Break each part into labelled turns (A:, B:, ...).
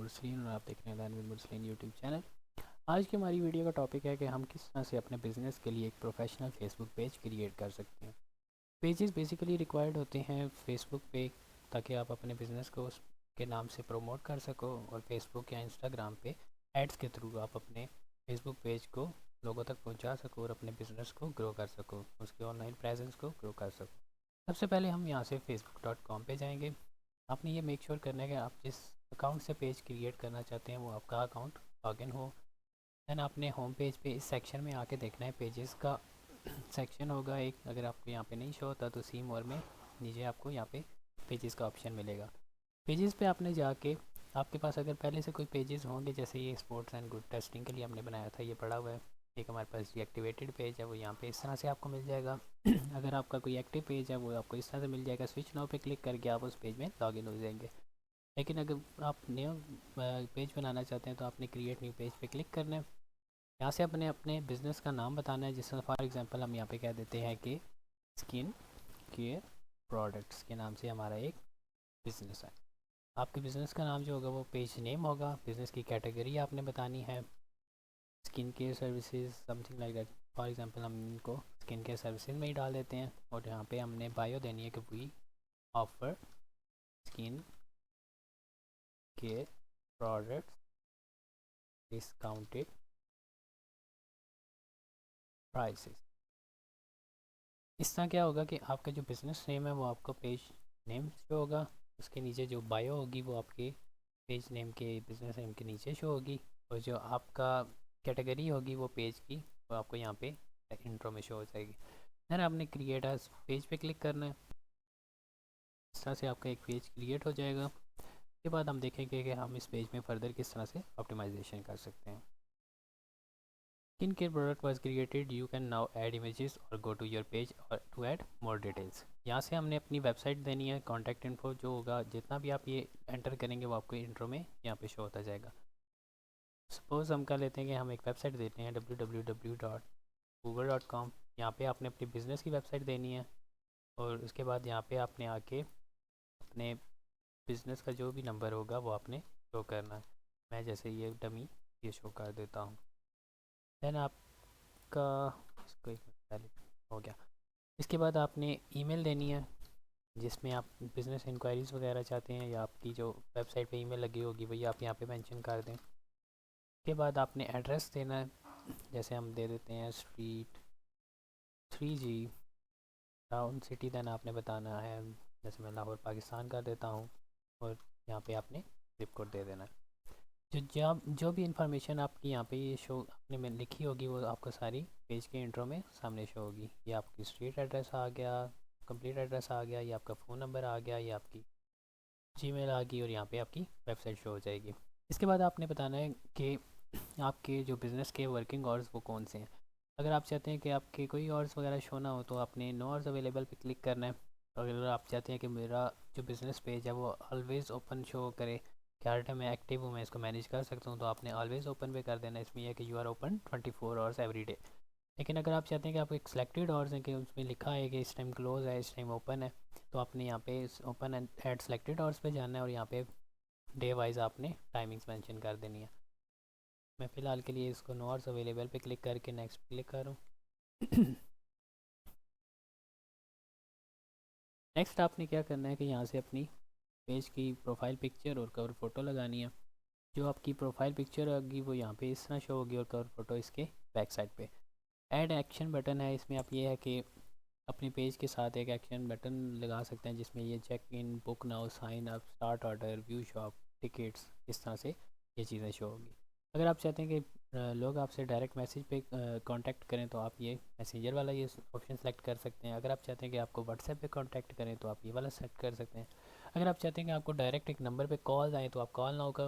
A: मुरसलीन और आप देख रहे हैं learn with Mursaleen YouTube channel. आज की हमारी वीडियो का टॉपिक है कि हम किस तरह से अपने बिज़नेस के लिए एक प्रोफेशनल फेसबुक पेज क्रिएट कर सकते हैं। पेजेस बेसिकली रिक्वायर्ड होते हैं फेसबुक पे, ताकि आप अपने बिज़नेस को उसके नाम से प्रमोट कर सको और फेसबुक या इंस्टाग्राम पे एड्स के थ्रू आप अपने फेसबुक पेज को लोगों तक पहुंचा सको और अपने बिज़नेस को ग्रो कर सको, उसके ऑनलाइन प्रेजेंस को ग्रो कर सको। सबसे पहले हम यहाँ से facebook.com पे जाएंगे। आपने ये मेक श्योर करना है कि आप जिस अकाउंट से पेज क्रिएट करना चाहते हैं वो आपका अकाउंट लॉगिन हो। दैन आपने होम पेज पे इस सेक्शन में आके देखना है, पेजेस का सेक्शन होगा एक। अगर आपको यहाँ पे नहीं शो होता तो सी मोर में नीचे आपको यहाँ पे पेजेस का ऑप्शन मिलेगा। पेजेस पे आपने जाके, आपके पास अगर पहले से कोई पेजेस होंगे, जैसे ये स्पोर्ट्स एंड गुड टेस्टिंग के लिए हमने बनाया था, ये पड़ा हुआ है। एक हमारे पास डीएक्टिवेटेड पेज है, वो यहाँ पे इस तरह से आपको मिल जाएगा। अगर आपका कोई एक्टिव पेज है वो आपको इस तरह से मिल जाएगा। स्विच नाउ पे क्लिक करके आप उस पेज में लॉगिन हो जाएंगे। लेकिन अगर आप न्यू पेज बनाना चाहते हैं तो आपने क्रिएट न्यू पेज पे क्लिक करना है। यहाँ से अपने अपने बिज़नेस का नाम बताना है, जिसमें फॉर एग्जांपल हम यहाँ पे कह देते हैं कि स्किन केयर प्रोडक्ट्स के नाम से हमारा एक बिज़नेस है। आपके बिज़नेस का नाम जो होगा वो पेज नेम होगा। बिज़नेस की कैटेगरी आपने बतानी है, skin care services something like that. For example हम इनको स्किन केयर सर्विसेज में ही डाल देते हैं और यहाँ पे हमने बायो देनी है कि we offer skin care products discounted prices. इस तरह क्या होगा कि आपका जो बिज़नेस नेम है वो आपको पेज नेम शो होगा, उसके नीचे जो बायो होगी वो आपके पेज नेम के बिज़नेस नेम के नीचे शो होगी, और जो आपका कैटेगरी होगी वो पेज की वो आपको यहाँ पे इंट्रो में शो हो जाएगी। देन आपने क्रिएट एज पेज पे क्लिक करना है। इस तरह से आपका एक पेज क्रिएट हो जाएगा। उसके बाद हम देखेंगे कि हम इस पेज में फर्दर किस तरह से ऑप्टिमाइजेशन कर सकते हैं। Skin care product was created, you can now add images or go to your page or to add more details। यहाँ से हमने अपनी वेबसाइट देनी है, कॉन्टैक्ट इन्फो जो होगा, जितना भी आप ये एंटर करेंगे वो आपको इंट्रो में यहाँ पे शो होता जाएगा। सपोज़ हम कर लेते हैं कि हम एक वेबसाइट देते हैं www.google.com। यहाँ पे आपने अपनी बिज़नेस की वेबसाइट देनी है और उसके बाद यहाँ पे आपने आके अपने बिज़नेस का जो भी नंबर होगा वो आपने शो करना है। मैं जैसे ये डमी ये शो कर देता हूँ। देन आपका इसको एक मिनट पहले हो गया। इसके बाद आपने ईमेल देनी है जिसमें आप बिज़नेस इंक्वायरीज़ वगैरह चाहते हैं, या आपकी जो वेबसाइट पे ईमेल लगी होगी वही आप यहाँ पे मेंशन कर दें। उसके बाद आपने एड्रेस देना है, जैसे हम दे देते हैं street 3G town city. Then आपने बताना है, जैसे मैं लाहौर पाकिस्तान कर देता हूँ, और यहाँ पे आपने ज़िप कोड दे देना है। जो भी इंफॉर्मेशन आपकी यहाँ पे ये शो आपने में लिखी होगी वो आपको सारी पेज के इंट्रो में सामने शो होगी। ये आपकी स्ट्रीट एड्रेस आ गया, कंप्लीट एड्रेस आ गया, ये आपका फ़ोन नंबर आ गया, ये आपकी जीमेल आ गई, और यहाँ पे आपकी वेबसाइट शो हो जाएगी। इसके बाद आपने बताना है कि आपके जो बिज़नेस के वर्किंग आवर्स वो कौन से हैं। अगर आप चाहते हैं कि आपके कोई आवर्स वगैरह शो ना हो तो आपने नो आवर्स अवेलेबल पे क्लिक करना है। अगर आप चाहते हैं कि मेरा जो बिज़नेस पेज है वो ऑलवेज़ ओपन शो करे, कि हर टाइम मैं एक्टिव हूँ, मैं इसको मैनेज कर सकता हूँ, तो आपने ऑलवेज़ ओपन पे कर देना। इसमें यह कि you are open 24 hours every day. लेकिन अगर आप चाहते हैं कि आप एक सिलेक्टेड आवर्स हैं कि उसमें लिखा है कि इस टाइम क्लोज है इस टाइम ओपन है, तो आपने यहाँ पे open and add selected hours पे जाना है और यहाँ पे डे वाइज आपने टाइमिंग्स मेंशन कर देनी है। मैं फ़िलहाल के लिए इसको नो आवर्स अवेलेबल पे क्लिक करके नेक्स्ट क्लिक करूँ। नेक्स्ट आपने क्या करना है कि यहाँ से अपनी पेज की प्रोफाइल पिक्चर और कवर फ़ोटो लगानी है। जो आपकी प्रोफाइल पिक्चर होगी वो यहाँ पे इस तरह शो होगी और कवर फ़ोटो इसके बैक साइड पे। ऐड एक्शन बटन है, इसमें आप ये है कि अपने पेज के साथ एक एक्शन बटन लगा सकते हैं, जिसमें ये check in, book now, sign up, start order, view shop, tickets, इस तरह से ये चीज़ें शो होगी। अगर आप चाहते हैं कि लोग आपसे डायरेक्ट मैसेज पे कांटेक्ट करें तो आप ये मैसेंजर वाला ये ऑप्शन सेलेक्ट कर सकते हैं। अगर आप चाहते हैं कि आपको व्हाट्सएप पे कांटेक्ट करें तो आप ये वाला सेलेक्ट कर सकते हैं। अगर आप चाहते हैं कि आपको डायरेक्ट एक नंबर पे कॉल आए तो आप कॉल नाउ का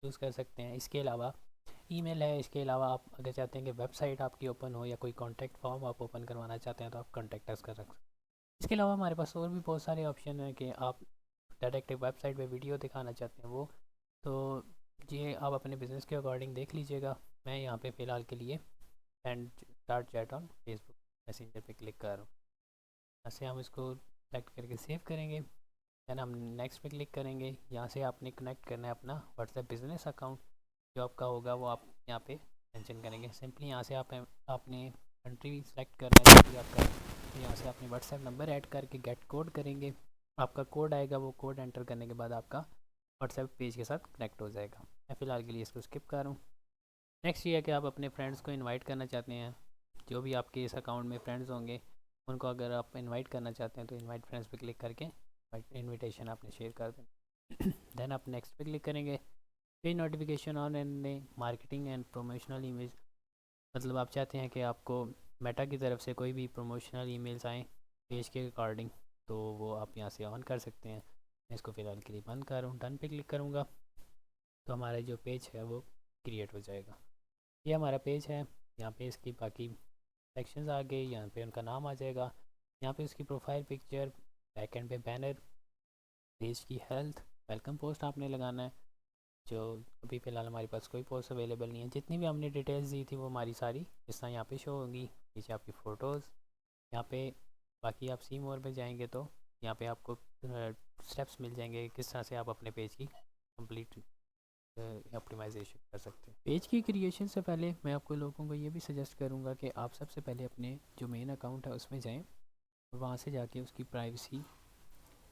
A: यूज़ कर सकते हैं। इसके अलावा ईमेल है। इसके अलावा आप अगर चाहते हैं कि वेबसाइट आपकी ओपन हो या कोई कॉन्टैक्ट फॉर्म आप ओपन करवाना चाहते हैं तो आप कॉन्टैक्ट अस कर सकते हैं। इसके अलावा हमारे पास और भी बहुत सारे ऑप्शन हैं कि आप डायरेक्ट एक वेबसाइट पे वीडियो दिखाना चाहते हैं वो, तो ये आप अपने बिज़नेस के अकॉर्डिंग देख लीजिएगा। मैं यहाँ पे फ़िलहाल के लिए and start chat on Facebook messenger पे क्लिक कर रहा हूँ। ऐसे हम इसको सेलेक्ट करके सेव करेंगे। दैन हम नेक्स्ट पे क्लिक करेंगे। यहाँ से आपने कनेक्ट करना है अपना व्हाट्सएप बिजनेस अकाउंट, जो आपका होगा वो आप यहाँ पे मेंशन करेंगे। सिंपली यहाँ से आपने कंट्री सेलेक्ट करना है जो भी आपका, तो यहाँ से आपने व्हाट्सएप नंबर ऐड करके गेट कोड करेंगे। आपका कोड आएगा, वो कोड एंटर करने के बाद आपका व्हाट्सएप पेज के साथ कनेक्ट हो जाएगा। मैं फ़िलहाल के लिए इसको स्किप कर रहा हूँ। नेक्स्ट ये है कि आप अपने फ्रेंड्स को इनवाइट करना चाहते हैं, जो भी आपके इस अकाउंट में फ्रेंड्स होंगे उनको अगर आप इनवाइट करना चाहते हैं तो इनवाइट फ्रेंड्स पे क्लिक करके इनविटेशन आपने शेयर कर दें। देन आप नेक्स्ट पे क्लिक करेंगे। Page notification on and marketing and promotional image, मतलब आप चाहते हैं कि आपको मेटा की तरफ से कोई भी प्रोमोशनल ईमेल्स आएँ पेज के अकॉर्डिंग, तो वो आप यहाँ से ऑन कर सकते हैं। मैं इसको फ़िलहाल के लिए बंद कर रहा हूँ। डन पे क्लिक करूँगा तो हमारा जो पेज है वो क्रिएट हो जाएगा। ये हमारा पेज है। यहाँ पे इसकी बाकी सेक्शंस आ गए, यहाँ पे उनका नाम आ जाएगा, यहाँ पे उसकी प्रोफाइल पिक्चर, बैक एंड पे बैनर, पेज की हेल्थ, वेलकम पोस्ट आपने लगाना है, जो अभी फ़िलहाल हमारे पास कोई पोस्ट अवेलेबल नहीं है। जितनी भी हमने डिटेल्स दी थी वो हमारी सारी इस तरह यहाँ पे शो होंगी। नीचे आपकी फ़ोटोज़, यहाँ पे बाकी आप सी मोर पे जाएंगे तो यहाँ पे आपको स्टेप्स मिल जाएंगे किस तरह से आप अपने पेज की कंप्लीट ऑप्टिमाइजेशन कर सकते हैं। पेज की क्रिएशन से पहले मैं आपको लोगों को ये भी सजेस्ट करूँगा कि आप सबसे पहले अपने जो मेन अकाउंट है उसमें जाएं और वहाँ से जाके उसकी प्राइवेसी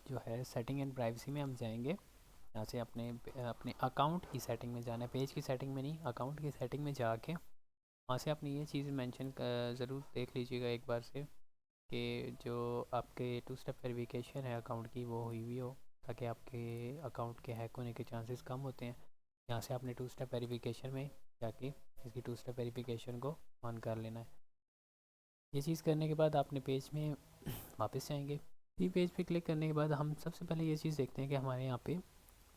A: जो है सेटिंग एंड प्राइवेसी में हम जाएंगे। यहाँ से अपने अपने अकाउंट की सेटिंग में जाना है, पेज की सेटिंग में नहीं, अकाउंट की सेटिंग में जाके वहाँ से आपने ये चीज़ मेंशन ज़रूर देख लीजिएगा एक बार से कि जो आपके टू स्टेप वेरिफिकेशन है अकाउंट की वो हुई हो, ताकि आपके अकाउंट के हैक होने के चांसेस कम होते हैं। यहाँ से आपने टू स्टेप वेरिफिकेशन में जाके इसकी टू स्टेप वेरिफिकेशन को ऑन कर लेना है। ये चीज़ करने के बाद आपने पेज में वापस जाएंगे। ये पेज पे क्लिक करने के बाद हम सबसे पहले ये चीज़ देखते हैं कि हमारे यहाँ पे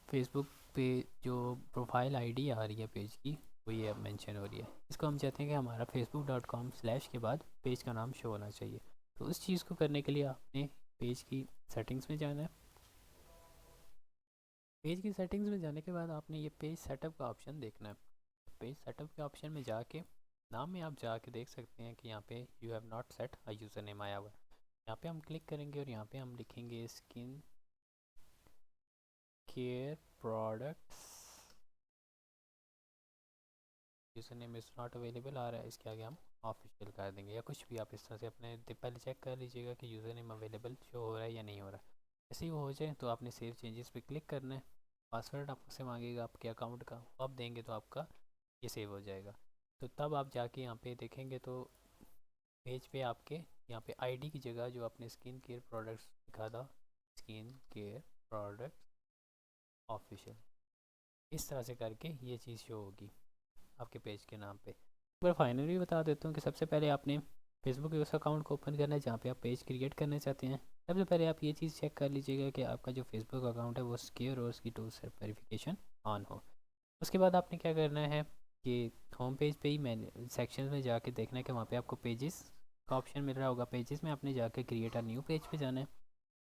A: फेसबुक पे जो प्रोफाइल आईडी आ रही है पेज की वो ये मेंशन हो रही है। इसको हम चाहते हैं कि हमारा facebook.com/ के बाद पेज का नाम शो होना चाहिए। तो उस चीज़ को करने के लिए आपने पेज की सेटिंग्स में जाना है। पेज की सेटिंग्स में जाने के बाद आपने ये पेज सेटअप का ऑप्शन देखना है। पेज सेटअप के ऑप्शन में जाके नाम में आप जाके देख सकते हैं कि यहाँ पे you have not set a user name आया हुआ है। यहाँ पे हम क्लिक करेंगे और यहाँ पे हम लिखेंगे skin care products, user name is not available आ रहा है, इसके आगे हम ऑफिशियल कर देंगे या कुछ भी आप इस तरह से अपने पहले चेक कर लीजिएगा कि यूज़र नेम अवेलेबल शो हो रहा है या नहीं हो रहा है। ऐसे ही वो हो जाए तो आपने सेव चेंजेस पे क्लिक करना है। पासवर्ड आपसे मांगेगा आपके अकाउंट का, वो आप देंगे तो आपका ये सेव हो जाएगा। तो तब आप जाके यहाँ पे देखेंगे तो पेज पे आपके यहाँ पे आईडी की जगह जो आपने स्किन केयर प्रोडक्ट्स लिखा था, स्किन केयर प्रोडक्ट्स ऑफिशियल, इस तरह से करके ये चीज़ शो होगी आपके पेज के नाम पे। एक बार फाइनली बता देता हूँ कि सबसे पहले आपने फेसबुक के उस अकाउंट को ओपन करना है जहाँ पे आप पेज क्रिएट करना चाहते हैं। सबसे पहले आप ये चीज़ चेक कर लीजिएगा कि आपका जो फेसबुक अकाउंट है वो सिक्योर और उसकी टू स्टेप वेरिफिकेशन ऑन हो। उसके बाद आपने क्या करना है कि होम पेज पे ही मैंने सेक्शन में जाके देखना है कि वहाँ पे आपको पेजेस का ऑप्शन मिल रहा होगा। पेजेस में आपने जाके क्रिएट अ न्यू पेज पे जाना है।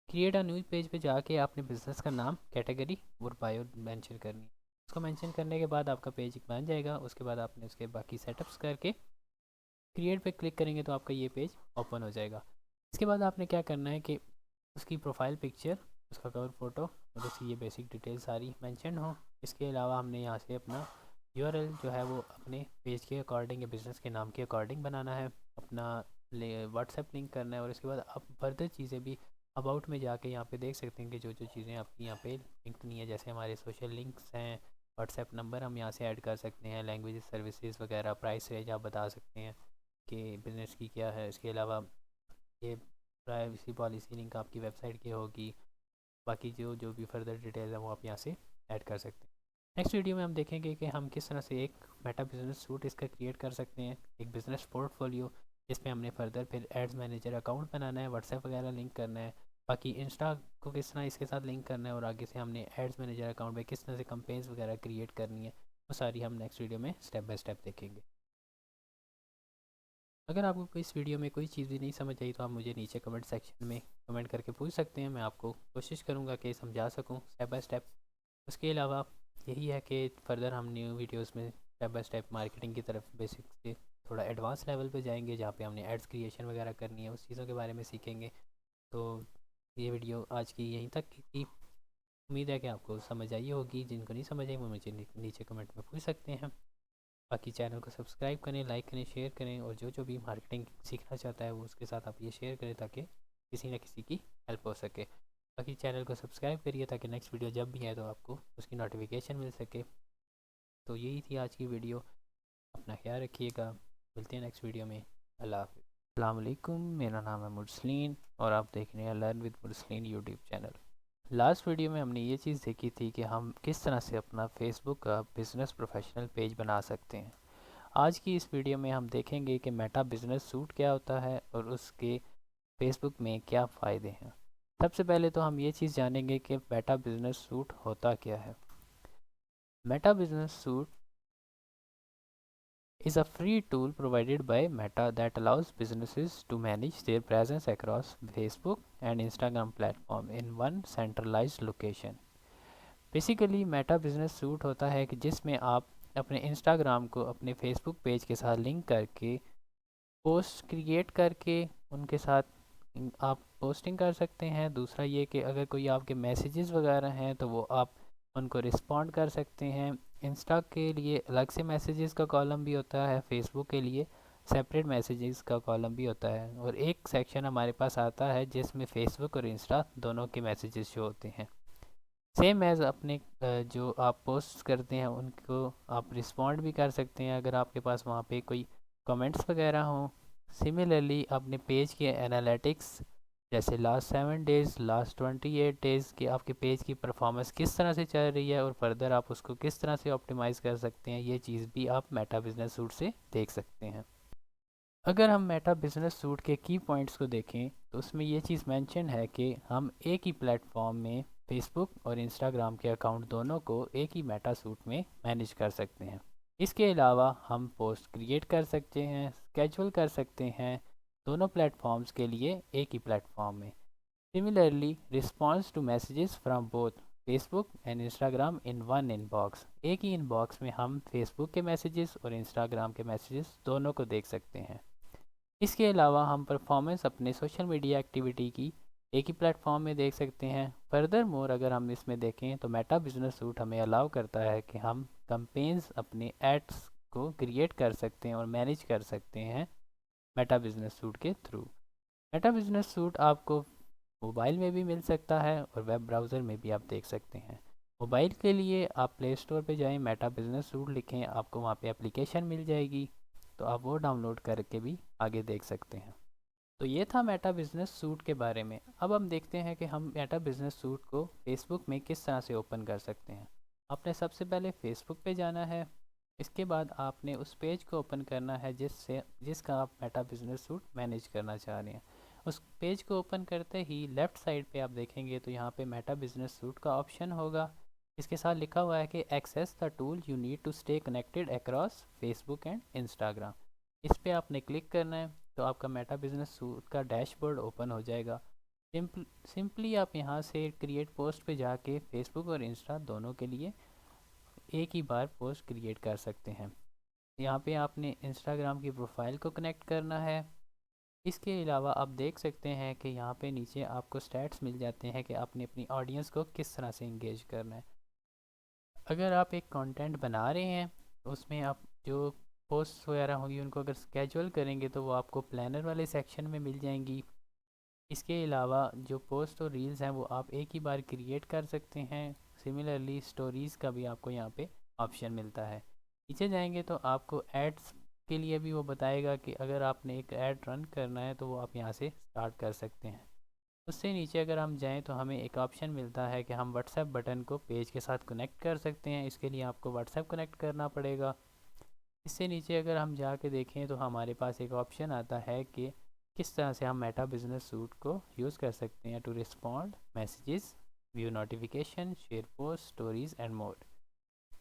A: क्रिएट अ न्यू पेज पे जाके आपने बिजनेस का नाम, कैटेगरी और बायो मेंशन करनी है। उसको मेंशन करने के बाद आपका पेज बन जाएगा। उसके बाद आपने उसके बाकी सेटअप्स करके क्रिएट पे क्लिक करेंगे तो आपका ये पेज ओपन हो जाएगा। इसके बाद आपने क्या करना है कि उसकी प्रोफाइल पिक्चर, उसका कवर फ़ोटो और उसकी ये बेसिक डिटेल सारी मेंशन हो। इसके अलावा हमने यहाँ से अपना यूआरएल जो है वो अपने पेज के अकॉर्डिंग या बिज़नेस के नाम के अकॉर्डिंग बनाना है, अपना व्हाट्सएप लिंक करना है। और इसके बाद आप फर्दर चीज़ें भी अबाउट में जाके यहाँ पे देख सकते हैं कि जो जो चीज़ें आपकी यहाँ पे लिंक नहीं है, जैसे हमारे सोशल लिंक्स हैं, व्हाट्सएप नंबर हम यहाँ से ऐड कर सकते हैं, लैंग्वेज सर्विसेज वगैरह, प्राइस रेंज आप बता सकते हैं कि बिज़नेस की क्या है। इसके अलावा ये प्राइवेसी पॉलिसी लिंक आपकी वेबसाइट की होगी। बाकी जो जो भी फर्दर डिटेल्स है वो आप यहाँ से ऐड कर सकते हैं। नेक्स्ट वीडियो में हम देखेंगे कि हम किस तरह से एक मेटा बिजनेस सूट इसका क्रिएट कर सकते हैं, एक बिजनेस पोर्टफोलियो जिसमें हमने फर्दर फिर एड्स मैनेजर अकाउंट बनाना है, व्हाट्सएप वगैरह लिंक करना है, बाकी इंस्टा को किस तरह इसके साथ लिंक करना है और आगे से हमने एड्स मैनेजर अकाउंट में किस तरह से कंपेन्स वगैरह क्रिएट करनी है, वो सारी हम नेक्स्ट वीडियो में स्टेप बाय स्टेप देखेंगे। अगर आपको इस वीडियो में कोई चीज़ भी नहीं समझ आई तो आप मुझे नीचे कमेंट सेक्शन में कमेंट करके पूछ सकते हैं। मैं आपको कोशिश करूँगा कि समझा सकूँ स्टेप बाय स्टेप। उसके अलावा यही है कि फर्दर हम न्यू वीडियोस में स्टेप बाय स्टेप मार्केटिंग की तरफ बेसिक से थोड़ा एडवांस लेवल पे जाएंगे, जहाँ पे हमने एड्स क्रिएशन वगैरह करनी है, उस चीज़ों के बारे में सीखेंगे। तो ये वीडियो आज की यहीं तक की थी। उम्मीद है कि आपको समझ आई होगी। जिनको नहीं समझ आई वो मुझे नीचे कमेंट में पूछ सकते हैं। बाकी चैनल को सब्सक्राइब करें, लाइक करें, शेयर करें, और जो भी मार्केटिंग सीखना चाहता है वो उसके साथ आप ये शेयर करें ताकि किसी न किसी की हेल्प हो सके। बाकी चैनल को सब्सक्राइब करिए ताकि नेक्स्ट वीडियो जब भी आए तो आपको उसकी नोटिफिकेशन मिल सके। तो यही थी आज की वीडियो। अपना ख्याल रखिएगा। मिलते हैं नेक्स्ट वीडियो में। अल्लाह हाफिज़। अस्सलाम वालेकुम, मेरा नाम है मुरसलीन और आप देख रहे हैं learn with Mursaleen YouTube channel. Last video में हमने ये चीज़ देखी थी कि हम किस तरह से अपना फेसबुक का बिज़नेस प्रोफेशनल पेज बना सकते हैं। आज की इस वीडियो में हम देखेंगे कि मेटा बिज़नेस सूट क्या होता है और उसके फेसबुक में क्या फ़ायदे हैं। सबसे पहले तो हम ये चीज़ जानेंगे कि मेटा बिज़नेस सूट होता क्या है। Meta business suit is a free tool provided by Meta that allows businesses to manage their presence across Facebook and Instagram platform in one centralized location. Basically Meta business suit होता है कि जिसमें आप अपने Instagram को अपने Facebook page के साथ लिंक करके पोस्ट क्रिएट करके उनके साथ आप पोस्टिंग कर सकते हैं। दूसरा ये कि अगर कोई आपके मैसेजेस वगैरह हैं तो वो आप उनको रिस्पॉन्ड कर सकते हैं। इंस्टा के लिए अलग से मैसेजेस का कॉलम भी होता है, फेसबुक के लिए सेपरेट मैसेजेस का कॉलम भी होता है, और एक सेक्शन हमारे पास आता है जिसमें फेसबुक और इंस्टा दोनों के मैसेजेस शो होते हैं। सेम एज़ अपने जो आप पोस्ट करते हैं उनको आप रिस्पॉन्ड भी कर सकते हैं अगर आपके पास वहाँ पे कोई कमेंट्स वगैरह हों। सिमिलरली अपने पेज के एनालिटिक्स जैसे लास्ट 7 डेज़, लास्ट 28 डेज़ की आपके पेज की परफॉर्मेंस किस तरह से चल रही है और फर्दर आप उसको किस तरह से ऑप्टिमाइज़ कर सकते हैं, ये चीज़ भी आप मेटा बिजनेस सूट से देख सकते हैं। अगर हम मेटा बिजनेस सूट के की पॉइंट्स को देखें तो उसमें ये चीज़ मेंशन है कि हम एक ही प्लेटफॉर्म में फेसबुक और इंस्टाग्राम के अकाउंट दोनों को एक ही मेटा सूट में मैनेज कर सकते हैं। इसके अलावा हम पोस्ट क्रिएट कर सकते हैं, स्केजुअल कर सकते हैं दोनों प्लेटफॉर्म्स के लिए एक ही प्लेटफॉर्म में। Similarly response to messages from both Facebook and Instagram in one inbox, एक ही इनबॉक्स में हम फेसबुक के मैसेजेस और इंस्टाग्राम के मैसेजेस दोनों को देख सकते हैं। इसके अलावा हम परफॉर्मेंस अपने सोशल मीडिया एक्टिविटी की एक ही प्लेटफॉर्म में देख सकते हैं। फर्दर मोर अगर हम इसमें देखें तो मेटा बिजनेस सूट हमें अलाउ करता है कि हम कंपेन्स अपने एड्स को क्रिएट कर सकते हैं और मैनेज कर सकते हैं मेटा बिजनेस सूट के थ्रू। मेटा बिजनेस सूट आपको मोबाइल में भी मिल सकता है और वेब ब्राउज़र में भी आप देख सकते हैं। मोबाइल के लिए आप प्ले स्टोर पे जाएं, मेटा बिजनेस सूट लिखें, आपको वहाँ पे एप्लीकेशन मिल जाएगी, तो आप वो डाउनलोड करके भी आगे देख सकते हैं। तो ये था मेटा बिजनेस सूट के बारे में। अब हम देखते हैं कि हम मेटा बिजनेस सूट को फेसबुक में किस तरह से ओपन कर सकते हैं। आपने सबसे पहले फेसबुक पे जाना है। इसके बाद आपने उस पेज को ओपन करना है जिसका आप मेटा बिजनेस सूट मैनेज करना चाह रहे हैं। उस पेज को ओपन करते ही लेफ़्ट साइड पे आप देखेंगे तो यहाँ पे मेटा बिजनेस सूट का ऑप्शन होगा। इसके साथ लिखा हुआ है कि access the tool you need to stay connected across Facebook and Instagram. इस पर आपने क्लिक करना है तो आपका मेटा बिजनेस सूट का डैशबोर्ड ओपन हो जाएगा। सिंपली आप यहाँ से क्रिएट पोस्ट पे जाके फेसबुक और इंस्टा दोनों के लिए एक ही बार पोस्ट क्रिएट कर सकते हैं। यहाँ पे आपने इंस्टाग्राम की प्रोफाइल को कनेक्ट करना है। इसके अलावा आप देख सकते हैं कि यहाँ पे नीचे आपको स्टैट्स मिल जाते हैं कि आपने अपनी ऑडियंस को किस तरह से इंगेज करना है। अगर आप एक कंटेंट बना रहे हैं उसमें आप जो पोस्ट वगैरह होंगी उनको अगर स्केजुअल करेंगे तो वो आपको प्लानर वाले सेक्शन में मिल जाएंगी। इसके अलावा जो पोस्ट और रील्स हैं वो आप एक ही बार क्रिएट कर सकते हैं। सिमिलरली स्टोरीज़ का भी आपको यहाँ पे ऑप्शन मिलता है। नीचे जाएंगे तो आपको एड्स के लिए भी वो बताएगा कि अगर आपने एक ऐड रन करना है तो वो आप यहाँ से स्टार्ट कर सकते हैं। उससे नीचे अगर हम जाएं तो हमें एक ऑप्शन मिलता है कि हम व्हाट्सएप बटन को पेज के साथ कनेक्ट कर सकते हैं। इसके लिए आपको व्हाट्सएप कनेक्ट करना पड़ेगा। इससे नीचे अगर हम जाके देखें तो हमारे पास एक ऑप्शन आता है कि किस तरह से हम मेटा बिजनेस सूट को यूज़ कर सकते हैं to respond messages, view notification, share post, stories and more.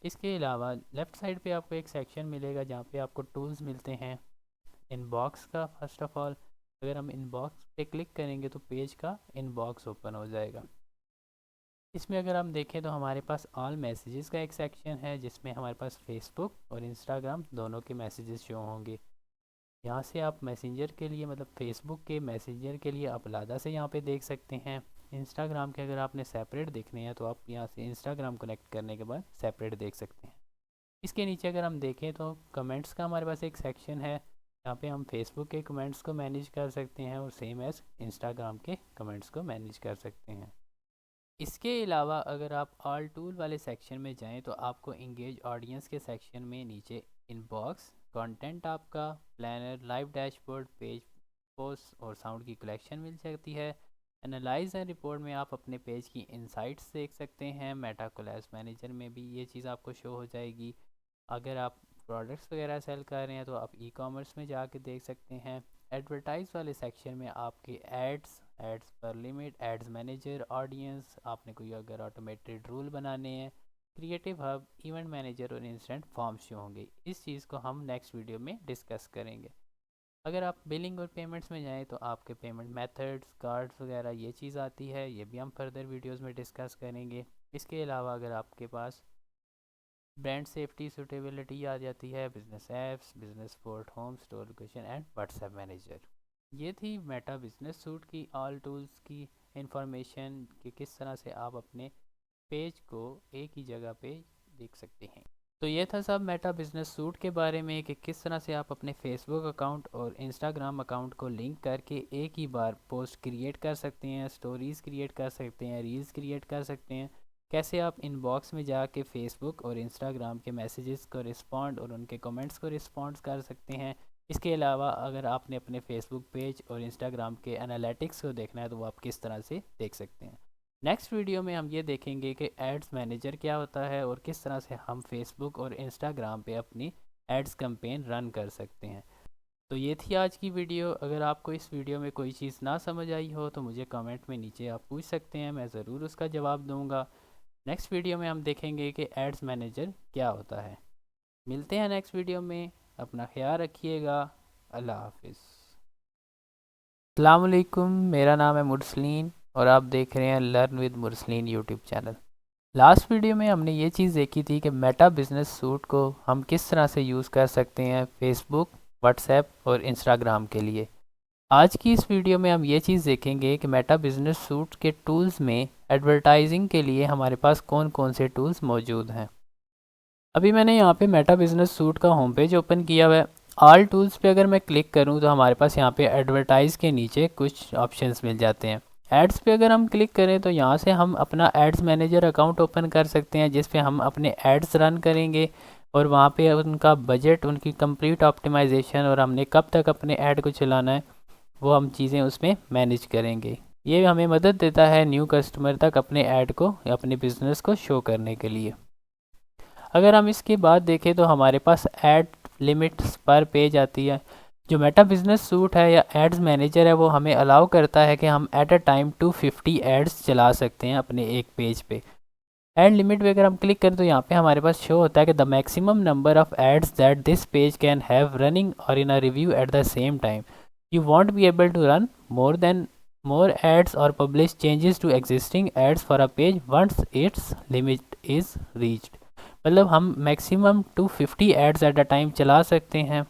A: इसके अलावा लेफ़्ट साइड पे आपको एक सेक्शन मिलेगा जहाँ पे आपको टूल्स मिलते हैं इनबॉक्स का। फर्स्ट ऑफ ऑल अगर हम इनबॉक्स पे क्लिक करेंगे तो पेज का इनबॉक्स ओपन हो जाएगा। इसमें अगर हम देखें तो हमारे पास ऑल मैसेजेस का एक सेक्शन है जिसमें हमारे पास फेसबुक और इंस्टाग्राम दोनों के मैसेजेस शो होंगे। यहाँ से आप मैसेंजर के लिए मतलब फेसबुक के मैसेंजर के लिए आप अलग से यहाँ पे देख सकते हैं। इंस्टाग्राम के अगर आपने सेपरेट देखने हैं तो आप यहाँ से इंस्टाग्राम कनेक्ट करने के बाद सेपरेट देख सकते हैं। इसके नीचे अगर हम देखें तो कमेंट्स का हमारे पास एक सेक्शन है, यहाँ पे हम फेसबुक के कमेंट्स को मैनेज कर सकते हैं और सेम एज इंस्टाग्राम के कमेंट्स को मैनेज कर सकते हैं। इसके अलावा अगर आप ऑल टूल वाले सेक्शन में जाएं तो आपको इंगेज ऑडियंस के सेक्शन में नीचे इनबॉक्स, कंटेंट आपका, planner, live dashboard, page post और साउंड की कलेक्शन मिल सकती है। एनालाइज एंड रिपोर्ट में आप अपने पेज की इनसाइट्स देख सकते हैं। मेटा कोलैस मैनेजर में भी ये चीज़ आपको शो हो जाएगी। अगर आप प्रोडक्ट्स वगैरह सेल कर रहे हैं तो आप ई कॉमर्स में जाके देख सकते हैं। एडवर्टाइज वाले सेक्शन में आपके एड्स पर लिमिट, एड्स मैनेजर, ऑडियंस, आपने कोई अगर ऑटोमेटेड रूल बनाने हैं, क्रिएटिव हब, इवेंट मैनेजर और इंस्टेंट फॉर्म शो होंगे। इस चीज़ को हम नेक्स्ट वीडियो में डिस्कस करेंगे। अगर आप बिलिंग और पेमेंट्स में जाएं तो आपके पेमेंट मेथड्स, कार्ड्स वगैरह ये चीज़ आती है, ये भी हम फर्दर वीडियोस में डिस्कस करेंगे। इसके अलावा अगर आपके पास ब्रांड सेफ्टी, सूटेबिलिटी आ जाती है, business apps, business support, home store location and WhatsApp manager. ये थी मेटा बिजनेस सूट की ऑल टूल्स की इंफॉर्मेशन कि किस तरह से आप अपने पेज को एक ही जगह पे देख सकते हैं। तो ये था सब मेटा बिजनेस सूट के बारे में कि किस तरह से आप अपने फेसबुक अकाउंट और इंस्टाग्राम अकाउंट को लिंक करके एक ही बार पोस्ट क्रिएट कर सकते हैं, स्टोरीज़ क्रिएट कर सकते हैं, रील्स क्रिएट कर सकते हैं। कैसे आप इनबॉक्स में जाके फेसबुक और इंस्टाग्राम के मैसेजेस को रिस्पॉन्ड और उनके कमेंट्स को रिस्पॉन्ड कर सकते हैं। इसके अलावा अगर आपने अपने फेसबुक पेज और इंस्टाग्राम के एनालिटिक्स को देखना है तो वो आप किस तरह से देख सकते हैं। नेक्स्ट वीडियो में हम ये देखेंगे कि एड्स मैनेजर क्या होता है और किस तरह से हम फेसबुक और इंस्टाग्राम पे अपनी एड्स कैंपेन रन कर सकते हैं। तो ये थी आज की वीडियो। अगर आपको इस वीडियो में कोई चीज़ ना समझ आई हो तो मुझे कमेंट में नीचे आप पूछ सकते हैं, मैं ज़रूर उसका जवाब दूंगा। नेक्स्ट वीडियो में हम देखेंगे कि एड्स मैनेजर क्या होता है। मिलते हैं नेक्स्ट वीडियो में, अपना ख्याल रखिएगा। अल्लाह हाफिज़। अस्सलाम वालेकुम, मेरा नाम है मुरसलीन और आप देख रहे हैं learn with Mursaleen YouTube channel. Last video में हमने ये चीज़ देखी थी कि मेटा बिजनेस सूट को हम किस तरह से यूज़ कर सकते हैं फेसबुक, व्हाट्सएप और इंस्टाग्राम के लिए। आज की इस वीडियो में हम ये चीज़ देखेंगे कि मेटा बिजनेस सूट के टूल्स में एडवर्टाइजिंग के लिए हमारे पास कौन कौन से टूल्स मौजूद हैं। अभी मैंने यहाँ पे मेटा बिजनेस सूट का होम पेज ओपन किया हुआ है। ऑल टूल्स पे अगर मैं क्लिक करूँ तो हमारे पास यहाँ पे एडवर्टाइज़ के नीचे कुछ ऑप्शंस मिल जाते हैं। एड्स पे अगर हम क्लिक करें तो यहाँ से हम अपना एड्स मैनेजर अकाउंट ओपन कर सकते हैं जिस पे हम अपने एड्स रन करेंगे और वहाँ पे उनका बजट, उनकी कंप्लीट ऑप्टिमाइजेशन और हमने कब तक अपने ऐड को चलाना है वो हम चीज़ें उसमें मैनेज करेंगे। ये हमें मदद देता है न्यू कस्टमर तक अपने ऐड को, अपने बिज़नेस को शो करने के लिए। अगर हम इसके बाद देखें तो हमारे पास ऐड लिमिट्स पर पेज आती है। जो मेटा बिजनेस सूट है या एड्स मैनेजर है वो हमें अलाउ करता है कि हम एट अ टाइम 250 एड्स चला सकते हैं अपने एक पेज पे। एड लिमिट पे अगर हम क्लिक करें तो यहाँ पे हमारे पास शो होता है कि the maximum number of ads that this page can have running or in a review at the same time. You won't be able to run more ads or publish changes to existing ads for a page once its limit is reached। मतलब हम maximum 250 ads at a time चला सकते हैं,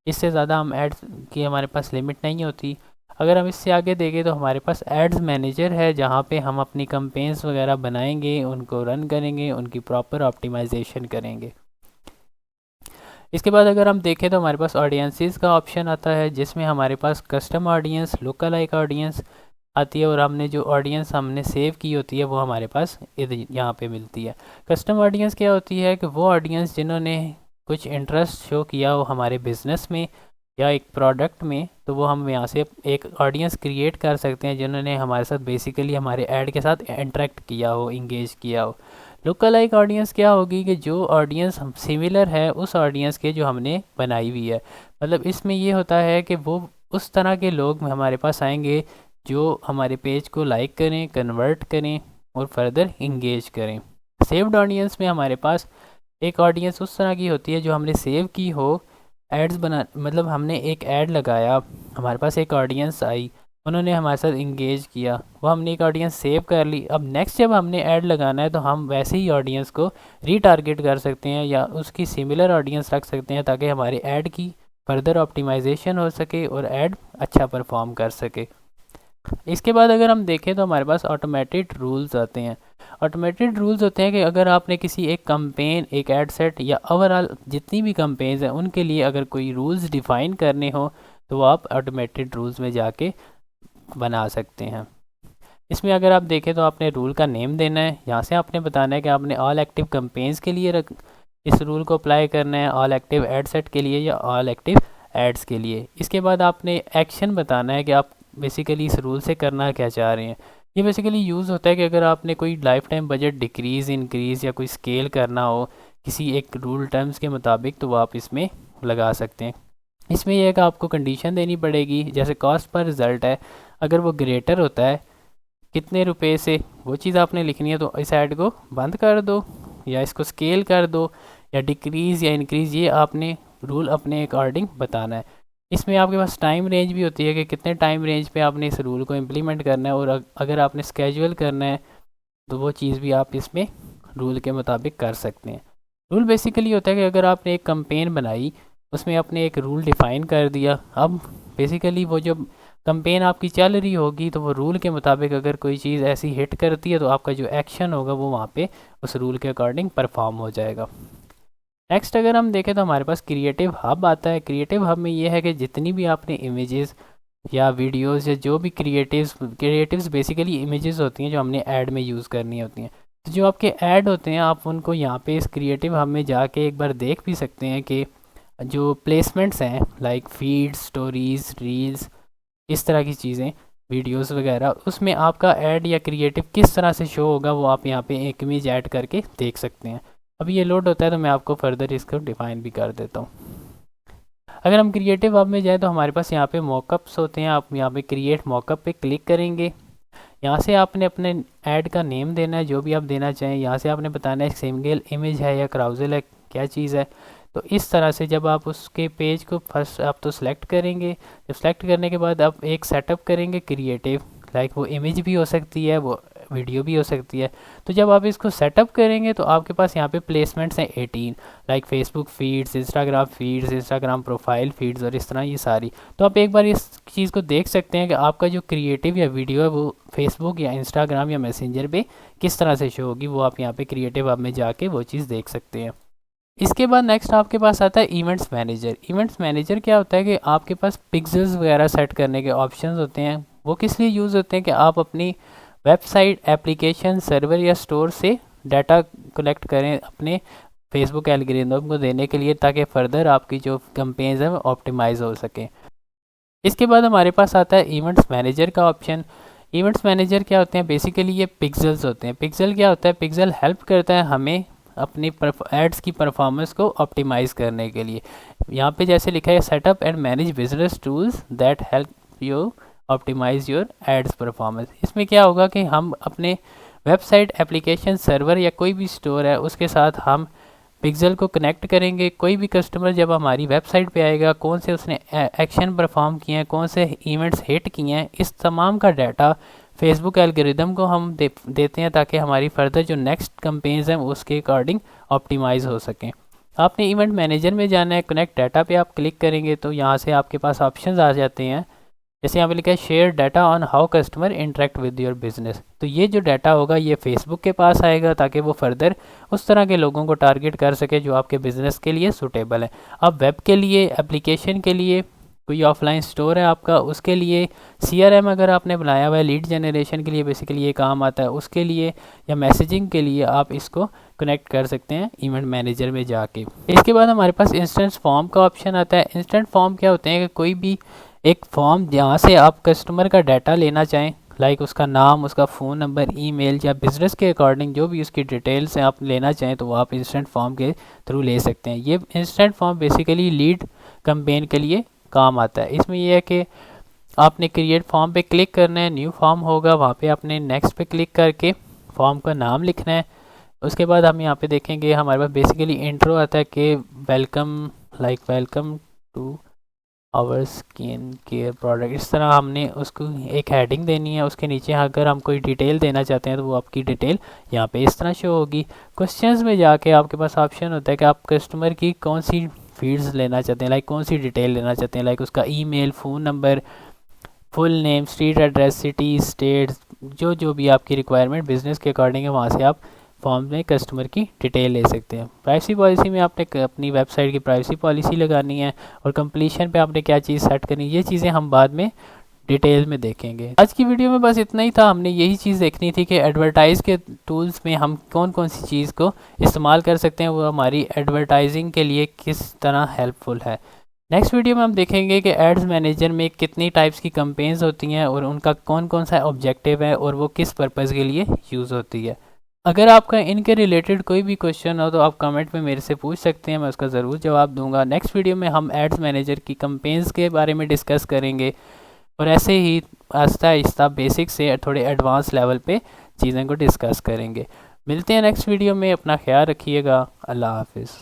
A: इससे ज़्यादा हम ads की हमारे पास लिमिट नहीं होती। अगर हम इससे आगे देखें तो हमारे पास एड्स मैनेजर है जहाँ पे हम अपनी कैंपेन्स वगैरह बनाएंगे, उनको रन करेंगे, उनकी प्रॉपर ऑप्टिमाइजेशन करेंगे। इसके बाद अगर हम देखें तो हमारे पास ऑडियंसेस का ऑप्शन आता है जिसमें हमारे पास custom audience, lookalike audience आती है और हमने जो ऑडियंस हमने सेव की होती है वो हमारे पास यहाँ पे मिलती है। कस्टम ऑडियंस क्या होती है कि वो ऑडियंस जिन्होंने कुछ इंटरेस्ट शो किया हो हमारे बिज़नेस में या एक प्रोडक्ट में, तो वो हम यहाँ से एक ऑडियंस क्रिएट कर सकते हैं जिन्होंने हमारे साथ बेसिकली हमारे ऐड के साथ इंटरेक्ट किया हो, इंगेज किया हो। लोकल लाइक ऑडियंस क्या होगी कि जो ऑडियंस हम सिमिलर है उस ऑडियंस के जो हमने बनाई हुई है। मतलब इसमें ये होता है कि वो उस तरह के लोग हमारे पास आएंगे जो हमारे पेज को लाइक करें, कन्वर्ट करें और फर्दर इंगेज करें। सेव्ड ऑडियंस में हमारे पास एक ऑडियंस उस तरह की होती है जो हमने सेव की हो, एड्स बना, मतलब हमने एक ऐड लगाया, हमारे पास एक ऑडियंस आई, उन्होंने हमारे साथ इंगेज किया, वो हमने एक ऑडियंस सेव कर ली। अब नेक्स्ट जब हमने ऐड लगाना है तो हम वैसे ही ऑडियंस को रीटारगेट कर सकते हैं या उसकी सिमिलर ऑडियंस रख सकते हैं ताकि हमारे ऐड की फर्दर ऑप्टिमाइजेशन हो सके और ऐड अच्छा परफॉर्म कर सके। इसके बाद अगर हम देखें तो हमारे पास ऑटोमेटेड रूल्स आते हैं। ऑटोमेटेड रूल्स होते हैं कि अगर आपने किसी एक कंपेन, एक एड सेट या ओवरऑल जितनी भी कंपेन्स हैं उनके लिए अगर कोई रूल्स डिफ़ाइन करने हो तो वो आप ऑटोमेटेड रूल्स में जाके बना सकते हैं। इसमें अगर आप देखें तो आपने रूल का नेम देना है, यहाँ से आपने बताना है कि आपने ऑल एक्टिव कंपेन्स के लिए इस रूल को अप्लाई करना है, ऑल एक्टिव एड सेट के लिए या ऑल एक्टिव एड्स के लिए। इसके बाद आपने एक्शन बताना है कि आप बेसिकली इस रूल से करना क्या चाह रहे हैं। ये बेसिकली यूज़ होता है कि अगर आपने कोई life time budget decrease, increase या कोई स्केल करना हो किसी एक रूल टर्म्स के मुताबिक तो वो आप इसमें लगा सकते हैं। इसमें यह है कि आपको कंडीशन देनी पड़ेगी, जैसे कॉस्ट पर रिज़ल्ट है, अगर वो ग्रेटर होता है कितने रुपए से, वो चीज़ आपने लिखनी है, तो इस ऐड को बंद कर दो या इसको स्केल कर दो या डिक्रीज़ या इंक्रीज़, ये आपने रूल अपने अकॉर्डिंग बताना है। इसमें आपके पास टाइम रेंज भी होती है कि कितने टाइम रेंज पे आपने इस रूल को इम्प्लीमेंट करना है, और अगर आपने स्केजुअल करना है तो वो चीज़ भी आप इसमें रूल के मुताबिक कर सकते हैं। रूल बेसिकली होता है कि अगर आपने एक कंपेन बनाई, उसमें आपने एक रूल डिफ़ाइन कर दिया, अब बेसिकली वो जो कंपेन आपकी चल रही होगी तो वो रूल के मुताबिक अगर कोई चीज़ ऐसी हिट करती है तो आपका जो एक्शन होगा वो वहाँ पे उस रूल के अकॉर्डिंग परफॉर्म हो जाएगा। नेक्स्ट अगर हम देखें तो हमारे पास क्रिएटिव हब आता है। क्रिएटिव हब में ये है कि जितनी भी आपने इमेजेस या वीडियोस या जो भी क्रिएटिव्स बेसिकली इमेजेस होती हैं जो हमने ऐड में यूज़ करनी होती हैं, तो जो आपके ऐड होते हैं आप उनको यहाँ पे इस क्रिएटिव हब में जाके एक बार देख भी सकते हैं कि जो प्लेसमेंट्स हैं लाइक फीड, स्टोरीज, रील्स, इस तरह की चीज़ें, वीडियोस वगैरह, उसमें आपका ऐड या क्रिएटिव किस तरह से शो होगा वो आप यहाँ पे एक इमेज ऐड करके देख सकते हैं। अभी ये लोड होता है तो मैं आपको फर्दर इसको डिफाइन भी कर देता हूँ। अगर हम क्रिएटिव हब में जाए तो हमारे पास यहाँ पे मॉकअप्स होते हैं। आप यहाँ पे क्रिएट मॉकअप पे क्लिक करेंगे। यहाँ से आपने अपने ऐड का नेम देना है जो भी आप देना चाहें। यहाँ से आपने बताना है सिंगल इमेज है या क्राउजल है, क्या चीज़ है। तो इस तरह से जब आप उसके पेज को फर्स्ट आप तो सिलेक्ट करेंगे, जब सेलेक्ट करने के बाद आप एक सेटअप करेंगे क्रिएटिव, लाइक वो इमेज भी हो सकती है, वो वीडियो भी हो सकती है। तो जब आप इसको सेटअप करेंगे तो आपके पास यहाँ पे प्लेसमेंट्स हैं 18, like Facebook feeds, Instagram profile feeds और इस तरह ये सारी। तो आप एक बार इस चीज़ को देख सकते हैं कि आपका जो क्रिएटिव या वीडियो है वो फेसबुक या इंस्टाग्राम या मैसेंजर पे किस तरह से शो होगी, वो आप यहाँ पे क्रिएटिव हब में जाके वो चीज़ देख सकते हैं। इसके बाद नेक्स्ट आपके पास आता है इवेंट्स मैनेजर। इवेंट्स मैनेजर क्या होता है कि आपके पास पिक्सेल्स वगैरह सेट करने के ऑप्शंस होते हैं। वो किस लिए यूज़ होते हैं कि आप अपनी वेबसाइट, एप्लीकेशन, सर्वर या स्टोर से डाटा कलेक्ट करें अपने फेसबुक एल्गोरिथम को देने के लिए, ताकि फर्दर आपकी जो कैंपेन्स हैं वो ऑप्टिमाइज़ हो सके। इसके बाद हमारे पास आता है इवेंट्स मैनेजर का ऑप्शन। इवेंट्स मैनेजर क्या होते हैं, बेसिकली ये पिक्सेल्स होते हैं। पिक्सल क्या होता है, पिक्सल हेल्प करता है हमें अपनी एड्स की परफॉर्मेंस को ऑप्टिमाइज़ करने के लिए। यहाँ पे जैसे लिखा है setup and manage business tools that help you optimise your ads performance. इसमें क्या होगा कि हम अपने वेबसाइट, एप्लीकेशन, सर्वर या कोई भी स्टोर है उसके साथ हम पिक्सल को कनेक्ट करेंगे। कोई भी कस्टमर जब हमारी वेबसाइट पे आएगा, कौन से उसने एक्शन परफॉर्म किए हैं, कौन से इवेंट्स हिट किए हैं, इस तमाम का डाटा फेसबुक एल्गोरिदम को हम देते हैं ताकि हमारी फर्दर जो नेक्स्ट कंपेन्स हैं उसके अकॉर्डिंग ऑप्टिमाइज़ हो सकें। आपने इवेंट मैनेजर में जाना है, कनेक्ट डाटा पे आप क्लिक करेंगे तो यहाँ से आपके पास ऑप्शंस आ जाते हैं। जैसे यहाँ पे लिखा है share data on how customer interact with your business. तो ये जो डाटा होगा ये फेसबुक के पास आएगा ताकि वो फर्दर उस तरह के लोगों को टारगेट कर सके जो आपके बिज़नेस के लिए सूटेबल है। अब वेब के लिए, एप्लीकेशन के लिए, कोई ऑफलाइन स्टोर है आपका, उसके लिए, CRM अगर आपने बनाया हुआ है लीड जनरेशन के लिए बेसिकली ये काम आता है, उसके लिए या मैसेजिंग के लिए आप इसको कनेक्ट कर सकते हैं इवेंट मैनेजर में जाके। इसके बाद हमारे पास इंस्टेंट फॉर्म का ऑप्शन आता है। इंस्टेंट फॉर्म क्या होते हैं कि कोई भी एक फॉर्म जहाँ से आप कस्टमर का डाटा लेना चाहें, लाइक उसका नाम, उसका फ़ोन नंबर, ईमेल या बिज़नेस के अकॉर्डिंग जो भी उसकी डिटेल्स हैं आप लेना चाहें तो वो आप इंस्टेंट फॉर्म के थ्रू ले सकते हैं। ये instant form basically lead campaign के लिए काम आता है। इसमें यह है कि आपने क्रिएट फॉर्म पे क्लिक करना है, न्यू फॉर्म होगा, वहाँ पे आपने नेक्स्ट पे क्लिक करके फॉर्म का नाम लिखना है। उसके बाद हम यहाँ पे देखेंगे हमारे पास बेसिकली इंट्रो आता है कि welcome to our skin care product. इस तरह हमने उसको एक हेडिंग देनी है। उसके नीचे अगर हम कोई डिटेल देना चाहते हैं तो वो आपकी डिटेल यहाँ पे इस तरह शो होगी। क्वेश्चंस में जाके आपके पास ऑप्शन होता है कि आप कस्टमर की कौन सी फील्ड्स लेना चाहते हैं, लाइक कौन सी डिटेल लेना चाहते हैं, लाइक उसका email, phone number, full name, street address, city, state, जो जो भी आपकी रिक्वायरमेंट बिज़नेस के अकॉर्डिंग है, वहाँ से आप फॉर्म में कस्टमर की डिटेल ले सकते हैं। प्राइवेसी पॉलिसी में आपने अपनी वेबसाइट की प्राइवेसी पॉलिसी लगानी है और कंप्लीशन पे आपने क्या चीज़ सेट करनी है, ये चीज़ें हम बाद में डिटेल में देखेंगे। आज की वीडियो में बस इतना ही था। हमने यही चीज़ देखनी थी कि एडवर्टाइज के टूल्स में हम कौन कौन सी चीज़ को इस्तेमाल कर सकते हैं, वो हमारी एडवर्टाइजिंग के लिए किस तरह हेल्पफुल है। नेक्स्ट वीडियो में हम देखेंगे कि एड्स मैनेजर में कितनी टाइप्स की कंपेन्स होती हैं और उनका कौन कौन सा ऑब्जेक्टिव है और वो किस पर्पज़ के लिए यूज़ होती है। अगर आपका इनके रिलेटेड कोई भी क्वेश्चन हो तो आप कमेंट में मेरे से पूछ सकते हैं, मैं उसका ज़रूर जवाब दूंगा। नेक्स्ट वीडियो में हम एड्स मैनेजर की कंपेन्स के बारे में डिस्कस करेंगे और ऐसे ही आहिस्ता आहिस्ता बेसिक से थोड़े एडवांस लेवल पे चीज़ें को डिस्कस करेंगे। मिलते हैं नेक्स्ट वीडियो में, अपना ख्याल रखिएगा। अल्लाह हाफिज़।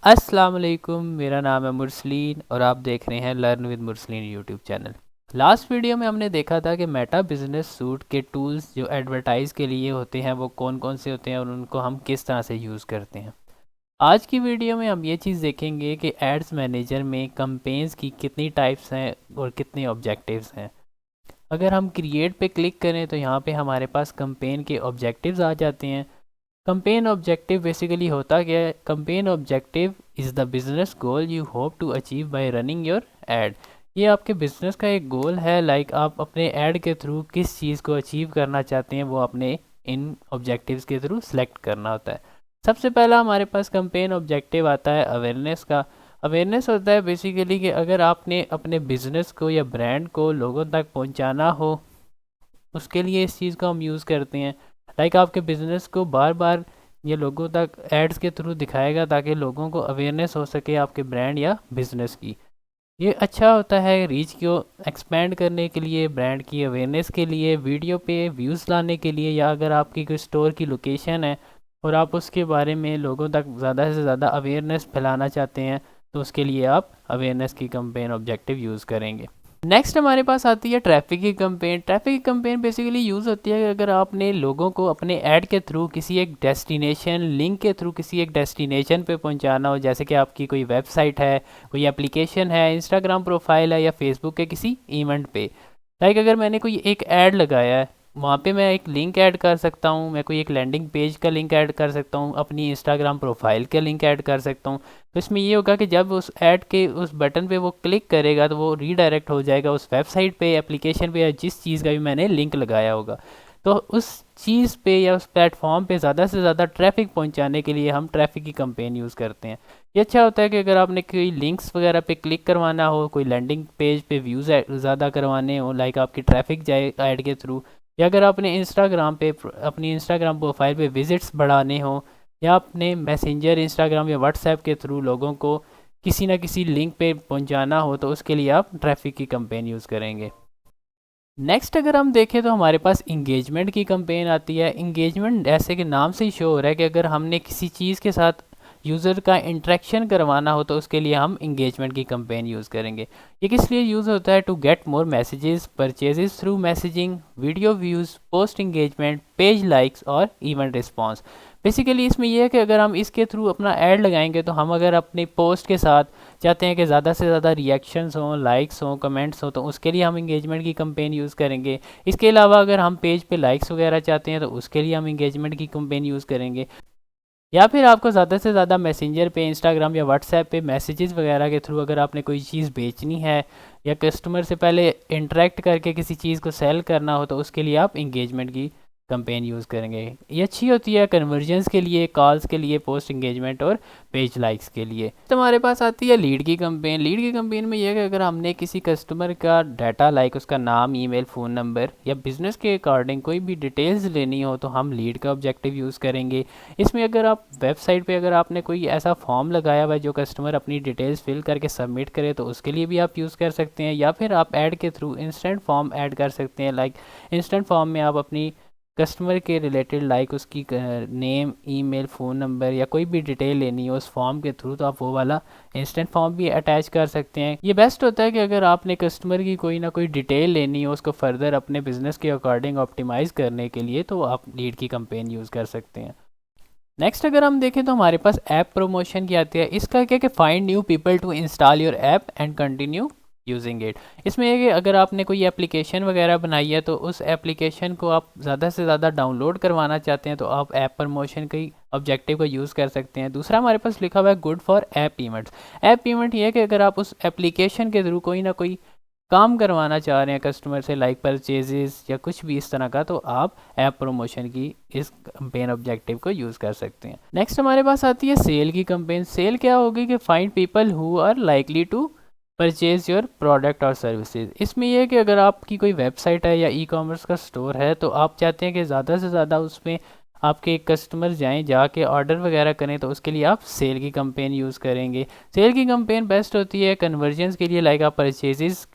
A: अस्सलाम वालेकुम, मेरा नाम है मुरसलीन और आप देख रहे हैं learn with Mursaleen YouTube channel. Last video में हमने देखा था कि मेटा बिजनेस सूट के टूल्स जो एडवर्टाइज के लिए होते हैं वो कौन कौन से होते हैं और उनको हम किस तरह से यूज़ करते हैं। आज की वीडियो में हम ये चीज़ देखेंगे कि एड्स मैनेजर में कंपेन्स की कितनी टाइप्स हैं और कितने ऑब्जेक्टिव्स हैं। अगर हम क्रिएट पे क्लिक करें तो यहाँ पे हमारे पास कंपेन के ऑब्जेक्टिव्स आ जाते हैं। कंपेन ऑब्जेक्टिव बेसिकली होता क्या है? Campaign objective is the business goal you hope to achieve by running your ad. ये आपके बिजनेस का एक गोल है, लाइक आप अपने ऐड के थ्रू किस चीज़ को अचीव करना चाहते हैं वो अपने इन ऑब्जेक्टिव्स के थ्रू सेलेक्ट करना होता है। सबसे पहला हमारे पास कंपेन ऑब्जेक्टिव आता है अवेयरनेस का। अवेयरनेस होता है बेसिकली कि अगर आपने अपने बिजनेस को या ब्रांड को लोगों तक पहुंचाना हो, उसके लिए इस चीज़ को हम यूज़ करते हैं। लाइक आपके बिजनेस को बार बार ये लोगों तक एड्स के थ्रू दिखाएगा ताकि लोगों को अवेयरनेस हो सके आपके ब्रांड या बिजनेस की। ये अच्छा होता है रीच को एक्सपेंड करने के लिए, ब्रांड की अवेयरनेस के लिए, वीडियो पे व्यूज़ लाने के लिए, या अगर आपकी कोई स्टोर की लोकेशन है और आप उसके बारे में लोगों तक ज़्यादा से ज़्यादा अवेयरनेस फैलाना चाहते हैं तो उसके लिए आप अवेयरनेस की कंपेन ऑब्जेक्टिव यूज़ करेंगे। नेक्स्ट हमारे पास आती है ट्रैफिक की कंपेन। ट्रैफिक की कंपेन बेसिकली यूज़ होती है कि अगर आपने लोगों को अपने ऐड के थ्रू किसी एक डेस्टिनेशन लिंक के थ्रू किसी एक डेस्टिनेशन पे पहुंचाना हो, जैसे कि आपकी कोई वेबसाइट है, कोई एप्लीकेशन है, इंस्टाग्राम प्रोफाइल है या फेसबुक के किसी इवेंट पे। लाइक अगर मैंने कोई एक ऐड लगाया है, वहाँ पे मैं एक लिंक ऐड कर सकता हूँ, मैं कोई एक लैंडिंग पेज का लिंक ऐड कर सकता हूँ, अपनी इंस्टाग्राम प्रोफाइल का लिंक ऐड कर सकता हूँ। तो इसमें ये होगा कि जब उस ऐड के उस बटन पे वो क्लिक करेगा तो वो रीडायरेक्ट हो जाएगा उस वेबसाइट पे, एप्लीकेशन पे या जिस चीज़ का भी मैंने लिंक लगाया होगा। तो उस चीज़ पे या उस प्लेटफॉर्म पे ज़्यादा से ज़्यादा ट्रैफिक पहुंचाने के लिए हम ट्रैफिक की कंपेन यूज़ करते हैं। ये अच्छा होता है कि अगर आपने कोई लिंक्स वगैरह पे क्लिक करवाना हो, कोई लैंडिंग पेज पे व्यूज़ ज़्यादा करवाने हो, लाइक आपकी ट्रैफिक जाए ऐड के थ्रू, या अगर आपने इंस्टाग्राम पे अपनी इंस्टाग्राम प्रोफाइल पे विजिट्स बढ़ाने हो, या अपने मैसेंजर इंस्टाग्राम या व्हाट्सएप के थ्रू लोगों को किसी ना किसी लिंक पे पहुंचाना हो, तो उसके लिए आप ट्रैफिक की कंपेन यूज़ करेंगे। नेक्स्ट अगर हम देखें तो हमारे पास इंगेजमेंट की कंपेन आती है। इंगेजमेंट ऐसे के नाम से ही शो हो रहा है कि अगर हमने किसी चीज़ के साथ यूज़र का इंटरेक्शन करवाना हो तो उसके लिए हम इंगेजमेंट की कंपेन यूज़ करेंगे। ये किस लिए यूज़ होता है? To get more messages, purchases through messaging, video views, post engagement, page likes और इवेंट रिस्पॉन्स। बेसिकली इसमें यह है कि अगर हम इसके थ्रू अपना ऐड लगाएंगे तो हम अगर अपनी पोस्ट के साथ चाहते हैं कि ज़्यादा से ज़्यादा रिएक्शंस हों, लाइक्स हों, कमेंट्स हों, तो उसके लिए हम इंगेजमेंट की कंपेन यूज़ करेंगे। इसके अलावा अगर हम पेज पे लाइक्स वगैरह चाहते हैं तो उसके लिए हम इंगेजमेंट की कंपेन यूज़ करेंगे। या फिर आपको ज़्यादा से ज़्यादा मैसेंजर पे, इंस्टाग्राम या व्हाट्सएप पे मैसेजेस वगैरह के थ्रू अगर आपने कोई चीज़ बेचनी है या कस्टमर से पहले इंटरेक्ट करके किसी चीज़ को सेल करना हो तो उसके लिए आप इंगेजमेंट की कंपेन यूज़ करेंगे। ये अच्छी होती है कन्वर्जन्स के लिए, कॉल्स के लिए, पोस्ट इंगेजमेंट और पेज लाइक्स के लिए। तो हमारे पास आती है लीड की कंपेन। लीड की कंपेन में यह है कि अगर हमने किसी कस्टमर का डाटा, लाइक उसका नाम, ईमेल, फ़ोन नंबर या बिज़नेस के अकॉर्डिंग कोई भी डिटेल्स लेनी हो तो हम लीड का ऑब्जेक्टिव यूज़ करेंगे। इसमें अगर आप वेबसाइट पर अगर आपने कोई ऐसा फॉर्म लगाया हुआ है जो कस्टमर अपनी डिटेल्स फिल करके सबमिट करे तो उसके लिए भी आप यूज़ कर सकते हैं। या फिर आप ऐड के थ्रू इंस्टेंट फॉर्म ऐड कर सकते हैं। लाइक इंस्टेंट फॉर्म में आप अपनी कस्टमर के रिलेटेड, लाइक उसकी नेम, ईमेल, फ़ोन नंबर या कोई भी डिटेल लेनी हो उस फॉर्म के थ्रू, तो आप वो वाला इंस्टेंट फॉर्म भी अटैच कर सकते हैं। ये बेस्ट होता है कि अगर आपने कस्टमर की कोई ना कोई डिटेल लेनी हो उसको फर्दर अपने बिजनेस के अकॉर्डिंग ऑप्टिमाइज़ करने के लिए, तो आप लीड की कंपेन यूज़ कर सकते हैं। नेक्स्ट अगर हम देखें तो हमारे पास ऐप प्रमोशन की आती है। इसका क्या कि find new people to install your app and continue using it. इसमें है कि अगर आपने कोई एप्लीकेशन वगैरह बनाई है तो उस एप्लीकेशन को आप ज़्यादा से ज़्यादा डाउनलोड करवाना चाहते हैं तो आप ऐप प्रमोशन की ऑब्जेक्टिव को यूज़ कर सकते हैं। दूसरा हमारे पास लिखा हुआ है good for app payments. App payment ये है कि अगर आप उस एप्लीकेशन के थ्रू कोई ना कोई काम करवाना चाह रहे हैं कस्टमर से, लाइक परचेजेस या कुछ भी इस तरह का, तो आप ऐप प्रमोशन की इस कंपेन ऑब्जेक्टिव को यूज़ कर सकते हैं। नेक्स्ट हमारे पास आती है सेल की कंपेन। सेल क्या होगी कि find people who are likely to purchase your product और सर्विसेज। इसमें यह है कि अगर आपकी कोई वेबसाइट है या ई कॉमर्स का स्टोर है तो आप चाहते हैं कि ज़्यादा से ज़्यादा उसमें आपके कस्टमर जाके ऑर्डर वगैरह करें, तो उसके लिए आप सेल की कंपेन यूज़ करेंगे। सेल की कंपेन बेस्ट होती है कन्वर्जन्स के लिए, लाइक आप परचेजेस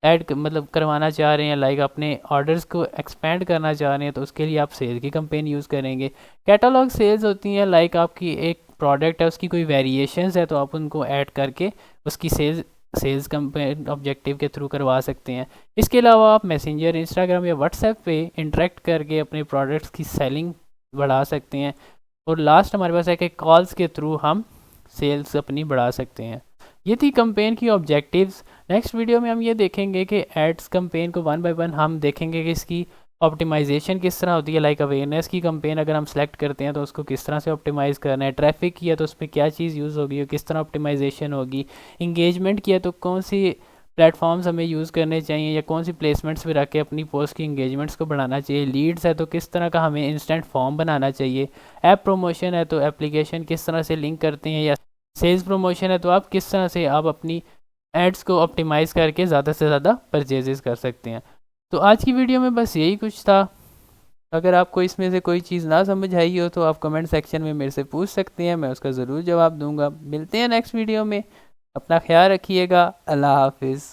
A: ऐड मतलब करवाना चाह रहे हैं, लाइक अपने ऑर्डर्स को एक्सपेंड करना चाह रहे हैं, तो उसके लिए आप सेल की कंपेन यूज़ करेंगे। कैटलॉग सेल्स होती हैं, लाइक आपकी एक प्रोडक्ट है उसकी कोई वेरिएशंस है तो आप उनको ऐड करके उसकी सेल्स कंपेन ऑब्जेक्टिव के थ्रू करवा सकते हैं। इसके अलावा आप मैसेंजर, इंस्टाग्राम या व्हाट्सएप पे इंटरेक्ट करके अपने प्रोडक्ट्स की सेलिंग बढ़ा सकते हैं। और लास्ट हमारे पास है कि कॉल्स के थ्रू हम सेल्स अपनी बढ़ा सकते हैं। ये थी कंपेन की ऑब्जेक्टिव्स। नेक्स्ट वीडियो में हम ये देखेंगे कि एड्स कंपेन को वन बाय वन हम देखेंगे कि इसकी ऑप्टिमाइजेशन किस तरह होती है। लाइक अवेयरनेस की कंपेन अगर हम सेलेक्ट करते हैं तो उसको किस तरह से ऑप्टिमाइज़ करना है, ट्रैफिक किया तो उस पर क्या चीज़ यूज़ होगी और किस तरह ऑप्टिमाइजेशन होगी, इंगेजमेंट किया तो कौन सी प्लेटफॉर्म्स हमें यूज़ करने चाहिए या कौन सी प्लेसमेंट्स पे रख के अपनी पोस्ट की इंगेजमेंट्स को बढ़ाना चाहिए, लीड्स है तो किस तरह का हमें इंस्टेंट फॉर्म बनाना चाहिए, ऐप प्रमोशन है तो एप्लीकेशन किस तरह से लिंक करते हैं, या सेल्स प्रमोशन है तो आप किस तरह से आप अपनी एड्स को ऑप्टिमाइज़ करके ज़्यादा से ज़्यादा परचेजेस कर सकते हैं। तो आज की वीडियो में बस यही कुछ था। अगर आपको इसमें से कोई चीज़ ना समझ आई हो तो आप कमेंट सेक्शन में मेरे से पूछ सकते हैं, मैं उसका ज़रूर जवाब दूंगा। मिलते हैं नेक्स्ट वीडियो में, अपना ख्याल रखिएगा। अल्लाह हाफिज़।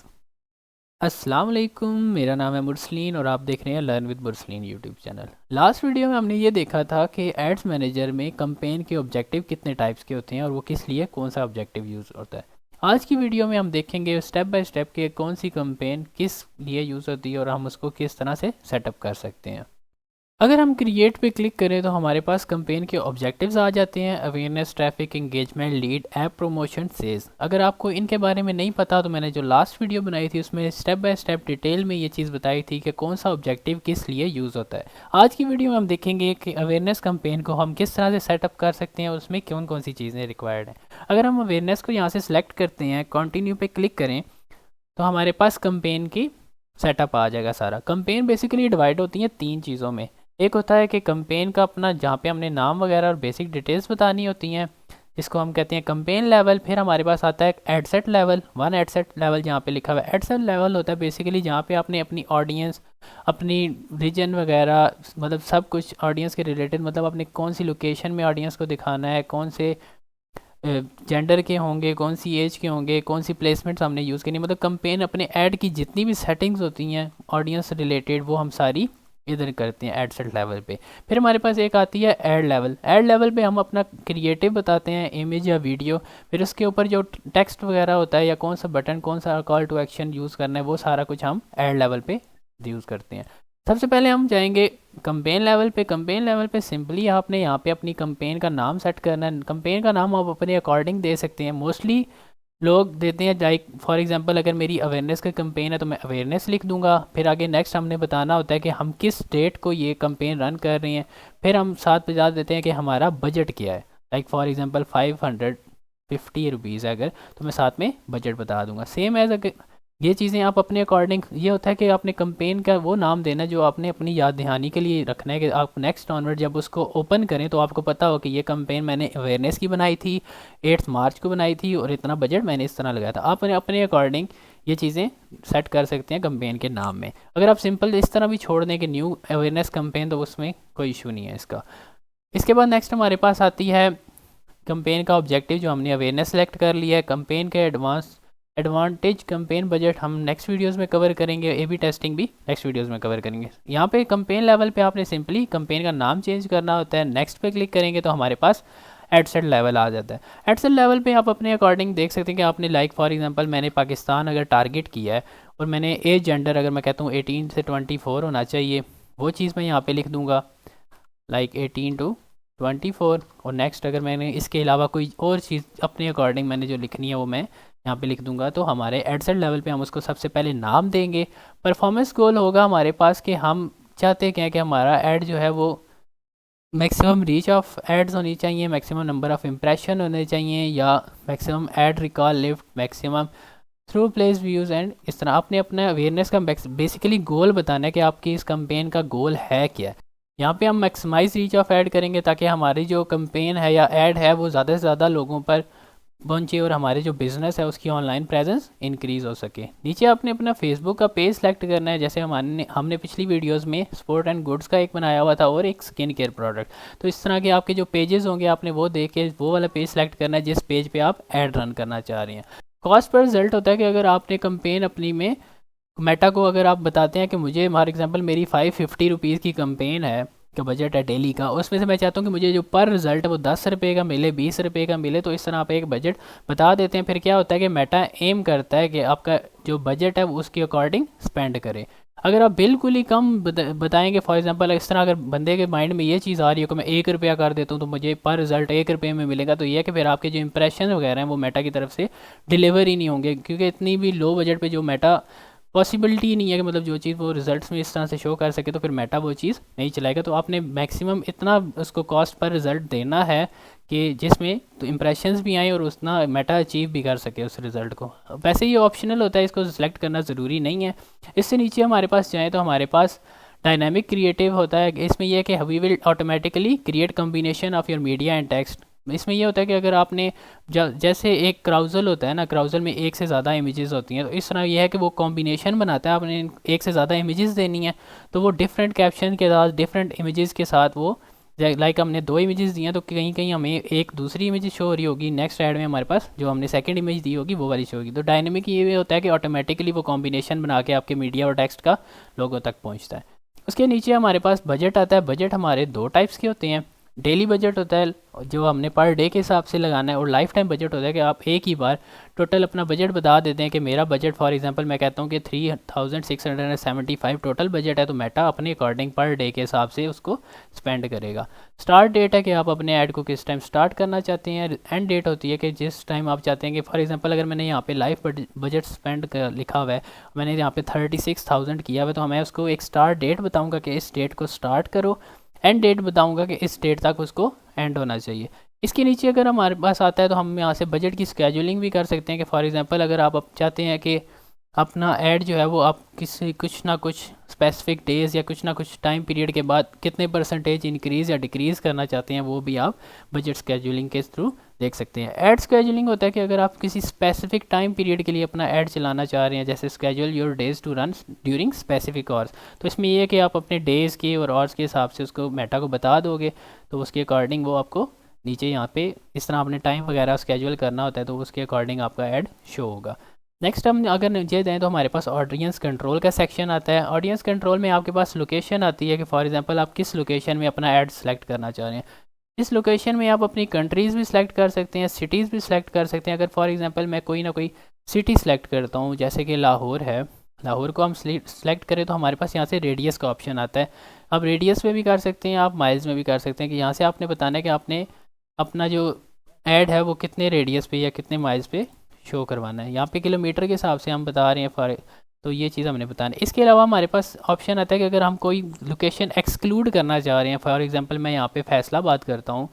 A: अस्सलाम वालेकुम, मेरा नाम है मुरसलीन और आप देख रहे हैं learn with Mursaleen YouTube channel. Last video में हमने ये देखा था कि एड्स मैनेजर में कंपेन के ऑब्जेक्टिव कितने टाइप्स के होते हैं और वो किस लिए कौन सा ऑब्जेक्टिव यूज़ होता है। आज की वीडियो में हम देखेंगे स्टेप बाय स्टेप के कौन सी कंपेन किस लिए यूज़ होती है और हम उसको किस तरह से सेटअप कर सकते हैं। अगर हम क्रिएट पे क्लिक करें तो हमारे पास कंपेन के ऑब्जेक्टिव्स आ जाते हैं, awareness, traffic, engagement, lead, app promotion, sales. अगर आपको इनके बारे में नहीं पता तो मैंने जो लास्ट वीडियो बनाई थी उसमें स्टेप बाय स्टेप डिटेल में ये चीज़ बताई थी कि कौन सा ऑब्जेक्टिव किस लिए यूज़ होता है। आज की वीडियो में हम देखेंगे कि अवेयरनेस कंपेन को हम किस तरह से सेटअप कर सकते हैं और उसमें कौन कौन सी चीज़ें रिक्वायर्ड हैं। अगर हम अवेयरनेस को यहाँ से सिलेक्ट करते हैं, कंटिन्यू पे क्लिक करें तो हमारे पास कंपेन की सेटअप आ जाएगा सारा। कंपेन बेसिकली डिवाइड होती है 3 चीज़ों में। एक होता है कि कंपेन का अपना जहाँ पे हमने नाम वगैरह और बेसिक डिटेल्स बतानी होती हैं, इसको हम कहते हैं कंपेन लेवल। फिर हमारे पास आता है ad set level, one ad set level जहाँ पे लिखा हुआ है। एडसेट लेवल होता है बेसिकली जहाँ पे आपने अपनी ऑडियंस, अपनी रीजन वगैरह, मतलब सब कुछ ऑडियंस के रिलेटेड, मतलब आपने कौन सी लोकेशन में ऑडियंस को दिखाना है, कौन से जेंडर के होंगे, कौन सी एज के होंगे, कौन सी प्लेसमेंट्स हमने यूज़ करनी, मतलब कंपेन अपने ऐड की जितनी भी सेटिंग्स होती हैं ऑडियंस रिलेटेड वो हम सारी इधर करते हैं एड सेट लेवल पे। फिर हमारे पास एक आती है ऐड लेवल। ऐड लेवल पे हम अपना क्रिएटिव बताते हैं, इमेज या वीडियो। फिर उसके ऊपर जो टेक्स्ट वगैरह होता है या कौन सा बटन, कौन सा कॉल टू एक्शन यूज़ करना है, वो सारा कुछ हम ऐड लेवल पे यूज़ करते हैं। सबसे पहले हम जाएंगे कंपेन लेवल पे। कंपेन लेवल पे सिंपली आपने यहाँ पे अपनी कंपेन का नाम सेट करना है। कंपेन का नाम आप अपने अकॉर्डिंग दे सकते हैं। मोस्टली लोग देते हैं, लाइक फॉर एग्जांपल अगर मेरी अवेयरनेस का कंपेन है तो मैं अवेयरनेस लिख दूंगा। फिर आगे नेक्स्ट हमने बताना होता है कि हम किस डेट को ये कंपेन रन कर रहे हैं। फिर हम साथ बता देते हैं कि हमारा बजट क्या है, लाइक फॉर एग्जांपल 550 रुपीज़ है अगर, तो मैं साथ में बजट बता दूंगा। सेम एज अगर ये चीज़ें आप अपने अकॉर्डिंग, ये होता है कि आपने कंपेन का वो नाम देना जो आपने अपनी याद दहानी के लिए रखना है कि आप नेक्स्ट ऑनवर्ड जब उसको ओपन करें तो आपको पता हो कि ये कंपेन मैंने अवेयरनेस की बनाई थी, 8 मार्च को बनाई थी और इतना बजट मैंने इस तरह लगाया था। आप अपने अकॉर्डिंग ये चीज़ें सेट कर सकते हैं कंपेन के नाम में। अगर आप सिंपल इस तरह भी छोड़ दें कि न्यू अवेयरनेस कंपेन, तो उसमें कोई इशू नहीं है इसका। इसके बाद नेक्स्ट हमारे पास आती है कंपेन का ऑब्जेक्टिव, जो हमने अवेयरनेस सेलेक्ट कर लिया है। कंपेन के एडवांटेज, कंपेन बजट हम नेक्स्ट वीडियोस में कवर करेंगे, ए बी टेस्टिंग भी नेक्स्ट वीडियोस में कवर करेंगे। यहाँ पे कंपेन लेवल पे आपने सिंपली कंपेन का नाम चेंज करना होता है। नेक्स्ट पे क्लिक करेंगे तो हमारे पास एडसेट लेवल आ जाता है। एडसेट लेवल पे आप अपने अकॉर्डिंग देख सकते हैं कि आपने लाइक फॉर एग्जांपल मैंने पाकिस्तान अगर टारगेट किया है और मैंने एज जेंडर अगर मैं कहता हूँ 18 से 24 होना चाहिए, वो चीज़ मैं यहाँ पे लिख दूँगा, लाइक 18 to 24 और नेक्स्ट अगर मैंने इसके अलावा कोई और चीज़ अपने अकॉर्डिंग मैंने जो लिखनी है वो मैं यहाँ पे लिख दूंगा। तो हमारे एडसेट लेवल पे हम उसको सबसे पहले नाम देंगे। परफॉर्मेंस गोल होगा हमारे पास कि हम चाहते क्या कि हमारा ऐड जो है वो मैक्सिमम रीच ऑफ एड्स होनी चाहिए, मैक्सिमम नंबर ऑफ़ इम्प्रेशन होने चाहिए, या maximum ad recall lift, maximum through plays views and इस तरह आपने अपना अवेयरनेस का बेसिकली गोल बताना है कि आपकी इस कंपेन का गोल है क्या। यहाँ पे हम मैक्सिमाइज रीच ऑफ ऐड करेंगे ताकि हमारी जो कंपेन है या ऐड है वो ज़्यादा से ज़्यादा लोगों पर पहुँचे और हमारे जो बिज़नेस है उसकी ऑनलाइन प्रेजेंस इंक्रीज़ हो सके। नीचे आपने अपना फेसबुक का पेज सेलेक्ट करना है, जैसे हमने पिछली वीडियोस में स्पोर्ट एंड गुड्स का एक बनाया हुआ था और एक स्किन केयर प्रोडक्ट। तो इस तरह के आपके जो पेजेस होंगे आपने वो देख के वो वाला पेज सेलेक्ट करना है जिस पेज पे आप ऐड रन करना चाह रहे हैं। कॉस्ट पर रिजल्ट होता है कि अगर आपने कंपेन अपनी में मेटा को अगर आप बताते हैं कि मुझे फॉर एग्जांपल मेरी 550 रुपीज़ की कंपेन है का बजट है डेली का, उसमें से मैं चाहता हूँ कि मुझे जो पर रिजल्ट है वो 10 रुपये का मिले, 20 रुपये का मिले, तो इस तरह आप एक बजट बता देते हैं। फिर क्या होता है कि मेटा एम करता है कि आपका जो बजट है वो उसके अकॉर्डिंग स्पेंड करे। अगर आप बिल्कुल ही कम बताएंगे, फॉर एग्जांपल इस तरह अगर बंदे के माइंड में ये चीज़ आ रही है कि मैं 1 रुपया कर देता हूँ तो मुझे पर रिजल्ट 1 रुपये में मिलेगा, तो ये है कि फिर आपके जो इंप्रेशन वगैरह हैं वो मेटा की तरफ से डिलीवर ही नहीं होंगे, क्योंकि इतनी भी लो बजट पे जो मेटा पॉसिबिलिटी ही नहीं है कि मतलब जो चीज़ वो रिजल्ट्स में इस तरह से शो कर सके, तो फिर मेटा वो चीज़ नहीं चलाएगा। तो आपने मैक्सिमम इतना उसको कॉस्ट पर रिजल्ट देना है कि जिसमें तो इंप्रेशंस भी आए और उतना मेटा अचीव भी कर सके उस रिज़ल्ट को। वैसे ये ऑप्शनल होता है, इसको सिलेक्ट करना ज़रूरी नहीं है। इससे नीचे हमारे पास जाएँ तो हमारे पास डायनामिक क्रिएटिव होता है। इसमें यह है कि we will automatically create combination of your media and text. इसमें यह होता है कि अगर आपने जैसे एक क्राउजल होता है ना, क्राउजल में एक से ज़्यादा इमेजेस होती हैं, तो इस तरह यह है कि वो कॉम्बिनेशन बनाता है, आपने एक से ज़्यादा इमेजेस देनी है तो वो डिफरेंट कैप्शन के साथ डिफरेंट इमेजेस के साथ वो लाइक हमने 2 इमेजेस दी हैं तो कहीं कहीं हमें एक दूसरी इमेज शो हो रही होगी, नेक्स्ट ऐड में हमारे पास जो हमने सेकंड इमेज दी होगी वो वाली शो होगी। तो डायनेमिक ये होता है कि ऑटोमेटिकली वो कॉम्बिनेशन बना के आपके मीडिया और टेक्स्ट का लोगों तक पहुँचता है। उसके नीचे हमारे पास बजट आता है। बजट हमारे 2 टाइप्स के होते हैं। डेली बजट होता है जो हमने पर डे के हिसाब से लगाना है, और लाइफ टाइम बजट होता है कि आप एक ही बार टोटल अपना बजट बता देते हैं कि मेरा बजट फॉर एग्जांपल मैं कहता हूँ कि 3675 टोटल बजट है, तो मेटा अपने अकॉर्डिंग पर डे के हिसाब से उसको स्पेंड करेगा। स्टार्ट डेट है कि आप अपने ऐड को किस टाइम स्टार्ट करना चाहते हैं। एंड डेट होती है कि जिस टाइम आप चाहते हैं कि फॉर एग्जांपल अगर मैंने यहाँ पे लाइफ बजट स्पेंड लिखा हुआ है, मैंने यहाँ पे 36,000 किया हुआ है, तो मैं उसको एक स्टार्ट डेट बताऊँगा कि इस डेट को स्टार्ट करो, एंड डेट बताऊंगा कि इस डेट तक उसको एंड होना चाहिए। इसके नीचे अगर हमारे पास आता है तो हम यहाँ से बजट की स्केजुलिंग भी कर सकते हैं कि फॉर एग्जांपल अगर आप चाहते हैं कि अपना ऐड जो है वो आप किसी कुछ ना कुछ स्पेसिफिक डेज़ या कुछ ना कुछ टाइम पीरियड के बाद कितने परसेंटेज इंक्रीज़ या डिक्रीज़ करना चाहते हैं, वो भी आप बजट स्केजुलिंग के थ्रू देख सकते हैं। ऐड स्केजुलिंग होता है कि अगर आप किसी स्पेसिफिक टाइम पीरियड के लिए अपना ऐड चलाना चाह रहे हैं, जैसे schedule your days to run during specific hours, तो इसमें यह है कि आप अपने डेज़ के और आवर्स के हिसाब से उसको मेटा को बता दोगे, तो उसके अकॉर्डिंग वो आपको नीचे यहाँ पे इस तरह आपने टाइम वगैरह स्केजुअल करना होता है, तो उसके अकॉर्डिंग आपका ऐड शो होगा। नेक्स्ट हम अगर नीचे दें तो हमारे पास ऑडियंस कंट्रोल का सेक्शन आता है। ऑडियंस कंट्रोल में आपके पास लोकेशन आती है कि फॉर एग्जांपल आप किस लोकेशन में अपना ऐड सेलेक्ट करना चाह रहे हैं। इस लोकेशन में आप अपनी कंट्रीज़ भी सिलेक्ट कर सकते हैं, सिटीज़ भी सिलेक्ट कर सकते हैं। अगर फॉर एग्जांपल मैं कोई ना कोई सिटी सेलेक्ट करता हूँ, जैसे कि लाहौर है, लाहौर को हम सेलेक्ट करें तो हमारे पास यहाँ से रेडियस का ऑप्शन आता है। आप रेडियस में भी कर सकते हैं, आप माइल्स में भी कर सकते हैं, कि यहाँ से आपने बताना है कि आपने अपना जो ऐड है वो कितने रेडियस पे या कितने माइल्स पे शो करवाना है। यहाँ पे किलोमीटर के हिसाब से हम बता रहे हैं फॉर, तो ये चीज़ हमने बताना है। इसके अलावा हमारे पास ऑप्शन आता है कि अगर हम कोई लोकेशन एक्सक्लूड करना चाह रहे हैं, फॉर एग्जांपल मैं यहाँ पे फैसलाबाद करता हूँ,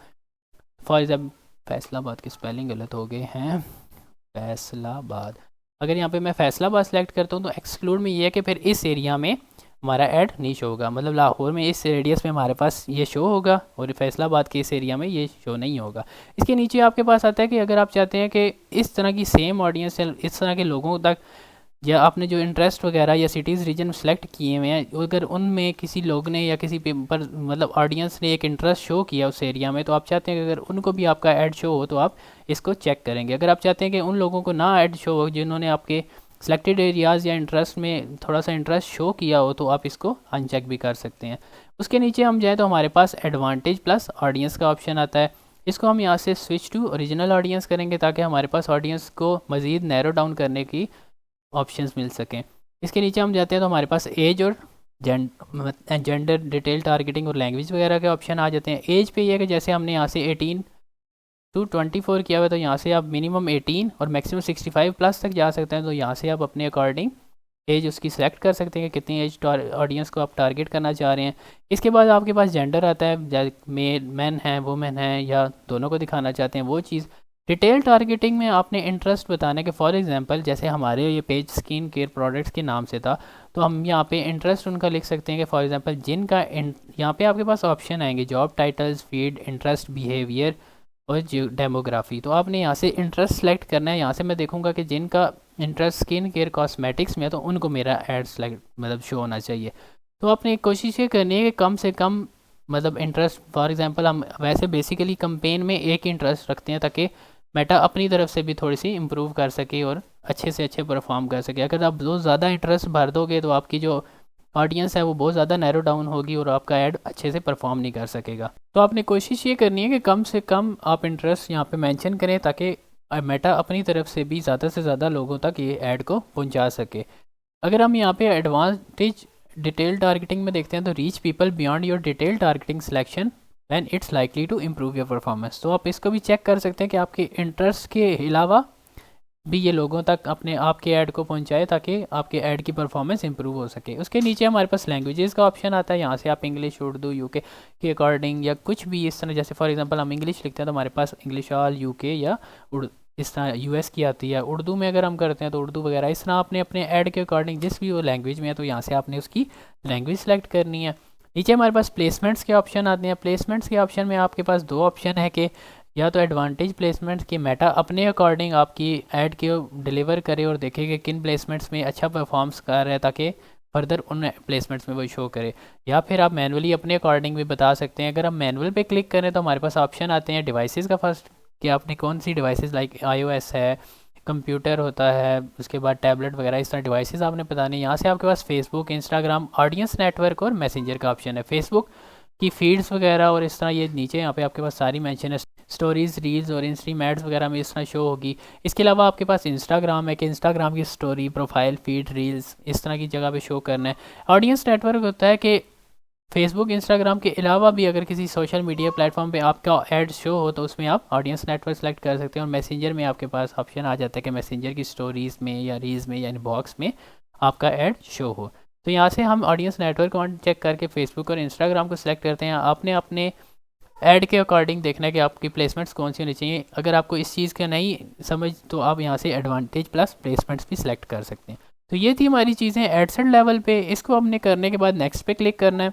A: फॉर एग्जांपल फैसलाबाद की स्पेलिंग गलत हो गए हैं, फैसलाबाद, अगर यहाँ पे मैं फैसलाबाद सेलेक्ट करता हूँ तो एक्सक्लूड में ये है कि फिर इस एरिया में हमारा ऐड नहीं शो होगा, मतलब लाहौर में इस रेडियस में हमारे पास ये शो होगा और फैसलाबाद के इस एरिया में ये शो नहीं होगा। इसके नीचे आपके पास आता है कि अगर आप चाहते हैं कि इस तरह की सेम ऑडियंस इस तरह के लोगों तक, या आपने जो इंटरेस्ट वगैरह या सिटीज़ रीजन सेलेक्ट किए हुए हैं, अगर उनमें किसी लोग ने या किसी पेपर मतलब ऑडियंस ने एक इंटरेस्ट शो किया उस एरिया में, तो आप चाहते हैं कि अगर उनको भी आपका ऐड शो हो तो आप इसको चेक करेंगे। अगर आप चाहते हैं कि उन लोगों को ना ऐड शो हो जिन्होंने आपके सेलेक्टेड एरियाज़ या इंटरेस्ट में थोड़ा सा इंटरेस्ट शो किया हो, तो आप इसको अनचेक भी कर सकते हैं। उसके नीचे हम जाएँ तो हमारे पास एडवांटेज प्लस ऑडियंस का ऑप्शन आता है। इसको हम यहाँ से स्विच टू ओरिजिनल ऑडियंस करेंगे ताकि हमारे पास ऑडियंस को मज़ीद नैरो डाउन करने की ऑप्शंस मिल सकें। इसके नीचे हम जाते हैं तो हमारे पास एज और जेंडर, डिटेल टारगेटिंग और लैंग्वेज वगैरह के ऑप्शन आ जाते हैं। एज पे ये है कि जैसे हमने यहाँ से 18 टू 24 किया हुआ है, तो यहाँ से आप मिनिमम 18 और मैक्सिमम 65 प्लस तक जा सकते हैं। तो यहाँ से आप अपने अकॉर्डिंग एज उसकी सेलेक्ट कर सकते हैं कि कितनी एज ऑडियंस को आप टारगेट करना चाह रहे हैं। इसके बाद आपके पास जेंडर आता है, मेन है वुमेन है या दोनों को दिखाना चाहते हैं वो चीज़। डिटेल टारगेटिंग में आपने इंटरेस्ट बताना कि फॉर एग्जांपल जैसे हमारे ये पेज स्किन केयर प्रोडक्ट्स के नाम से था, तो हम यहाँ पे इंटरेस्ट उनका लिख सकते हैं कि फॉर एग्जांपल जिनका यहाँ पे आपके पास ऑप्शन आएंगे job titles, feed, interest, behaviour और डेमोग्राफी। तो आपने यहाँ से इंटरेस्ट सेलेक्ट करना है। यहाँ से मैं देखूंगा कि जिनका इंटरेस्ट स्किन केयर कॉस्मेटिक्स में है तो उनको मेरा एड सेलेक्ट मतलब शो होना चाहिए। तो आपने कोशिश ये करनी है कि कम से कम मतलब इंटरेस्ट, फॉर एग्जांपल हम वैसे बेसिकली कंपेन में एक इंटरेस्ट रखते हैं ताकि मेटा अपनी तरफ से भी थोड़ी सी इम्प्रूव कर सके और अच्छे से अच्छे परफॉर्म कर सके। अगर आप बहुत ज़्यादा इंटरेस्ट भर दोगे तो आपकी जो ऑडियंस है वो बहुत ज़्यादा नैरो डाउन होगी और आपका ऐड अच्छे से परफॉर्म नहीं कर सकेगा। तो आपने कोशिश ये करनी है कि कम से कम आप इंटरेस्ट यहाँ पे मेंशन करें ताकि मेटा अपनी तरफ से भी ज़्यादा से ज़्यादा लोगों तक ये ऐड को पहुँचा सके। अगर हम यहाँ पे एडवांटेज डिटेल टारगेटिंग में देखते हैं तो reach people beyond your detail targeting selection when it's likely to improve your performance. तो आप इसको भी चेक कर सकते हैं कि आपके इंटरेस्ट के अलावा भी ये लोगों तक अपने आपके ऐड को पहुंचाए ताकि आपके ऐड की परफॉर्मेंस इंप्रूव हो सके। उसके नीचे हमारे पास लैंग्वेजेस का ऑप्शन आता है। यहाँ से आप इंग्लिश, उर्दू, यूके के अकॉर्डिंग या कुछ भी इस तरह, जैसे फॉर एग्जांपल हम इंग्लिश लिखते हैं तो हमारे पास इंग्लिश ऑल यूके या इस तरह यूएस की आती है। उर्दू में अगर हम करते हैं तो उर्दू वगैरह। इस तरह आपने अपने ऐड के अकॉर्डिंग जिस भी वो लैंग्वेज में है तो यहाँ से आपने उसकी लैंग्वेज सेलेक्ट करनी है। नीचे हमारे पास प्लेसमेंट्स के ऑप्शन आते हैं। प्लेसमेंट्स के ऑप्शन में आपके पास दो ऑप्शन है कि या तो एडवांटेज प्लेसमेंट्स की मेटा अपने अकॉर्डिंग आपकी ऐड के डिलीवर करे और देखे कि किन प्लेसमेंट्स में अच्छा परफॉर्म्स कर रहा है ताकि फर्दर उन प्लेसमेंट्स में वो शो करे। या फिर आप मैनुअली अपने अकॉर्डिंग भी बता सकते हैं। अगर हम मैनुअल पे क्लिक करें तो हमारे पास ऑप्शन आते हैं डिवाइसेस का। फर्स्ट कि आपने कौन सी डिवाइसेस लाइक iOS है, कंप्यूटर होता है, उसके बाद टैबलेट वगैरह, इस तरह डिवाइसेस आपने बताने। यहाँ से आपके पास फेसबुक, इंस्टाग्राम, ऑडियंस नेटवर्क और मैसेंजर का ऑप्शन है। फेसबुक की फीड्स वगैरह और इस तरह ये नीचे यहाँ पे आपके पास सारी मेंशन है। स्टोरीज, रील्स और इंस्ट्रीम एड्स वगैरह में इस तरह शो होगी। इसके अलावा आपके पास इंस्टाग्राम है कि इंस्टाग्राम की स्टोरी, प्रोफाइल, फीड, रील्स इस तरह की जगह पे शो करना है। ऑडियंस नेटवर्क होता है कि फेसबुक, इंस्टाग्राम के अलावा भी अगर किसी सोशल मीडिया प्लेटफॉर्म पे आपका ऐड शो हो तो उसमें आप ऑडियंस नेटवर्क सेलेक्ट कर सकते हैं। और मैसेंजर में आपके पास ऑप्शन आ जाता है कि मैसेंजर की स्टोरीज़ में या रील्स में या इनबॉक्स में आपका ऐड शो हो। तो यहाँ से हम ऑडियंस नेटवर्क चेक करके फेसबुक और इंस्टाग्राम को सिलेक्ट करते हैं। आपने अपने ऐड के अकॉर्डिंग देखना है कि आपकी प्लेसमेंट्स कौन सी होनी चाहिए। अगर आपको इस चीज़ का नहीं समझ तो आप यहाँ से एडवांटेज प्लस प्लेसमेंट्स भी सिलेक्ट कर सकते हैं। तो ये थी हमारी चीज़ें एडसेट लेवल पे। इसको हमने करने के बाद नेक्स्ट पे क्लिक करना है।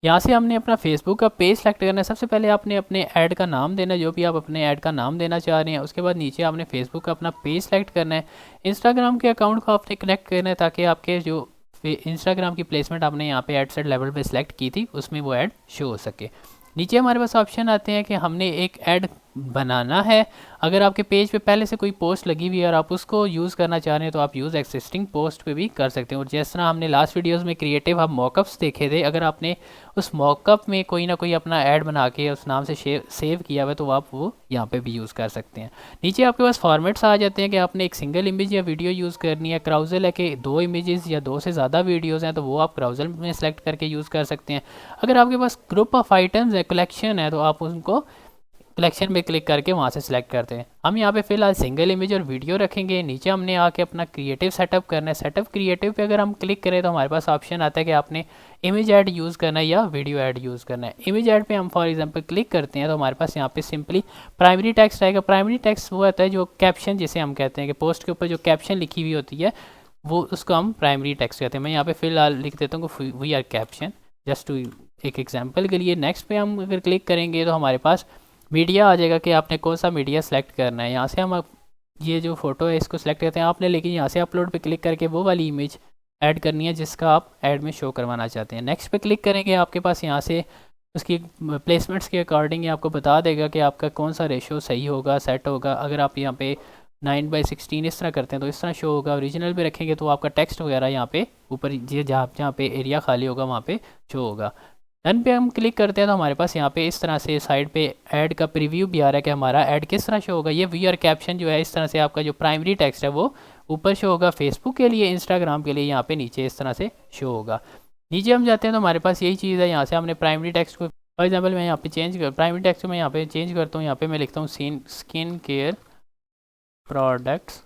A: यहाँ से हमने अपना फेसबुक का पेज सेलेक्ट करना है। सबसे पहले आपने अपने ऐड का नाम देना है, जो भी आप अपने ऐड का नाम देना चाह रहे हैं। उसके बाद नीचे आपने फेसबुक का अपना पेज सेलेक्ट करना है। इंस्टाग्राम के अकाउंट को आपने कनेक्ट करना है ताकि आपके जो इंस्टाग्राम की प्लेसमेंट आपने यहाँ पे एड सेट लेवल पे सिलेक्ट की थी उसमें वो ऐड शो हो सके। नीचे हमारे पास ऑप्शन आते हैं कि हमने एक ऐड बनाना है। अगर आपके पेज पे पहले से कोई पोस्ट लगी हुई है और आप उसको यूज़ करना चाह रहे हैं तो आप यूज़ एक्सिस्टिंग पोस्ट पे भी कर सकते हैं। और जिस तरह हमने लास्ट वीडियोस में क्रिएटिव हम मॉकअप्स देखे थे, अगर आपने उस मॉकअप में कोई ना कोई अपना ऐड बना के उस नाम से सेव किया हुआ है तो आप वो यहाँ पे भी यूज़ कर सकते हैं। नीचे आपके पास फॉर्मेट्स आ जाते हैं कि आपने एक सिंगल इमेज या वीडियो यूज़ करनी है। क्राउजल है कि 2 इमेजेस या 2 से ज़्यादा वीडियोज़ हैं तो वो आप क्राउजल में सेलेक्ट करके यूज़ कर सकते हैं। अगर आपके पास ग्रुप ऑफ आइटम्स है, कलेक्शन है, तो आप उनको कलेक्शन में क्लिक करके वहाँ से सिलेक्ट करते हैं। हम यहाँ पे फिलहाल सिंगल इमेज और वीडियो रखेंगे। नीचे हमने आके अपना क्रिएटिव सेटअप करना है। सेटअप क्रिएटिव पे अगर हम क्लिक करें तो हमारे पास ऑप्शन आता है कि आपने इमेज ऐड यूज़ करना है या वीडियो ऐड यूज़ करना है। इमेज ऐड पे हम फॉर एग्जांपल क्लिक करते हैं तो हमारे पास यहाँ पे सिंपली प्राइमरी टेक्स्ट आएगा। प्राइमरी टेक्स्ट वो आता है जो कैप्शन जिसे हम कहते हैं कि पोस्ट के ऊपर जो कैप्शन लिखी हुई होती है वो उसको हम प्राइमरी टेक्स्ट कहते हैं। मैं यहाँ पे फिलहाल लिख देता हूँ we are caption just to एक एग्जाम्पल के लिए। नेक्स्ट पे हम अगर क्लिक करेंगे तो हमारे पास मीडिया आ जाएगा कि आपने कौन सा मीडिया सेलेक्ट करना है। यहाँ से हम ये जो फोटो है इसको सेलेक्ट करते हैं आपने, लेकिन यहाँ से अपलोड पे क्लिक करके वो वाली इमेज ऐड करनी है जिसका आप ऐड में शो करवाना चाहते हैं। नेक्स्ट पे क्लिक करेंगे आपके पास यहाँ से उसकी प्लेसमेंट्स के अकॉर्डिंग आपको बता देगा कि आपका कौन सा रेशो सही होगा, सेट होगा। अगर आप यहाँ पे 9/16 इस तरह करते हैं तो इस तरह शो होगा। ओरिजिनल पे रखेंगे तो आपका टेक्स्ट वगैरह यहाँ पे ऊपर जहाँ पे एरिया खाली होगा वहाँ पे शो होगा। डन पे हम क्लिक करते हैं तो हमारे पास यहाँ पे इस तरह से साइड पे ऐड का प्रीव्यू भी आ रहा है कि हमारा ऐड किस तरह शो होगा। ये वी आर कैप्शन जो है इस तरह से आपका जो प्राइमरी टेक्स्ट है वो ऊपर शो होगा फेसबुक के लिए, इंस्टाग्राम के लिए यहाँ पे नीचे इस तरह से शो होगा। नीचे हम जाते हैं तो हमारे पास यही चीज़ है। यहाँ से हमने प्राइमरी टेक्स्ट को फॉर एग्जांपल मैं यहाँ पे प्राइमरी टेक्स्ट को मैं यहाँ पे चेंज करता हूँ। यहाँ पे मैं लिखता हूँ स्किन केयर प्रोडक्ट्स।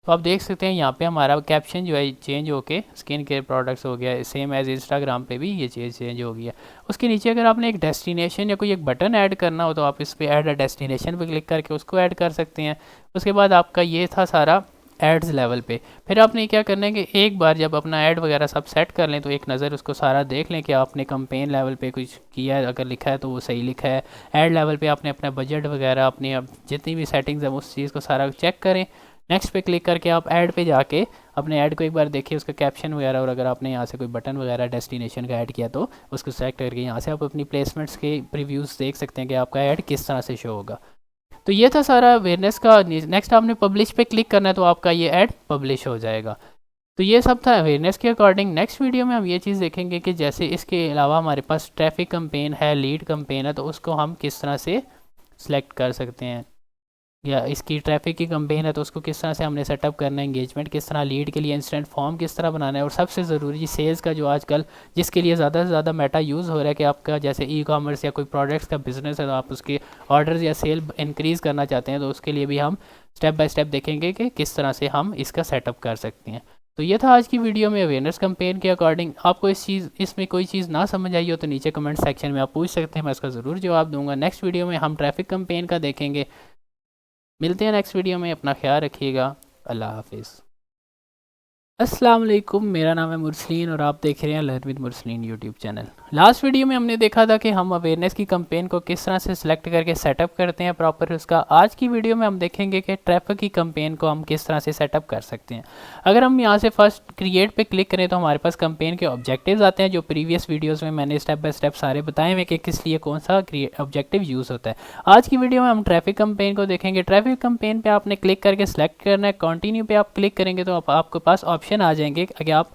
A: तो आप देख सकते हैं यहाँ पे हमारा कैप्शन जो है चेंज होके स्किन केयर प्रोडक्ट्स हो गया। सेम एज इंस्टाग्राम पे भी ये चीज़ चेंज हो गई है। उसके नीचे अगर आपने एक डेस्टिनेशन या कोई एक बटन ऐड करना हो तो आप इस पर ऐड अ डेस्टिनेशन पे क्लिक करके उसको ऐड कर सकते हैं। उसके बाद आपका ये था सारा एड्स लेवल पे। फिर आपने क्या करना है कि एक बार जब अपना ऐड वगैरह सब सेट कर लें तो एक नज़र उसको सारा देख लें कि आपने कंपेन लेवल पे कुछ किया है, अगर लिखा है तो वो सही लिखा है। ऐड लेवल पे आपने अपना बजट वगैरह अपनी अब जितनी भी सेटिंग्स है उस चीज़ को सारा चेक करें। नेक्स्ट पे क्लिक करके आप ऐड पे जाके अपने ऐड को एक बार देखिए, उसका कैप्शन वगैरह, और अगर आपने यहाँ से कोई बटन वगैरह डेस्टिनेशन का ऐड किया तो उसको सेलेक्ट करके यहाँ से आप अपनी प्लेसमेंट्स के प्रीव्यूज़ देख सकते हैं कि आपका ऐड किस तरह से शो होगा। तो ये था सारा अवेयरनेस का। नेक्स्ट आपने पब्लिश पे क्लिक करना है तो आपका ये ऐड पब्लिश हो जाएगा। तो ये सब था अवेयरनेस के अकॉर्डिंग। नेक्स्ट वीडियो में हम ये चीज़ देखेंगे कि जैसे इसके अलावा हमारे पास ट्रैफिक कंपेन है, लीड कंपेन है, तो उसको हम किस तरह से सिलेक्ट कर सकते हैं, या इसकी ट्रैफिक की कंपेन है तो उसको किस तरह से हमने सेटअप करना है, एंगेजमेंट किस तरह, लीड के लिए इंस्टेंट फॉर्म किस तरह बनाना है, और सबसे ज़रूरी सेल्स का जो आजकल जिसके लिए ज़्यादा से ज़्यादा मेटा यूज़ हो रहा है कि आपका जैसे ई कॉमर्स या कोई प्रोडक्ट्स का बिजनेस है तो आप उसके ऑर्डर्स या सेल इंक्रीज़ करना चाहते हैं तो उसके लिए भी हम स्टेप बाय स्टेप देखेंगे कि किस तरह से हम इसका सेटअप कर सकते हैं। तो ये था आज की वीडियो में अवेयरनेस कंपेन के अकॉर्डिंग। आपको इसमें कोई चीज़ ना समझ आई हो तो नीचे कमेंट सेक्शन में आप पूछ सकते हैं, मैं उसका ज़रूर जवाब दूंगा। नेक्स्ट वीडियो में हम ट्रैफिक कंपेन का देखेंगे। मिलते हैं नेक्स्ट वीडियो में, अपना ख्याल रखिएगा। अल्लाह हाफिज़। अस्सलाम वालेकुम, मेरा नाम है मुरसलीन और आप देख रहे हैं learn with Mursaleen YouTube channel. Last video में हमने देखा था कि हम अवेयरनेस की कंपेन को किस तरह से सिलेक्ट करके सेटअप करते हैं प्रॉपर उसका। आज की वीडियो में हम देखेंगे कि ट्रैफिक की कंपेन को हम किस तरह से सेटअप कर सकते हैं। अगर हम यहाँ से फर्स्ट क्रिएट पे क्लिक करें तो हमारे पास कंपेन के ऑब्जेक्टिव्स आते हैं जो प्रीवियस वीडियोज़ में मैंने स्टेप बाय स्टेप सारे बताए हुए कि किस लिए कौन सा ऑब्जेक्टिव यूज़ होता है। आज की वीडियो में हम ट्रैफिक कंपेन को देखेंगे। ट्रैफिक कंपेन पे आपने क्लिक करके सिलेक्ट करना है। कंटिन्यू पे आप क्लिक करेंगे तो आपके पास ऑप्शन आ जाएंगे कि आप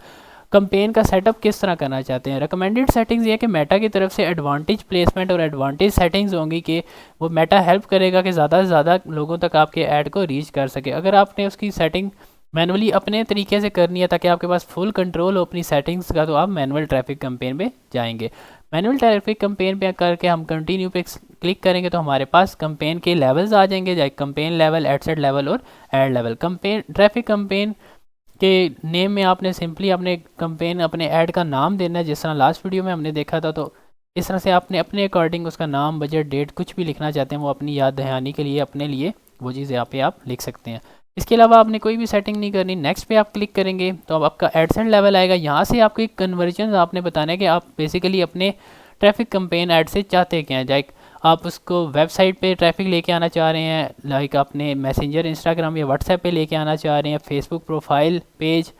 A: कंपेन का सेटअप किस तरह करना चाहते हैं। रिकमेंडेड सेटिंग्स ये कि मेटा की तरफ से एडवांटेज प्लेसमेंट और एडवांटेज सेटिंग्स होंगी कि वो मेटा हेल्प करेगा कि ज़्यादा से ज़्यादा लोगों तक आपके ऐड को रीच कर सके। अगर आपने उसकी सेटिंग मैनुअली अपने तरीके से करनी है ताकि आपके पास फुल कंट्रोल हो अपनी सेटिंग्स का, तो आप मैनुअल ट्रैफिक कंपेन पे जाएंगे। मैनुअल ट्रैफिक कंपेन पे करके हम कंटिन्यू पे क्लिक करेंगे तो हमारे पास कंपेन के लेवल्स आ जाएंगे, जैसे कंपेन लेवल, एडसेट लेवल और ad level. Campaign traffic campaign के नेम में आपने सिंपली अपने कंपेन अपने ऐड का नाम देना है, जिस तरह लास्ट वीडियो में हमने देखा था। तो इस तरह से आपने अपने अकॉर्डिंग उसका नाम, बजट, डेट कुछ भी लिखना चाहते हैं वो अपनी याद दहानी के लिए अपने लिए वो चीज़ यहाँ पे आप लिख सकते हैं। इसके अलावा आपने कोई भी सेटिंग नहीं करनी। नेक्स्ट पे आप क्लिक करेंगे तो अब आपका एडसेट लेवल आएगा। यहाँ से आपकी कन्वर्जन आपने बताना है कि आप बेसिकली अपने ट्रैफिक कंपेन ऐड से चाहते क्या हैं। लाइक आप उसको वेबसाइट पे ट्रैफिक लेके आना चाह रहे हैं, लाइक अपने मैसेंजर, इंस्टाग्राम या व्हाट्सएप पे लेके आना चाह रहे हैं, फेसबुक प्रोफाइल पेज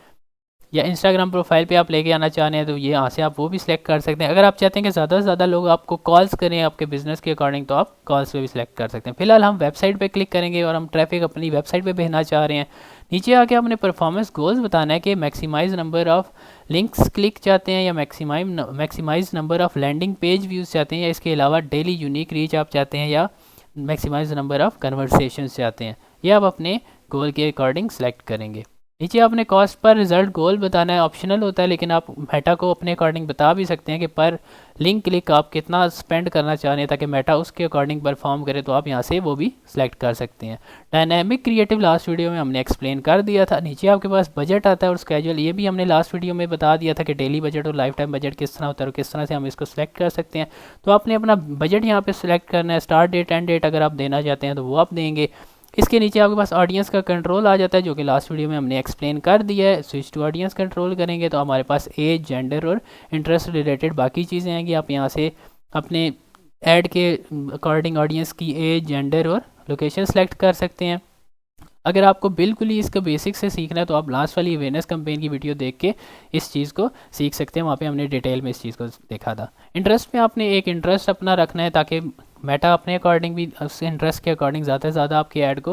A: या इंस्टाग्राम प्रोफाइल पे आप लेके आना चाह रहे हैं तो ये यहाँ से आप वो भी सिलेक्ट कर सकते हैं। अगर आप चाहते हैं कि ज़्यादा से ज़्यादा लोग आपको कॉल्स करें आपके बिजनेस के अकॉर्डिंग तो आप कॉल्स पे भी सिलेक्ट कर सकते हैं। फिलहाल हम वेबसाइट पे क्लिक करेंगे और हम ट्रैफिक अपनी वेबसाइट पे भेजना चाह रहे हैं। नीचे आके अपने परफॉर्मेंस गोल्स बताना है कि maximize number of links click चाहते हैं या maximize number of landing page views चाहते हैं, या इसके अलावा डेली यूनिक रीच आप चाहते हैं, या मैक्सिमाइज नंबर ऑफ कन्वर्सेशन चाहते हैं। ये आप अपने गोल के अकॉर्डिंग सेलेक्ट करेंगे। नीचे आपने कॉस्ट पर रिजल्ट गोल बताना है, ऑप्शनल होता है लेकिन आप मेटा को अपने अकॉर्डिंग बता भी सकते हैं कि पर लिंक क्लिक आप कितना स्पेंड करना चाह रहे हैं ताकि मेटा उसके अकॉर्डिंग परफॉर्म करे, तो आप यहाँ से वो भी सिलेक्ट कर सकते हैं। डायनामिक क्रिएटिव लास्ट वीडियो में हमने एक्सप्लेन कर दिया था। नीचे आपके पास बजट आता है और स्केजुअल, ये भी हमने लास्ट वीडियो में बता दिया था कि डेली बजट और लाइफ टाइम बजट किस तरह होता है और किस तरह से हम इसको सिलेक्ट कर सकते हैं। तो आपने अपना बजट यहाँ पे सिलेक्ट करना है। स्टार्ट डेट, एंड डेट अगर आप देना चाहते हैं तो वो आप देंगे। इसके नीचे आपके पास ऑडियंस का कंट्रोल आ जाता है जो कि लास्ट वीडियो में हमने एक्सप्लेन कर दिया है। स्विच टू ऑडियंस कंट्रोल करेंगे तो हमारे पास एज, जेंडर और इंटरेस्ट रिलेटेड बाकी चीज़ें आएंगी। आप यहाँ से अपने ऐड के अकॉर्डिंग ऑडियंस की एज, जेंडर और लोकेशन सेलेक्ट कर सकते हैं। अगर आपको बिल्कुल ही इसका बेसिक से सीखना है तो आप लास्ट वाली अवेयरनेस कैंपेन की वीडियो देख के इस चीज़ को सीख सकते हैं, वहाँ पे हमने डिटेल में इस चीज़ को देखा था। इंटरेस्ट में आपने एक इंटरेस्ट अपना रखना है ताकि मेटा अपने अकॉर्डिंग भी उस इंटरेस्ट के अकॉर्डिंग ज़्यादा से ज़्यादा आपकी ऐड को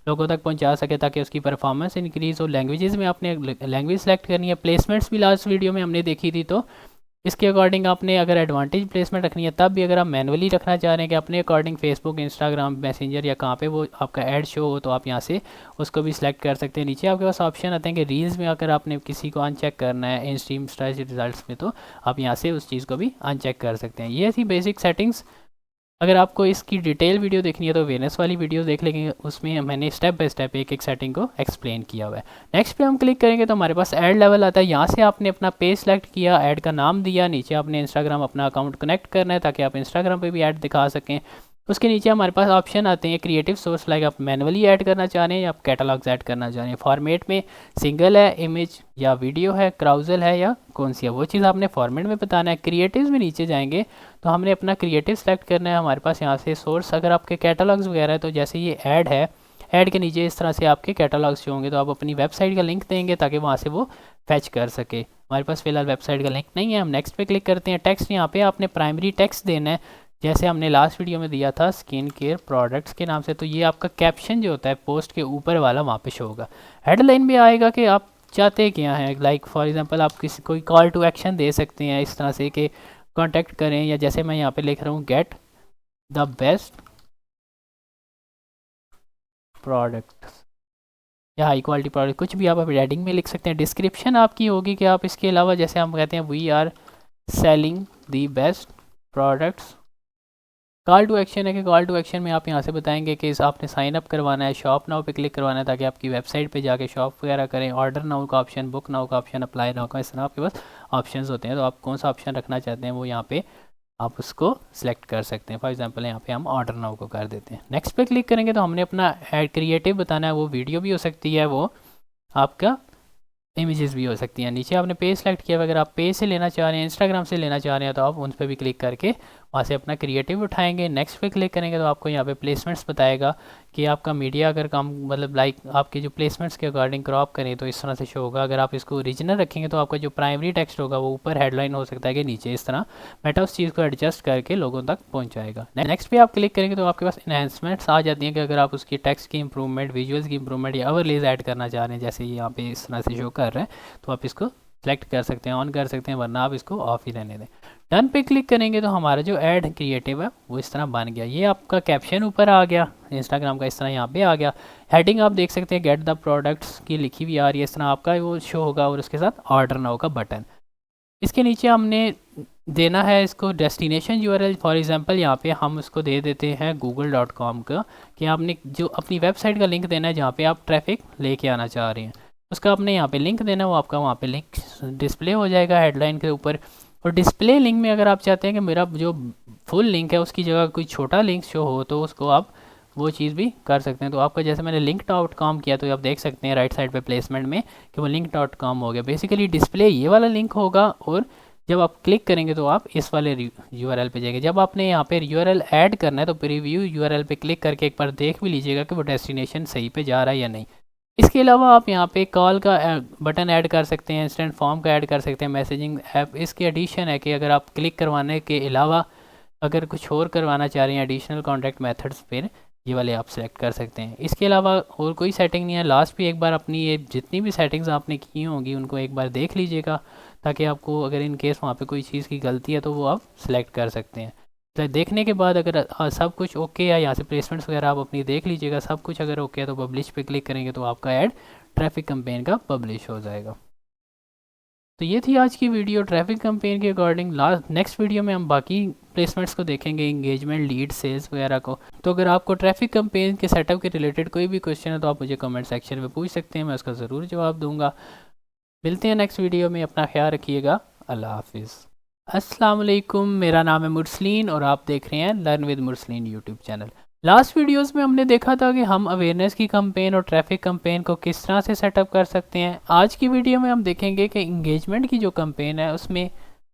A: लोगों तक पहुंचा सके ताकि उसकी परफॉर्मेंस इंक्रीज़ हो। लैंग्वेजेस में आपने लैंग्वेज सेलेक्ट करनी है। प्लेसमेंट्स भी लास्ट वीडियो में हमने देखी थी, तो इसके अकॉर्डिंग आपने अगर एडवांटेज प्लेसमेंट रखनी है तब भी, अगर आप मैनुअली रखना चाह रहे हैं कि अपने अकॉर्डिंग फेसबुक, इंस्टाग्राम, मैसेंजर या कहाँ पे वो आपका ऐड शो हो, तो आप यहाँ से उसको भी सिलेक्ट कर सकते हैं। नीचे आपके पास ऑप्शन आते हैं कि रील्स में अगर आपने किसी को अनचेक करना है इन स्ट्रीम सर्च रिजल्ट्स में, तो आप यहाँ से उस चीज़ को भी अनचेक कर सकते हैं। ये थी बेसिक सेटिंग्स। अगर आपको इसकी डिटेल वीडियो देखनी है तो अवेयरनेस वाली वीडियो देख लेंगे, उसमें मैंने स्टेप बाय स्टेप एक एक सेटिंग को एक्सप्लेन किया हुआ है। नेक्स्ट पे हम क्लिक करेंगे तो हमारे पास ऐड लेवल आता है। यहाँ से आपने अपना पेज सेलेक्ट किया, ऐड का नाम दिया, नीचे आपने इंस्टाग्राम अपना अकाउंट कनेक्ट करना है ताकि आप इंस्टाग्राम पे भी ऐड दिखा सकें। उसके नीचे हमारे पास ऑप्शन आते हैं क्रिएटिव सोर्स, लाइक आप मैनुअली ऐड करना चाह रहे हैं या आप कैटलॉग्स ऐड करना चाह रहे हैं। फॉर्मेट में सिंगल है, इमेज या वीडियो है, क्राउजल है या कौन सी है, वो चीज़ आपने फॉर्मेट में बताना है। क्रिएटिव्स में नीचे जाएंगे तो हमने अपना क्रिएटिव सेलेक्ट करना है। हमारे पास यहाँ से सोर्स, अगर आपके कैटलॉग्स वगैरह है तो जैसे ये ऐड है, ऐड के नीचे इस तरह से आपके कैटलॉग्स होंगे, तो आप अपनी वेबसाइट का लिंक देंगे ताकि वहाँ से वो फैच कर सके। हमारे पास फिलहाल वेबसाइट का लिंक नहीं है, हम नेक्स्ट पे क्लिक करते हैं। टेक्स्ट, यहाँ पे आपने प्राइमरी टेक्स्ट देना है, जैसे हमने लास्ट वीडियो में दिया था स्किन केयर प्रोडक्ट्स के नाम से। तो ये आपका कैप्शन जो होता है पोस्ट के ऊपर वाला वहाँ पे शो होगा। हेडलाइन भी आएगा कि आप चाहते क्या हैं, लाइक फॉर एग्जांपल आप किसी कोई कॉल टू एक्शन दे सकते हैं इस तरह से कि कांटेक्ट करें, या जैसे मैं यहाँ पे लिख रहा हूँ गेट द बेस्ट प्रोडक्ट्स या हाई क्वालिटी प्रोडक्ट, कुछ भी आप हेडिंग में लिख सकते हैं। डिस्क्रिप्शन आपकी होगी कि आप इसके अलावा, जैसे हम कहते हैं we are selling the best products. Call to action है कि कॉल टू एक्शन में आप यहाँ से बताएंगे कि आपने साइन अप करवाना है, शॉप नाउ पे क्लिक करवाना है ताकि आपकी वेबसाइट पे जाके शॉप वगैरह करें। ऑर्डर नाउ का ऑप्शन, बुक नाउ का ऑप्शन, अप्लाई नाउ का, इस तरह आपके पास ऑप्शंस होते हैं। तो आप कौन सा ऑप्शन रखना चाहते हैं वो यहाँ पे आप उसको सिलेक्ट कर सकते हैं। फॉर एग्जांपल यहाँ पे हम ऑर्डर नाउ को कर देते हैं। नेक्स्ट पे क्लिक करेंगे तो हमने अपना एड क्रिएटिव बताना है, वो वीडियो भी हो सकती है, वो आपका इमेजेस भी हो सकती हैं। नीचे आपने पेज सेलेक्ट किया, अगर आप पेज से लेना चाह रहे हैं, इंस्टाग्राम से लेना चाह रहे हैं, तो आप उन पर भी क्लिक करके वहाँ से अपना क्रिएटिव उठाएंगे। नेक्स्ट पे क्लिक करेंगे तो आपको यहाँ पे प्लेसमेंट्स बताएगा कि आपका मीडिया अगर काम, मतलब लाइक आपके जो प्लेसमेंट्स के अकॉर्डिंग क्रॉप करें तो इस तरह से शो होगा। अगर आप इसको ओरिजिनल रखेंगे तो आपका जो प्राइमरी टेक्स्ट होगा वो ऊपर हेडलाइन हो सकता है कि नीचे, इस तरह मेटा उस चीज़ को एडजस्ट करके लोगों तक पहुँचाएगा। नेक्स्ट पे आप क्लिक करेंगे तो आपके पास इन्हेंसमेंट्स आ जाती हैं कि अगर आप उसकी टेक्स्ट की इंप्रूवमेंट, विजुअल्स की इंप्रूवमेंट या ओवरलेज ऐड करना चाह रहे हैं, जैसे यहाँ पे इस तरह से शो कर रहे हैं, तो आप इसको सेलेक्ट कर सकते हैं, ऑन कर सकते हैं, वरना आप इसको ऑफ ही रहने दें। डन पे क्लिक करेंगे तो हमारा जो ऐड क्रिएटिव है वो इस तरह बन गया। ये आपका कैप्शन ऊपर आ गया इंस्टाग्राम का, इस तरह यहाँ पे आ गया। हेडिंग आप देख सकते हैं गेट द प्रोडक्ट्स की लिखी हुई आ रही है, इस तरह आपका वो शो होगा, और उसके साथ ऑर्डर नाउ का बटन। इसके नीचे हमने देना है इसको डेस्टिनेशन यूआरएल। फॉर एग्जांपल यहाँ पे हम उसको दे देते हैं google.com का, कि आपने जो अपनी वेबसाइट का लिंक देना है जहाँ पे आप ट्रैफिक लेके आना चाह रहे हैं, उसका आपने यहाँ पे लिंक देना है, वो आपका वहाँ पे लिंक डिस्प्ले हो जाएगा हेडलाइन के ऊपर। और डिस्प्ले लिंक में अगर आप चाहते हैं कि मेरा जो फुल लिंक है उसकी जगह कोई छोटा लिंक शो हो, तो उसको आप वो चीज़ भी कर सकते हैं। तो आपका जैसे मैंने link.com किया तो आप देख सकते हैं राइट साइड पे प्लेसमेंट में कि वो link.com हो गया। बेसिकली डिस्प्ले ये वाला लिंक होगा, और जब आप क्लिक करेंगे तो आप इस वाले यूआरएल पे जाएंगे। जब आपने यहाँ पे यूआरएल ऐड करना है तो प्रीव्यू यूआरएल पे क्लिक करके एक बार देख भी लीजिएगा कि वो डेस्टिनेशन सही पे जा रहा है या नहीं। इसके अलावा आप यहाँ पे कॉल का बटन ऐड कर सकते हैं, इंस्टेंट फॉर्म का ऐड कर सकते हैं, मैसेजिंग ऐप। इसके एडिशन है कि अगर आप क्लिक करवाने के अलावा अगर कुछ और करवाना चाह रहे हैं एडिशनल कॉन्टैक्ट मेथड्स, फिर ये वाले आप सेलेक्ट कर सकते हैं। इसके अलावा और कोई सेटिंग नहीं है। लास्ट भी एक बार अपनी ये जितनी भी सेटिंग्स आपने की होंगी उनको एक बार देख लीजिएगा, ताकि आपको अगर इन केस वहाँ पे कोई चीज़ की गलती है तो वो आप सिलेक्ट कर सकते हैं। तो देखने के बाद अगर सब कुछ ओके है, यहाँ से प्लेसमेंट्स वगैरह आप अपनी देख लीजिएगा, सब कुछ अगर ओके है तो पब्लिश पे क्लिक करेंगे तो आपका ऐड ट्रैफिक कैंपेन का पब्लिश हो जाएगा। तो ये थी आज की वीडियो ट्रैफिक कैंपेन के अकॉर्डिंग। नेक्स्ट वीडियो में हम बाकी प्लेसमेंट्स को देखेंगे, इंगेजमेंट, लीड, सेल्स वगैरह को। तो अगर आपको ट्रैफिक कैंपेन के सेटअप के रिलेटेड कोई भी क्वेश्चन है तो आप मुझे कमेंट सेक्शन में पूछ सकते हैं, मैं उसका ज़रूर जवाब दूंगा। मिलते हैं नेक्स्ट वीडियो में, अपना ख्याल रखिएगा, अल्लाह हाफिज़। अस्सलाम वालेकुम, मेरा नाम है मुरसलीन और आप देख रहे हैं learn with Mursaleen YouTube channel. Last videos में हमने देखा था कि हम अवेयरनेस की कैंपेन और ट्रैफिक कैंपेन को किस तरह से सेटअप कर सकते हैं। आज की वीडियो में हम देखेंगे कि इंगेजमेंट की जो कैंपेन है उसमें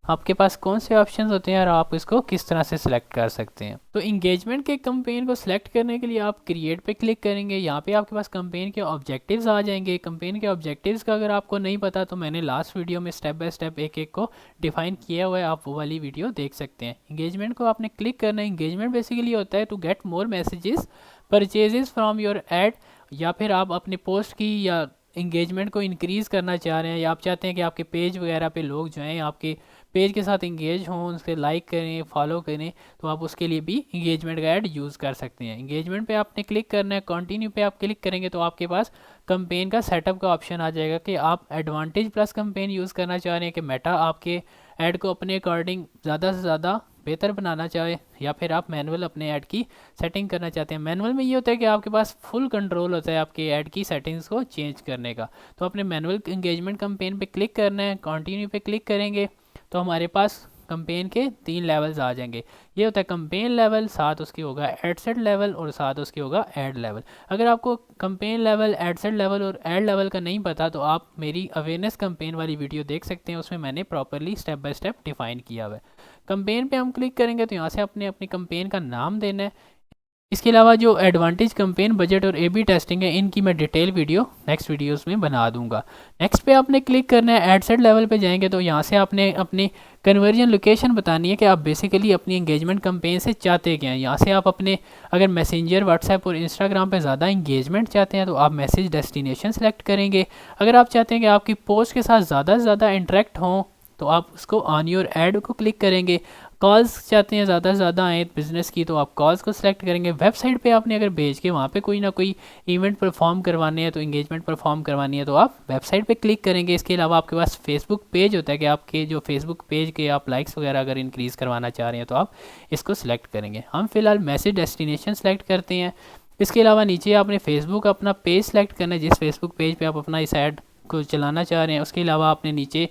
A: आपके पास कौन से ऑप्शंस होते हैं और आप इसको किस तरह से सिलेक्ट कर सकते हैं। तो इंगेजमेंट के कैंपेन को सिलेक्ट करने के लिए आप क्रिएट पे क्लिक करेंगे। यहाँ पे आपके पास कैंपेन के ऑब्जेक्टिव्स आ जाएंगे। कैंपेन के ऑब्जेक्टिव्स का अगर आपको नहीं पता तो मैंने लास्ट वीडियो में स्टेप बाय स्टेप एक एक को डिफाइन किया हुआ है, आप वो वाली वीडियो देख सकते हैं। इंगेजमेंट को आपने क्लिक करना है। इंगेजमेंट बेसिकली होता है to get more messages, purchases from your ad, या फिर आप अपने पोस्ट की या इंगेजमेंट को इंक्रीज़ करना चाह रहे हैं, या आप चाहते हैं कि आपके पेज वगैरह पे लोग जो हैं आपके पेज के साथ इंगेज हों, उसके लाइक करें, फॉलो करें, तो आप उसके लिए भी इंगेजमेंट का ऐड यूज़ कर सकते हैं। इंगेजमेंट पे आपने क्लिक करना है, कंटिन्यू पे आप क्लिक करेंगे तो आपके पास कंपेन का सेटअप का ऑप्शन आ जाएगा कि आप एडवांटेज प्लस कंपेन यूज़ करना चाह रहे हैं कि मेटा आपके ऐड को अपने अकॉर्डिंग ज़्यादा से ज़्यादा बेहतर बनाना चाहे, या फिर आप मैनुअल अपने ऐड की सेटिंग करना चाहते हैं। मैनुअल में ये होता है कि आपके पास फुल कंट्रोल होता है आपके ऐड की सेटिंग्स को चेंज करने का। तो अपने मैनुअल इंगेजमेंट कंपेन पे क्लिक करना है, कंटिन्यू पे क्लिक करेंगे तो हमारे पास कंपेन के 3 लेवल्स आ जाएंगे। ये होता है कंपेन लेवल, साथ उसकी होगा एडसेट लेवल और साथ उसकी होगा ऐड लेवल। अगर आपको कंपेन लेवल, एडसेट लेवल और ऐड लेवल का नहीं पता तो आप मेरी अवेयरनेस कंपेन वाली वीडियो देख सकते हैं, उसमें मैंने properly step by step define किया हुआ है। कंपेन पे हम क्लिक करेंगे तो यहाँ से अपने अपनी कंपेन का नाम देना है। इसके अलावा जो एडवांटेज कंपेन, बजट और ए/बी टेस्टिंग है, इनकी मैं डिटेल वीडियो नेक्स्ट वीडियोस में बना दूंगा। नेक्स्ट पे आपने क्लिक करना है, एडसेट लेवल पे जाएंगे तो यहाँ से आपने अपनी कन्वर्जन लोकेशन बतानी है कि आप बेसिकली अपनी एंगेजमेंट कंपेन से चाहते क्या हैं। यहाँ से आप अपने अगर मैसेंजर, व्हाट्सएप और इंस्टाग्राम पे ज़्यादा इंगेजमेंट चाहते हैं तो आप मैसेज डेस्टिनेशन सेलेक्ट करेंगे। अगर आप चाहते हैं कि आपकी पोस्ट के साथ ज़्यादा से ज़्यादा इंटरेक्ट हों तो आप उसको ऑन योर ऐड को क्लिक करेंगे। कॉल्स चाहते हैं ज़्यादा से ज़्यादा आए बिज़नेस की तो आप कॉल्स को सिलेक्ट करेंगे। वेबसाइट पे आपने अगर भेज के वहाँ पे कोई ना कोई इवेंट परफॉर्म करवाने हैं तो इंगेजमेंट परफॉर्म करवानी है तो आप वेबसाइट पे क्लिक करेंगे। इसके अलावा आपके पास फेसबुक पेज होता है कि आपके जो फेसबुक पेज के आप लाइक्स वगैरह अगर इंक्रीज़ करवाना चाह रहे हैं तो आप इसको सिलेक्ट करेंगे। हम फिलहाल मैसेज डेस्टिनेशन सेलेक्ट करते हैं। इसके अलावा नीचे आपने फेसबुक अपना पेज सेलेक्ट करना है, जिस फेसबुक पेज पर आप अपना इस ऐड को चलाना चाह रहे हैं। उसके अलावा आपने नीचे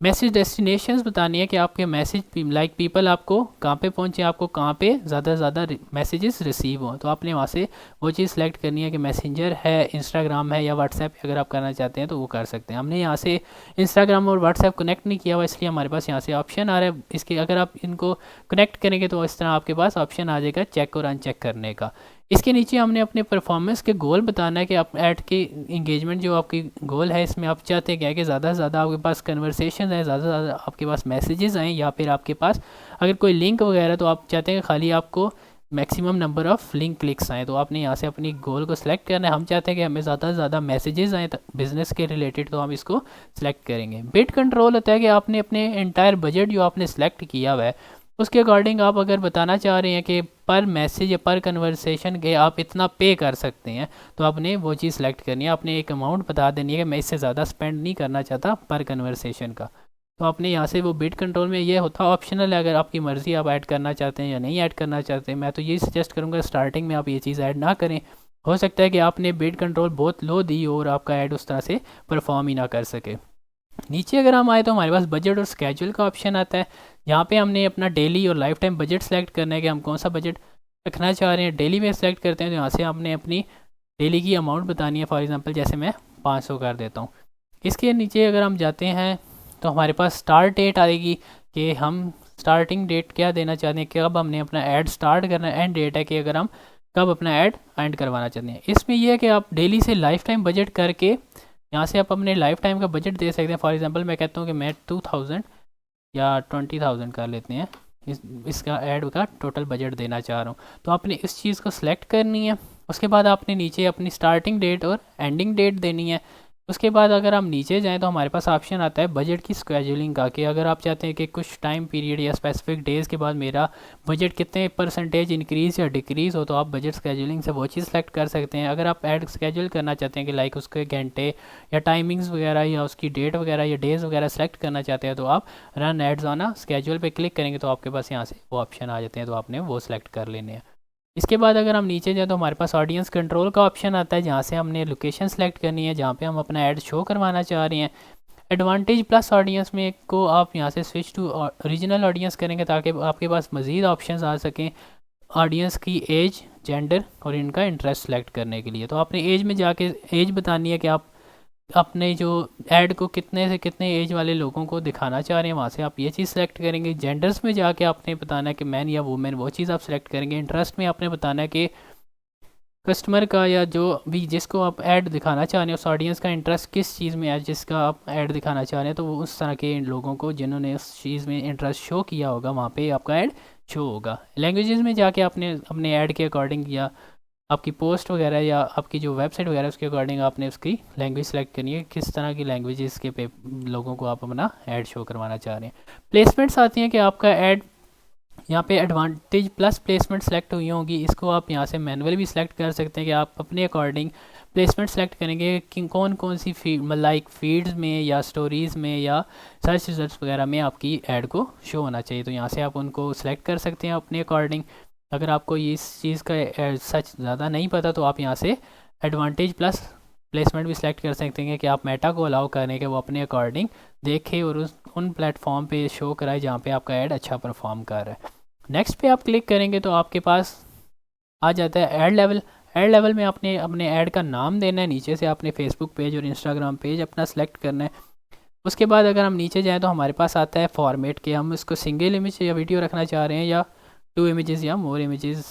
A: मैसेज डेस्टिनेशंस बतानी है कि आपके मैसेज लाइक पीपल आपको कहाँ पे पहुँचे, आपको कहाँ पे ज़्यादा से ज़्यादा मैसेजेस रिसीव हों। तो आपने वहाँ से वो चीज़ सेलेक्ट करनी है कि मैसेंजर है, इंस्टाग्राम है या व्हाट्सएप अगर आप करना चाहते हैं तो वो कर सकते हैं। हमने यहाँ से इंस्टाग्राम और व्हाट्सएप कनेक्ट नहीं किया हुआ इसलिए हमारे पास यहाँ से ऑप्शन आ रहा है। इसके अगर आप इनको कनेक्ट करेंगे तो इस तरह आपके पास ऑप्शन आ जाएगा चेक और अनचेक करने का। इसके नीचे हमने अपने परफॉर्मेंस के गोल बताना है कि आप ऐड के इंगेजमेंट जो आपकी गोल है इसमें आप चाहते हैं क्या है कि ज़्यादा से ज़्यादा आपके पास कन्वर्सेशन है, ज़्यादा से ज़्यादा आपके पास मैसेजेस आएँ, या फिर आपके पास अगर कोई लिंक वगैरह तो आप चाहते हैं कि खाली आपको maximum number of link clicks आएँ। तो आपने यहाँ से अपनी गोल को सिलेक्ट करना है। हम चाहते हैं कि हमें ज़्यादा से ज़्यादा मैसेजेस आएँ बिज़नेस के रिलेटेड, तो हम इसको सिलेक्ट करेंगे। बिड कंट्रोल होता है कि आपने अपने एंटायर बजट जो आपने सेलेक्ट किया हुआ है उसके अकॉर्डिंग आप अगर बताना चाह रहे हैं कि पर मैसेज या पर कन्वर्सेशन के आप इतना पे कर सकते हैं तो आपने वो चीज़ सेलेक्ट करनी है। आपने एक अमाउंट बता देनी है कि मैं इससे ज़्यादा स्पेंड नहीं करना चाहता पर कन्वर्सेशन का। तो आपने यहाँ से वो बिड कंट्रोल में ये होता ऑप्शनल है, अगर आपकी मर्ज़ी आप ऐड करना चाहते हैं या नहीं ऐड करना चाहते हैं। मैं तो ये सजेस्ट करूँगा स्टार्टिंग में आप ये चीज़ ऐड ना करें। हो सकता है कि आपने बिड कंट्रोल बहुत लो दी और आपका ऐड उस तरह से परफॉर्म ही ना कर सके। नीचे अगर हम आए तो हमारे पास बजट और स्केड्यूल का ऑप्शन आता है। यहाँ पे हमने अपना डेली और लाइफ टाइम बजट सेलेक्ट करना है कि हम कौन सा बजट रखना चाह रहे हैं। डेली में सेलेक्ट करते हैं तो यहाँ से हमने अपनी डेली की अमाउंट बतानी है। फॉर एग्जांपल जैसे मैं 500 कर देता हूँ। इसके नीचे अगर हम जाते हैं तो हमारे पास स्टार्ट डेट आएगी कि हम स्टार्टिंग डेट क्या देना चाहते हैं, कब हमने अपना ऐड स्टार्ट करना है। एंड डेट है कि अगर हम कब अपना ऐड एंड करवाना चाहते हैं। इसमें यह है कि आप डेली से लाइफ टाइम बजट करके यहाँ से आप अपने लाइफ टाइम का बजट दे सकते हैं। फॉर एग्जांपल मैं कहता हूँ कि मैं 2000 या 20,000 कर लेते हैं, इसका ऐड का टोटल बजट देना चाह रहा हूँ। तो आपने इस चीज़ को सिलेक्ट करनी है। उसके बाद आपने नीचे अपनी स्टार्टिंग डेट और एंडिंग डेट देनी है। उसके बाद अगर हम नीचे जाएं तो हमारे पास ऑप्शन आता है बजट की स्केड्यूलिंग का, कि अगर आप चाहते हैं कि कुछ टाइम पीरियड या स्पेसिफिक डेज़ के बाद मेरा बजट कितने परसेंटेज इंक्रीज़ या डिक्रीज़ हो तो आप बजट स्केड्यूलिंग से वो चीज़ सेलेक्ट कर सकते हैं। अगर आप ऐड स्केड्यूल करना चाहते हैं कि लाइक उसके घंटे या टाइमिंग्स वगैरह या उसकी डेट वगैरह या डेज़ वगैरह सेलेक्ट करना चाहते हैं तो आप रन एड्स ऑन स्केड्यूल पे क्लिक करेंगे तो आपके पास यहाँ से वो ऑप्शन आ जाते हैं, तो आपने वो सेलेक्ट कर लेने हैं। इसके बाद अगर हम नीचे जाएँ तो हमारे पास ऑडियंस कंट्रोल का ऑप्शन आता है, जहाँ से हमने लोकेशन सेलेक्ट करनी है जहाँ पे हम अपना ऐड शो करवाना चाह रहे हैं। एडवांटेज प्लस ऑडियंस में को आप यहाँ से स्विच टू ओरिजिनल ऑडियंस करेंगे ताकि आपके पास मज़ीद ऑप्शंस आ सकें ऑडियंस की एज, जेंडर और इनका इंटरेस्ट सेलेक्ट करने के लिए। तो आपने एज में जाके एज बतानी है कि आप अपने जो ऐड को कितने से कितने एज वाले लोगों को दिखाना चाह रहे हैं, वहाँ से आप ये चीज़ सेलेक्ट करेंगे। जेंडर्स में जाके आपने बताना है कि मैन या वुमेन, वो चीज़ आप सेलेक्ट करेंगे। इंटरेस्ट में आपने बताना है कि कस्टमर का या जो भी जिसको आप ऐड दिखाना चाह रहे हैं उस ऑडियंस का इंटरेस्ट किस चीज़ में है जिसका आप ऐड दिखाना चाह रहे हैं, तो वो उस तरह के लोगों को जिन्होंने उस चीज़ में इंटरेस्ट शो किया होगा वहाँ पे आपका ऐड शो होगा। लैंग्वेजेस में जाके आपने अपने ऐड के अकॉर्डिंग या आपकी पोस्ट वगैरह या आपकी जो वेबसाइट वगैरह उसके अकॉर्डिंग आपने उसकी लैंग्वेज सेलेक्ट करनी है, किस तरह की लैंग्वेजेस के पे लोगों को आप अपना ऐड शो करवाना चाह रहे हैं। प्लेसमेंट्स आती हैं कि आपका ऐड यहाँ पे एडवांटेज प्लस प्लेसमेंट सेलेक्ट हुई होंगी, इसको आप यहाँ से मैनुअली भी सिलेक्ट कर सकते हैं कि आप अपने अकॉर्डिंग प्लेसमेंट सेलेक्ट करेंगे कि कौन कौन सी फीड लाइक फीड्स में या स्टोरीज़ में या सर्च रिजल्ट्स वगैरह में आपकी ऐड को शो होना चाहिए। तो यहाँ से आप उनको सेलेक्ट कर सकते हैं अपने अकॉर्डिंग। अगर आपको इस चीज़ का सच ज़्यादा नहीं पता तो आप यहाँ से एडवांटेज प्लस प्लेसमेंट भी सिलेक्ट कर सकते हैं कि आप मेटा को अलाउ करें कि वो अपने अकॉर्डिंग देखे और उन प्लेटफॉर्म पे शो कराए जहाँ पे आपका ऐड अच्छा परफॉर्म कर रहा है। नेक्स्ट पे आप क्लिक करेंगे तो आपके पास आ जाता है ऐड लेवल। ऐड लेवल में आपने अपने ऐड का नाम देना है, नीचे से आपने फेसबुक पेज और इंस्टाग्राम पेज अपना सेलेक्ट करना है। उसके बाद अगर हम नीचे जाएँ तो हमारे पास आता है फॉर्मेट के हम इसको सिंगल इमेज या वीडियो रखना चाह रहे हैं या 2 इमेजेस या मोर इमेजेस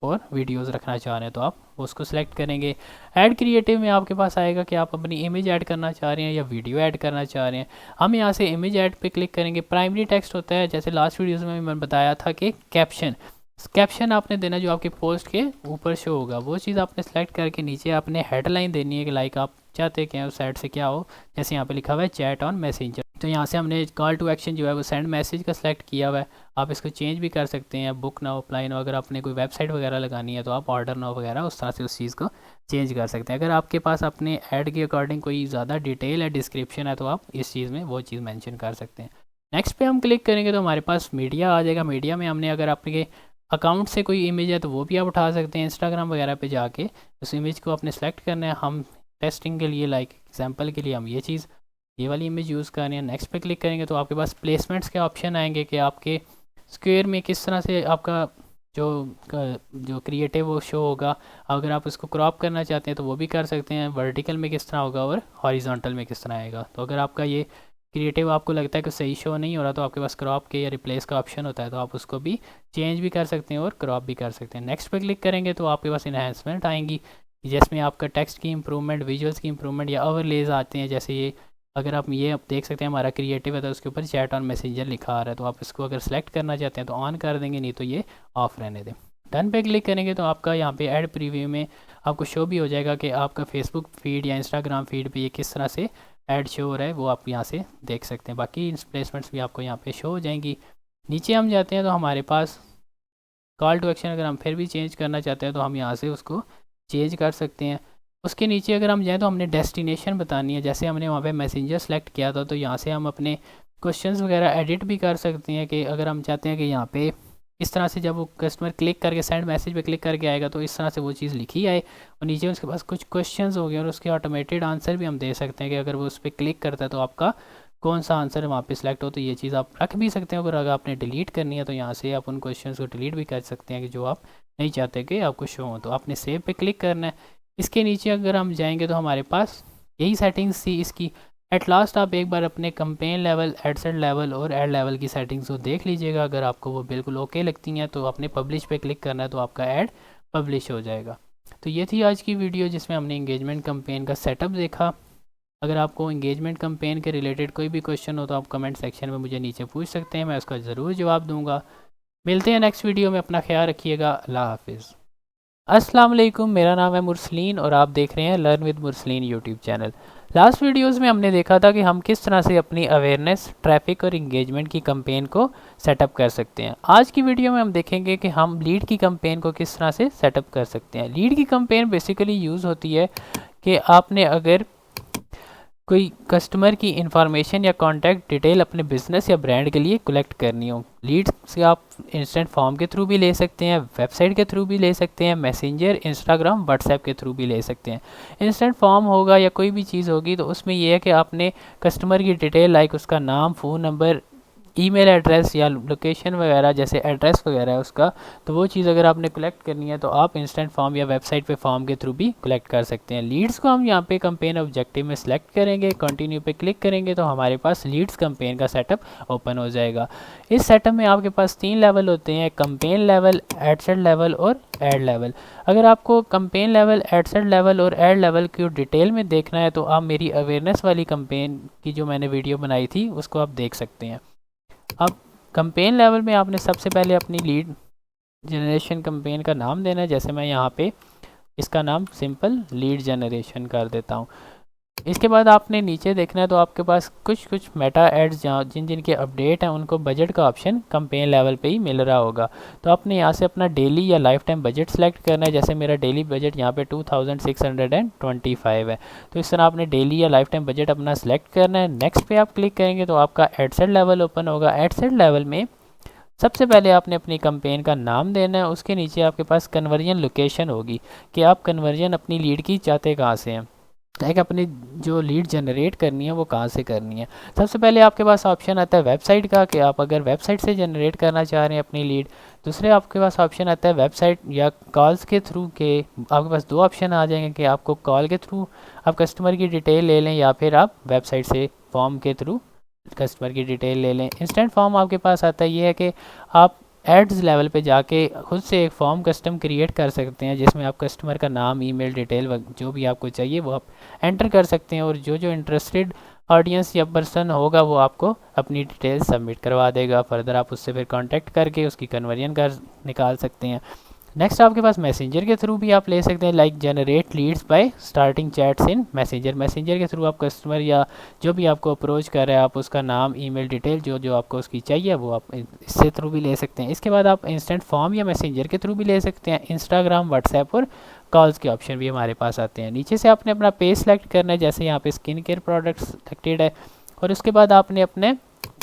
A: और वीडियोस रखना चाह रहे हैं तो आप उसको सिलेक्ट करेंगे। ऐड क्रिएटिव में आपके पास आएगा कि आप अपनी इमेज ऐड करना चाह रहे हैं या वीडियो ऐड करना चाह रहे हैं। हम यहाँ से इमेज ऐड पे क्लिक करेंगे। प्राइमरी टेक्स्ट होता है, जैसे लास्ट वीडियोस में मैंने बताया था कि कैप्शन आपने देना जो आपके पोस्ट के ऊपर शो होगा, वो चीज़ आपने सेलेक्ट करके नीचे आपने हेडलाइन देनी है कि लाइक आप चाहते हैं कि उस साइड से क्या हो। जैसे यहाँ पे लिखा हुआ है चैट ऑन मैसेंजर, तो यहाँ से हमने कॉल टू एक्शन जो है वो सेंड मैसेज का सिलेक्ट किया हुआ है। आप इसको चेंज भी कर सकते हैं, बुक नाउ, अप्लाई नाउ। अगर आपने कोई वेबसाइट वगैरह लगानी है तो आप ऑर्डर नाउ वगैरह उस तरह से उस चीज़ को चेंज कर सकते हैं। अगर आपके पास अपने ऐड के अकॉर्डिंग कोई ज़्यादा डिटेल है, डिस्क्रिप्शन है, तो आप इस चीज़ में वो चीज़ मैंशन कर सकते हैं। नेक्स्ट पे हम क्लिक करेंगे तो हमारे पास मीडिया आ जाएगा। मीडिया में हमने अगर आपके अकाउंट से कोई इमेज है तो वो भी आप उठा सकते हैं। इंस्टाग्राम वगैरह पे जाके उस इमेज को आपने सेलेक्ट करना है। हम टेस्टिंग के लिए लाइक एग्जांपल के लिए हम ये वाली इमेज यूज़ कर रहे हैं। नेक्स्ट पे क्लिक करेंगे तो आपके पास प्लेसमेंट्स के ऑप्शन आएंगे कि आपके स्क्वायर में किस तरह से आपका जो क्रिएटिव वो शो होगा। अगर आप उसको क्रॉप करना चाहते हैं तो वो भी कर सकते हैं, वर्टिकल में किस तरह होगा और हॉरिजॉन्टल में किस तरह आएगा। तो अगर आपका ये क्रिएटिव आपको लगता है कि सही शो नहीं हो रहा तो आपके पास क्रॉप के या रिप्लेस का ऑप्शन होता है, तो आप उसको भी चेंज भी कर सकते हैं और क्रॉप भी कर सकते हैं। नेक्स्ट पे क्लिक करेंगे तो आपके पास इन्हेंसमेंट आएंगी जिसमें आपका टेक्स्ट की इंप्रूवमेंट, विजुअल्स की इंप्रूवमेंट या ओवरलेज आते हैं। जैसे ये अगर आप देख सकते हैं हमारा क्रिएटिव है तो उसके ऊपर चैट ऑन मैसेंजर लिखा आ रहा है, तो आप इसको अगर सेलेक्ट करना चाहते हैं तो ऑन कर देंगे, नहीं तो ये ऑफ रहने दें। डन पे क्लिक करेंगे तो आपका यहाँ पे ऐड प्रीव्यू में आपको शो भी हो जाएगा कि आपका फेसबुक फीड या इंस्टाग्राम फीड पे ये किस तरह से ऐड शो हो रहा है, वो आप यहाँ से देख सकते हैं। बाकी प्लेसमेंट्स भी आपको यहाँ पे शो हो जाएंगी। नीचे हम जाते हैं तो हमारे पास कॉल टू एक्शन अगर हम फिर भी चेंज करना चाहते हैं तो हम यहाँ से उसको चेंज कर सकते हैं। उसके नीचे अगर हम जाएँ तो हमने डेस्टिनेशन बतानी है। जैसे हमने वहाँ पे मैसेंजर सेलेक्ट किया था तो यहाँ से हम अपने क्वेश्चंस वगैरह एडिट भी कर सकते हैं कि अगर हम चाहते हैं कि यहाँ पे इस तरह से जब वो कस्टमर क्लिक करके सेंड मैसेज पे क्लिक करके आएगा तो इस तरह से वो चीज़ लिखी आए और नीचे उसके पास कुछ क्वेश्चंस हो गए और उसके ऑटोमेटेड आंसर भी हम दे सकते हैं कि अगर वो उस पर क्लिक करता है तो आपका कौन सा आंसर वहाँ पे सिलेक्ट हो। तो ये चीज़ आप रख भी सकते हैं। अगर आपने डिलीट करनी है तो यहाँ से आप उन क्वेश्चन को डिलीट भी कर सकते हैं कि जो आप नहीं चाहते कि आपको शो हो। तो आपने सेव पे क्लिक करना है। इसके नीचे अगर हम जाएंगे तो हमारे पास यही सेटिंग्स थी इसकी। एट लास्ट आप एक बार अपने कंपेन लेवल, एडसेट लेवल और ऐड लेवल की सेटिंग्स को देख लीजिएगा। अगर आपको वो बिल्कुल ओके लगती हैं तो आपने पब्लिश पे क्लिक करना है तो आपका ऐड पब्लिश हो जाएगा। तो ये थी आज की वीडियो जिसमें हमने इंगेजमेंट कंपेन का सेटअप देखा। अगर आपको इंगेजमेंट कंपेन के रिलेटेड कोई भी क्वेश्चन हो तो आप कमेंट सेक्शन में मुझे नीचे पूछ सकते हैं, मैं उसका ज़रूर जवाब दूंगा। मिलते हैं नेक्स्ट वीडियो में, अपना ख्याल रखिएगा। अल्लाह हाफिज़। अस्सलाम वालेकुम, मेरा नाम है मुरसलीन और आप देख रहे हैं learn with Mursaleen YouTube channel. Last videos में हमने देखा था कि हम किस तरह से अपनी अवेयरनेस, ट्रैफिक और इंगेजमेंट की कंपेन को सेटअप कर सकते हैं। आज की वीडियो में हम देखेंगे कि हम लीड की कंपेन को किस तरह से सेटअप कर सकते हैं। लीड की कंपेन बेसिकली यूज़ होती है कि आपने अगर कोई कस्टमर की इंफॉर्मेशन या कॉन्टैक्ट डिटेल अपने बिजनेस या ब्रांड के लिए कलेक्ट करनी हो। लीड्स से आप इंस्टेंट फॉर्म के थ्रू भी ले सकते हैं, वेबसाइट के थ्रू भी ले सकते हैं, मैसेंजर, इंस्टाग्राम, व्हाट्सएप के थ्रू भी ले सकते हैं। इंस्टेंट फॉर्म होगा या कोई भी चीज़ होगी तो उसमें यह है कि आपने कस्टमर की डिटेल लाइक उसका नाम, फ़ोन नंबर, ईमेल एड्रेस या लोकेशन वगैरह, जैसे एड्रेस वगैरह है उसका, तो वो चीज़ अगर आपने कलेक्ट करनी है तो आप इंस्टेंट फॉर्म या वेबसाइट पे फॉर्म के थ्रू भी कलेक्ट कर सकते हैं। लीड्स को हम यहाँ पे कंपेन ऑब्जेक्टिव में सेलेक्ट करेंगे, कंटिन्यू पे क्लिक करेंगे तो हमारे पास लीड्स कंपेन का सेटअप ओपन हो जाएगा। इस सेटअप में आपके पास 3 लेवल होते हैं, कंपेन लेवल, एडसेट लेवल और ऐड लेवल। अगर आपको कंपेन लेवल, एडसेट लेवल और ऐड लेवल की डिटेल में देखना है तो आप मेरी अवेयरनेस वाली कंपेन की जो मैंने वीडियो बनाई थी उसको आप देख सकते हैं। अब कंपेन लेवल में आपने सबसे पहले अपनी लीड जनरेशन कंपेन का नाम देना है। जैसे मैं यहाँ पे इसका नाम सिंपल लीड जनरेशन कर देता हूँ। इसके बाद आपने नीचे देखना है तो आपके पास कुछ मेटा एड्स जहाँ जिनके अपडेट हैं उनको बजट का ऑप्शन कैंपेन लेवल पे ही मिल रहा होगा। तो आपने यहाँ से अपना डेली या लाइफ टाइम बजट सेलेक्ट करना है। जैसे मेरा डेली बजट यहाँ पे 2625 है, तो इस तरह आपने डेली या लाइफ टाइम बजट अपना सेलेक्ट करना है। नेक्स्ट पे आप क्लिक करेंगे तो आपका एडसेट लेवल ओपन होगा। एडसेट लेवल में सबसे पहले आपने अपनी कैंपेन का नाम देना है। उसके नीचे आपके पास कन्वर्जन लोकेशन होगी कि आप कन्वर्जन अपनी लीड की चाहते कहाँ से हैं, लाइक अपनी जो लीड जनरेट करनी है वो कहाँ से करनी है। सबसे पहले आपके पास ऑप्शन आता है वेबसाइट का कि आप अगर वेबसाइट से जनरेट करना चाह रहे हैं अपनी लीड। दूसरे आपके पास ऑप्शन आता है वेबसाइट या कॉल्स के थ्रू के। आपके पास दो ऑप्शन आ जाएंगे कि आपको कॉल के थ्रू आप कस्टमर की डिटेल ले लें या फिर आप वेबसाइट से फॉर्म के थ्रू कस्टमर की डिटेल ले लें। इंस्टेंट फॉर्म आपके पास आता है, ये है कि आप एड्स लेवल पे जाके खुद से एक फॉर्म कस्टम क्रिएट कर सकते हैं जिसमें आप कस्टमर का नाम, ईमेल डिटेल जो भी आपको चाहिए वो आप एंटर कर सकते हैं और जो इंटरेस्टेड ऑडियंस या पर्सन होगा वो आपको अपनी डिटेल सबमिट करवा देगा। फर्दर आप उससे फिर कांटेक्ट करके उसकी कन्वर्जन कर निकाल सकते हैं। नेक्स्ट आपके पास मैसेंजर के थ्रू भी आप ले सकते हैं, like generate leads by starting chats in messenger. Messenger के थ्रू आप कस्टमर या जो भी आपको अप्रोच कर रहा है आप उसका नाम, ईमेल डिटेल जो जो आपको उसकी चाहिए वो आप इससे थ्रू भी ले सकते हैं। इसके बाद आप इंस्टेंट फॉर्म या मैसेंजर के थ्रू भी ले सकते हैं। इंस्टाग्राम, व्हाट्सएप और कॉल्स के ऑप्शन भी हमारे पास आते हैं। नीचे से आपने अपना पेज सेलेक्ट करना है, जैसे यहाँ पे स्किन केयर प्रोडक्ट्स सेलेक्टेड है, और उसके बाद आपने अपने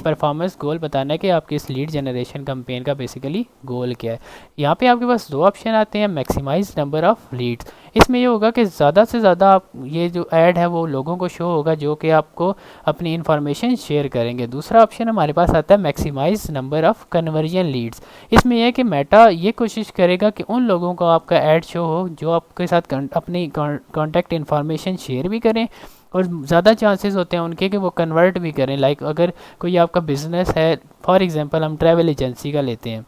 A: परफॉर्मेंस गोल बताना है कि आपकी इस लीड जनरेशन कैंपेन का बेसिकली गोल क्या है। यहाँ पे आपके पास दो ऑप्शन आते हैं, मैक्सिमाइज नंबर ऑफ लीड्स। इसमें ये होगा कि ज़्यादा से ज़्यादा आप ये जो ऐड है वो लोगों को शो होगा जो कि आपको अपनी इन्फॉर्मेशन शेयर करेंगे। दूसरा ऑप्शन हमारे पास आता है maximize number of conversion leads. इसमें यह है कि मेटा ये कोशिश करेगा कि उन लोगों को आपका ऐड शो हो जो आपके साथ अपनी कॉन्टैक्ट इन्फॉर्मेशन शेयर भी करें और ज़्यादा चांसेस होते हैं उनके कि वो कन्वर्ट भी करें। लाइक अगर कोई आपका बिजनेस है, फॉर एग्जांपल हम ट्रैवल एजेंसी का लेते हैं,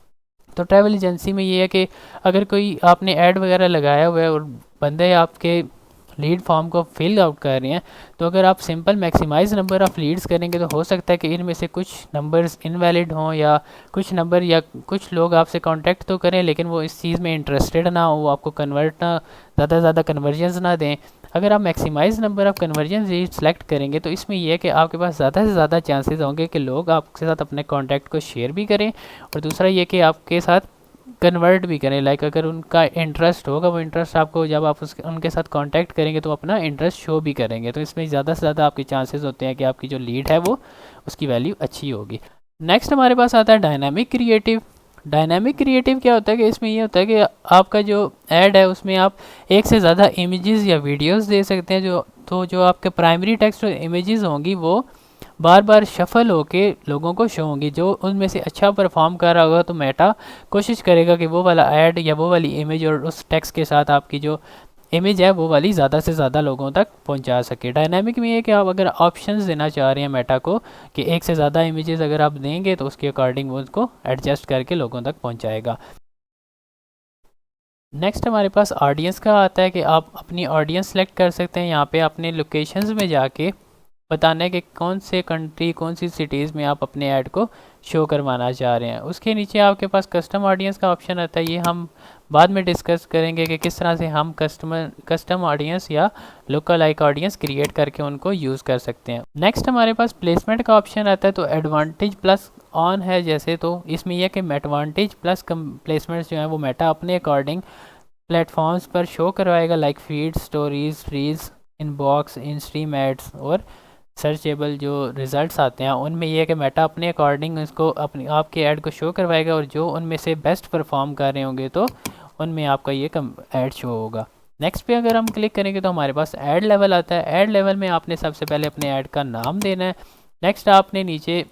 A: तो ट्रैवल एजेंसी में ये है कि अगर कोई आपने ऐड वगैरह लगाया हुआ है और बंदे आपके लीड फॉर्म को फिल आउट कर रहे हैं, तो अगर आप simple maximize number of leads करेंगे तो हो सकता है कि इनमें से कुछ नंबर्स इनवैलिड हों या कुछ नंबर या कुछ लोग आपसे कांटेक्ट तो करें लेकिन वो इस चीज़ में इंटरेस्टेड ना हो, वो आपको कन्वर्ट ना ज़्यादा से ज़्यादा कन्वर्जन्स ना दें। अगर आप maximize number of conversion rate select करेंगे तो इसमें यह है कि आपके पास ज़्यादा से ज़्यादा चांसेस होंगे कि लोग आपके साथ अपने कॉन्टैक्ट को शेयर भी करें और दूसरा ये कि आपके साथ कन्वर्ट भी करें। लाइक अगर उनका इंटरेस्ट होगा, वो इंटरेस्ट आपको जब आप उनके साथ कांटेक्ट करेंगे तो अपना इंटरेस्ट शो भी करेंगे। तो इसमें ज़्यादा से ज़्यादा आपके चांसेस होते हैं कि आपकी जो लीड है वो उसकी वैल्यू अच्छी होगी। नेक्स्ट हमारे पास आता है डायनामिक क्रिएटिव। डायनामिक क्रिएटिव क्या होता है कि इसमें ये होता है कि आपका जो ऐड है उसमें आप एक से ज़्यादा इमेजेस या वीडियोस दे सकते हैं। जो आपके प्राइमरी टेक्स्ट और इमेजेस होंगी वो बार बार शफल होके लोगों को शो होंगी। जो उनमें से अच्छा परफॉर्म कर रहा होगा तो मेटा कोशिश करेगा कि वो वाला ऐड या वो वाली इमेज और उस टेक्स्ट के साथ आपकी जो इमेज है वो वाली ज़्यादा से ज़्यादा लोगों तक पहुंचा सके। डायनामिक में ये कि आप अगर ऑप्शंस देना चाह रहे हैं मेटा को कि एक से ज़्यादा इमेजेस अगर आप देंगे तो उसके अकॉर्डिंग वो उसको एडजस्ट करके लोगों तक पहुंचाएगा। नेक्स्ट हमारे पास ऑडियंस का आता है कि आप अपनी ऑडियंस सेलेक्ट कर सकते हैं। यहाँ पे अपने लोकेशंस में जाके बताना है कि कौन से कंट्री, कौन सी सिटीज़ में आप अपने ऐड को शो करवाना चाह रहे हैं। उसके नीचे आपके पास कस्टम ऑडियंस का ऑप्शन आता है, ये हम बाद में डिस्कस करेंगे कि किस तरह से हम कस्टम ऑडियंस या लोकल लाइक ऑडियंस क्रिएट करके उनको यूज़ कर सकते हैं। नेक्स्ट हमारे पास प्लेसमेंट का ऑप्शन आता है, तो एडवांटेज प्लस ऑन है जैसे, तो इसमें यह कि एडवांटेज प्लस प्लेसमेंट्स जो हैं वो मेटा अपने अकॉर्डिंग प्लेटफॉर्म्स पर शो करवाएगा, like feed, stories, reels, inbox, in stream ads और सर्चेबल जो रिजल्ट्स आते हैं उनमें यह है कि मेटा अपने अकॉर्डिंग इसको अपनी आपके ऐड को शो करवाएगा और जो उनमें से बेस्ट परफॉर्म कर रहे होंगे तो उनमें आपका ये ऐड शो होगा। नेक्स्ट पे अगर हम क्लिक करेंगे तो हमारे पास ऐड लेवल आता है। ऐड लेवल में आपने सबसे पहले अपने ऐड का नाम देना है। नेक्स्ट आपने नीचे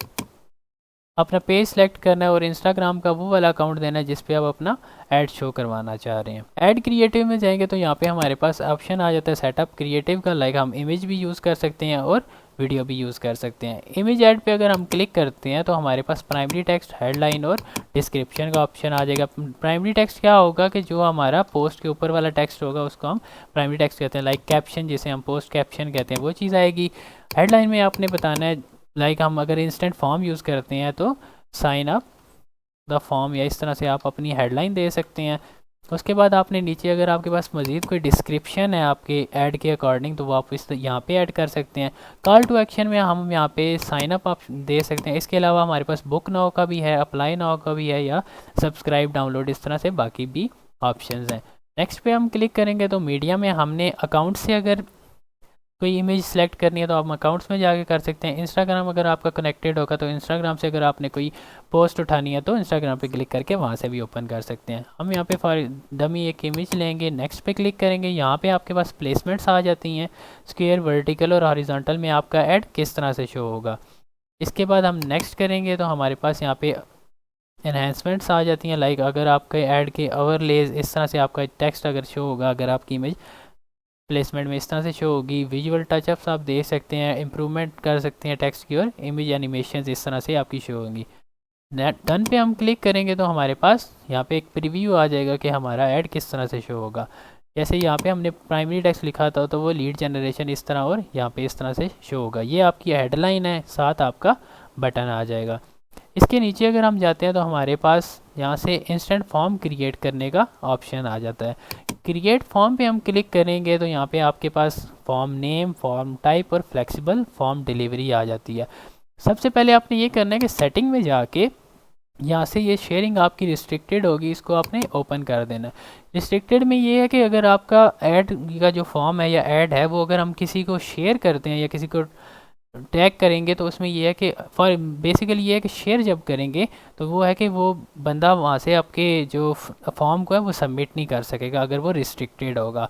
A: अपना पेज सेलेक्ट करना है और इंस्टाग्राम का वो वाला अकाउंट देना है जिस पे आप अपना ऐड शो करवाना चाह रहे हैं। ऐड क्रिएटिव में जाएंगे तो यहाँ पे हमारे पास ऑप्शन आ जाता है सेटअप क्रिएटिव का, लाइक हम इमेज भी यूज़ कर सकते हैं और वीडियो भी यूज़ कर सकते हैं। इमेज ऐड पे अगर हम क्लिक करते हैं तो हमारे पास प्राइमरी टेक्स्ट, हेडलाइन और डिस्क्रिप्शन का ऑप्शन आ जाएगा। प्राइमरी टेक्स्ट क्या होगा कि जो हमारा पोस्ट के ऊपर वाला टेक्स्ट होगा उसको हम प्राइमरी टेक्स्ट कहते हैं, लाइक कैप्शन जिसे हम पोस्ट कैप्शन कहते हैं वो चीज़ आएगी। हेडलाइन में आपने बताना है, लाइक हम अगर इंस्टेंट फॉर्म यूज़ करते हैं तो साइन अप द फॉर्म, या इस तरह से आप अपनी हेडलाइन दे सकते हैं। उसके बाद आपने नीचे अगर आपके पास मज़ीद कोई डिस्क्रिप्शन है आपके ऐड के अकॉर्डिंग तो वो आप इस यहाँ पे ऐड कर सकते हैं। कॉल टू एक्शन में हम यहाँ पे साइन अप आप दे सकते हैं। इसके अलावा हमारे पास बुक नाउ का भी है, अप्लाई नाउ का भी है, या सब्सक्राइब डाउनलोड, इस तरह से बाकी भी ऑप्शंस हैं। नेक्स्ट पे हम क्लिक करेंगे तो मीडिया में हमने अकाउंट से अगर कोई इमेज सेलेक्ट करनी है तो आप अकाउंट्स में जाके कर सकते हैं। इंस्टाग्राम अगर आपका कनेक्टेड होगा तो इंस्टाग्राम से अगर आपने कोई पोस्ट उठानी है तो इंस्टाग्राम पे क्लिक करके वहाँ से भी ओपन कर सकते हैं। हम यहाँ पे फॉर डमी एक इमेज लेंगे, नेक्स्ट पे क्लिक करेंगे। यहाँ पे आपके पास प्लेसमेंट्स आ जाती हैं, स्क्वायर, वर्टिकल और हॉरिजॉन्टल में आपका ऐड किस तरह से शो होगा। इसके बाद हम नेक्स्ट करेंगे तो हमारे पास यहाँ पे एनहेंसमेंट्स आ जाती हैं, लाइक अगर आपके ऐड के ओवरलेज इस तरह से आपका टेक्स्ट अगर शो होगा, अगर आपकी इमेज प्लेसमेंट में इस तरह से शो होगी। विजुअल टचअप्स आप दे सकते हैं, इंप्रूवमेंट कर सकते हैं टेक्स्ट की, और इमेज एनिमेशन इस तरह से आपकी शो होंगी। डन पे हम क्लिक करेंगे तो हमारे पास यहाँ पे एक प्रीव्यू आ जाएगा कि हमारा ऐड किस तरह से शो होगा। जैसे यहाँ पे हमने प्राइमरी टेक्स्ट लिखा था तो वो लीड जनरेशन इस तरह, और यहाँ पे इस तरह से शो होगा। ये आपकी हेडलाइन है, साथ आपका बटन आ जाएगा। इसके नीचे अगर हम जाते हैं तो हमारे पास यहाँ से इंस्टेंट फॉर्म क्रिएट करने का ऑप्शन आ जाता है। क्रिएट फॉर्म पे हम क्लिक करेंगे तो यहाँ पे आपके पास फॉर्म नेम, फॉर्म टाइप और फ्लेक्सिबल फॉर्म डिलीवरी आ जाती है। सबसे पहले आपने ये करना है कि सेटिंग में जाके यहाँ से ये शेयरिंग आपकी रिस्ट्रिक्टेड होगी, इसको आपने ओपन कर देना है। रिस्ट्रिक्टेड में ये है कि अगर आपका ऐड का जो फॉर्म है या ऐड है वो अगर हम किसी को शेयर करते हैं या किसी को टैग करेंगे तो उसमें ये है कि फॉर बेसिकली ये है कि शेयर जब करेंगे तो वो है कि वो बंदा वहाँ से आपके जो फॉर्म को है वो सबमिट नहीं कर सकेगा अगर वो रिस्ट्रिक्टेड होगा।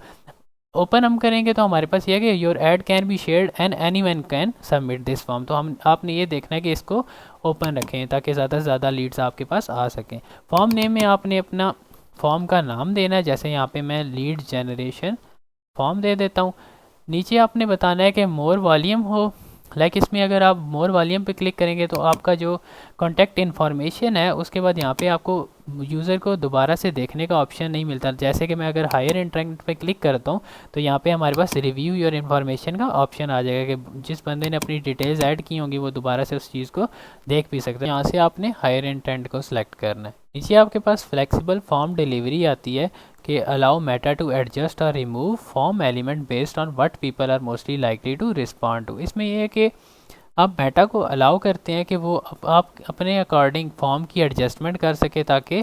A: ओपन हम करेंगे तो हमारे पास ये है कि your add can be shared and any one can submit this form. तो हम आपने ये देखना है कि इसको ओपन रखें ताकि ज़्यादा से ज़्यादा लीड्स आपके पास आ सकें। फॉर्म नेम में आपने अपना फॉर्म का नाम देना है, जैसे यहाँ पे मैं लीड जनरेशन फॉर्म दे देता हूँ। नीचे आपने बताना है कि मोर वॉल्यूम हो, लाइक इसमें अगर आप मोर वॉल्यूम पे क्लिक करेंगे तो आपका जो कॉन्टैक्ट इन्फॉर्मेशन है उसके बाद यहाँ पे आपको यूज़र को दोबारा से देखने का ऑप्शन नहीं मिलता। जैसे कि मैं अगर हायर इंटरेक्ट पे क्लिक करता हूँ तो यहाँ पे हमारे पास रिव्यू योर इन्फॉर्मेशन का ऑप्शन आ जाएगा कि जिस बंदे ने अपनी डिटेल्स ऐड की होंगी वो दोबारा से उस चीज़ को देख भी सकते हैं। यहाँ से आपने हायर इंटेंट को सिलेक्ट करना है। नीचे आपके पास फ्लेक्सिबल फॉर्म डिलीवरी आती है कि अलाउ मेटा टू एडजस्ट और remove form element based on what people are mostly likely to respond to. इसमें यह है कि आप मेटा को अलाउ करते हैं कि वो आप अपने अकॉर्डिंग फॉर्म की एडजस्टमेंट कर सके ताकि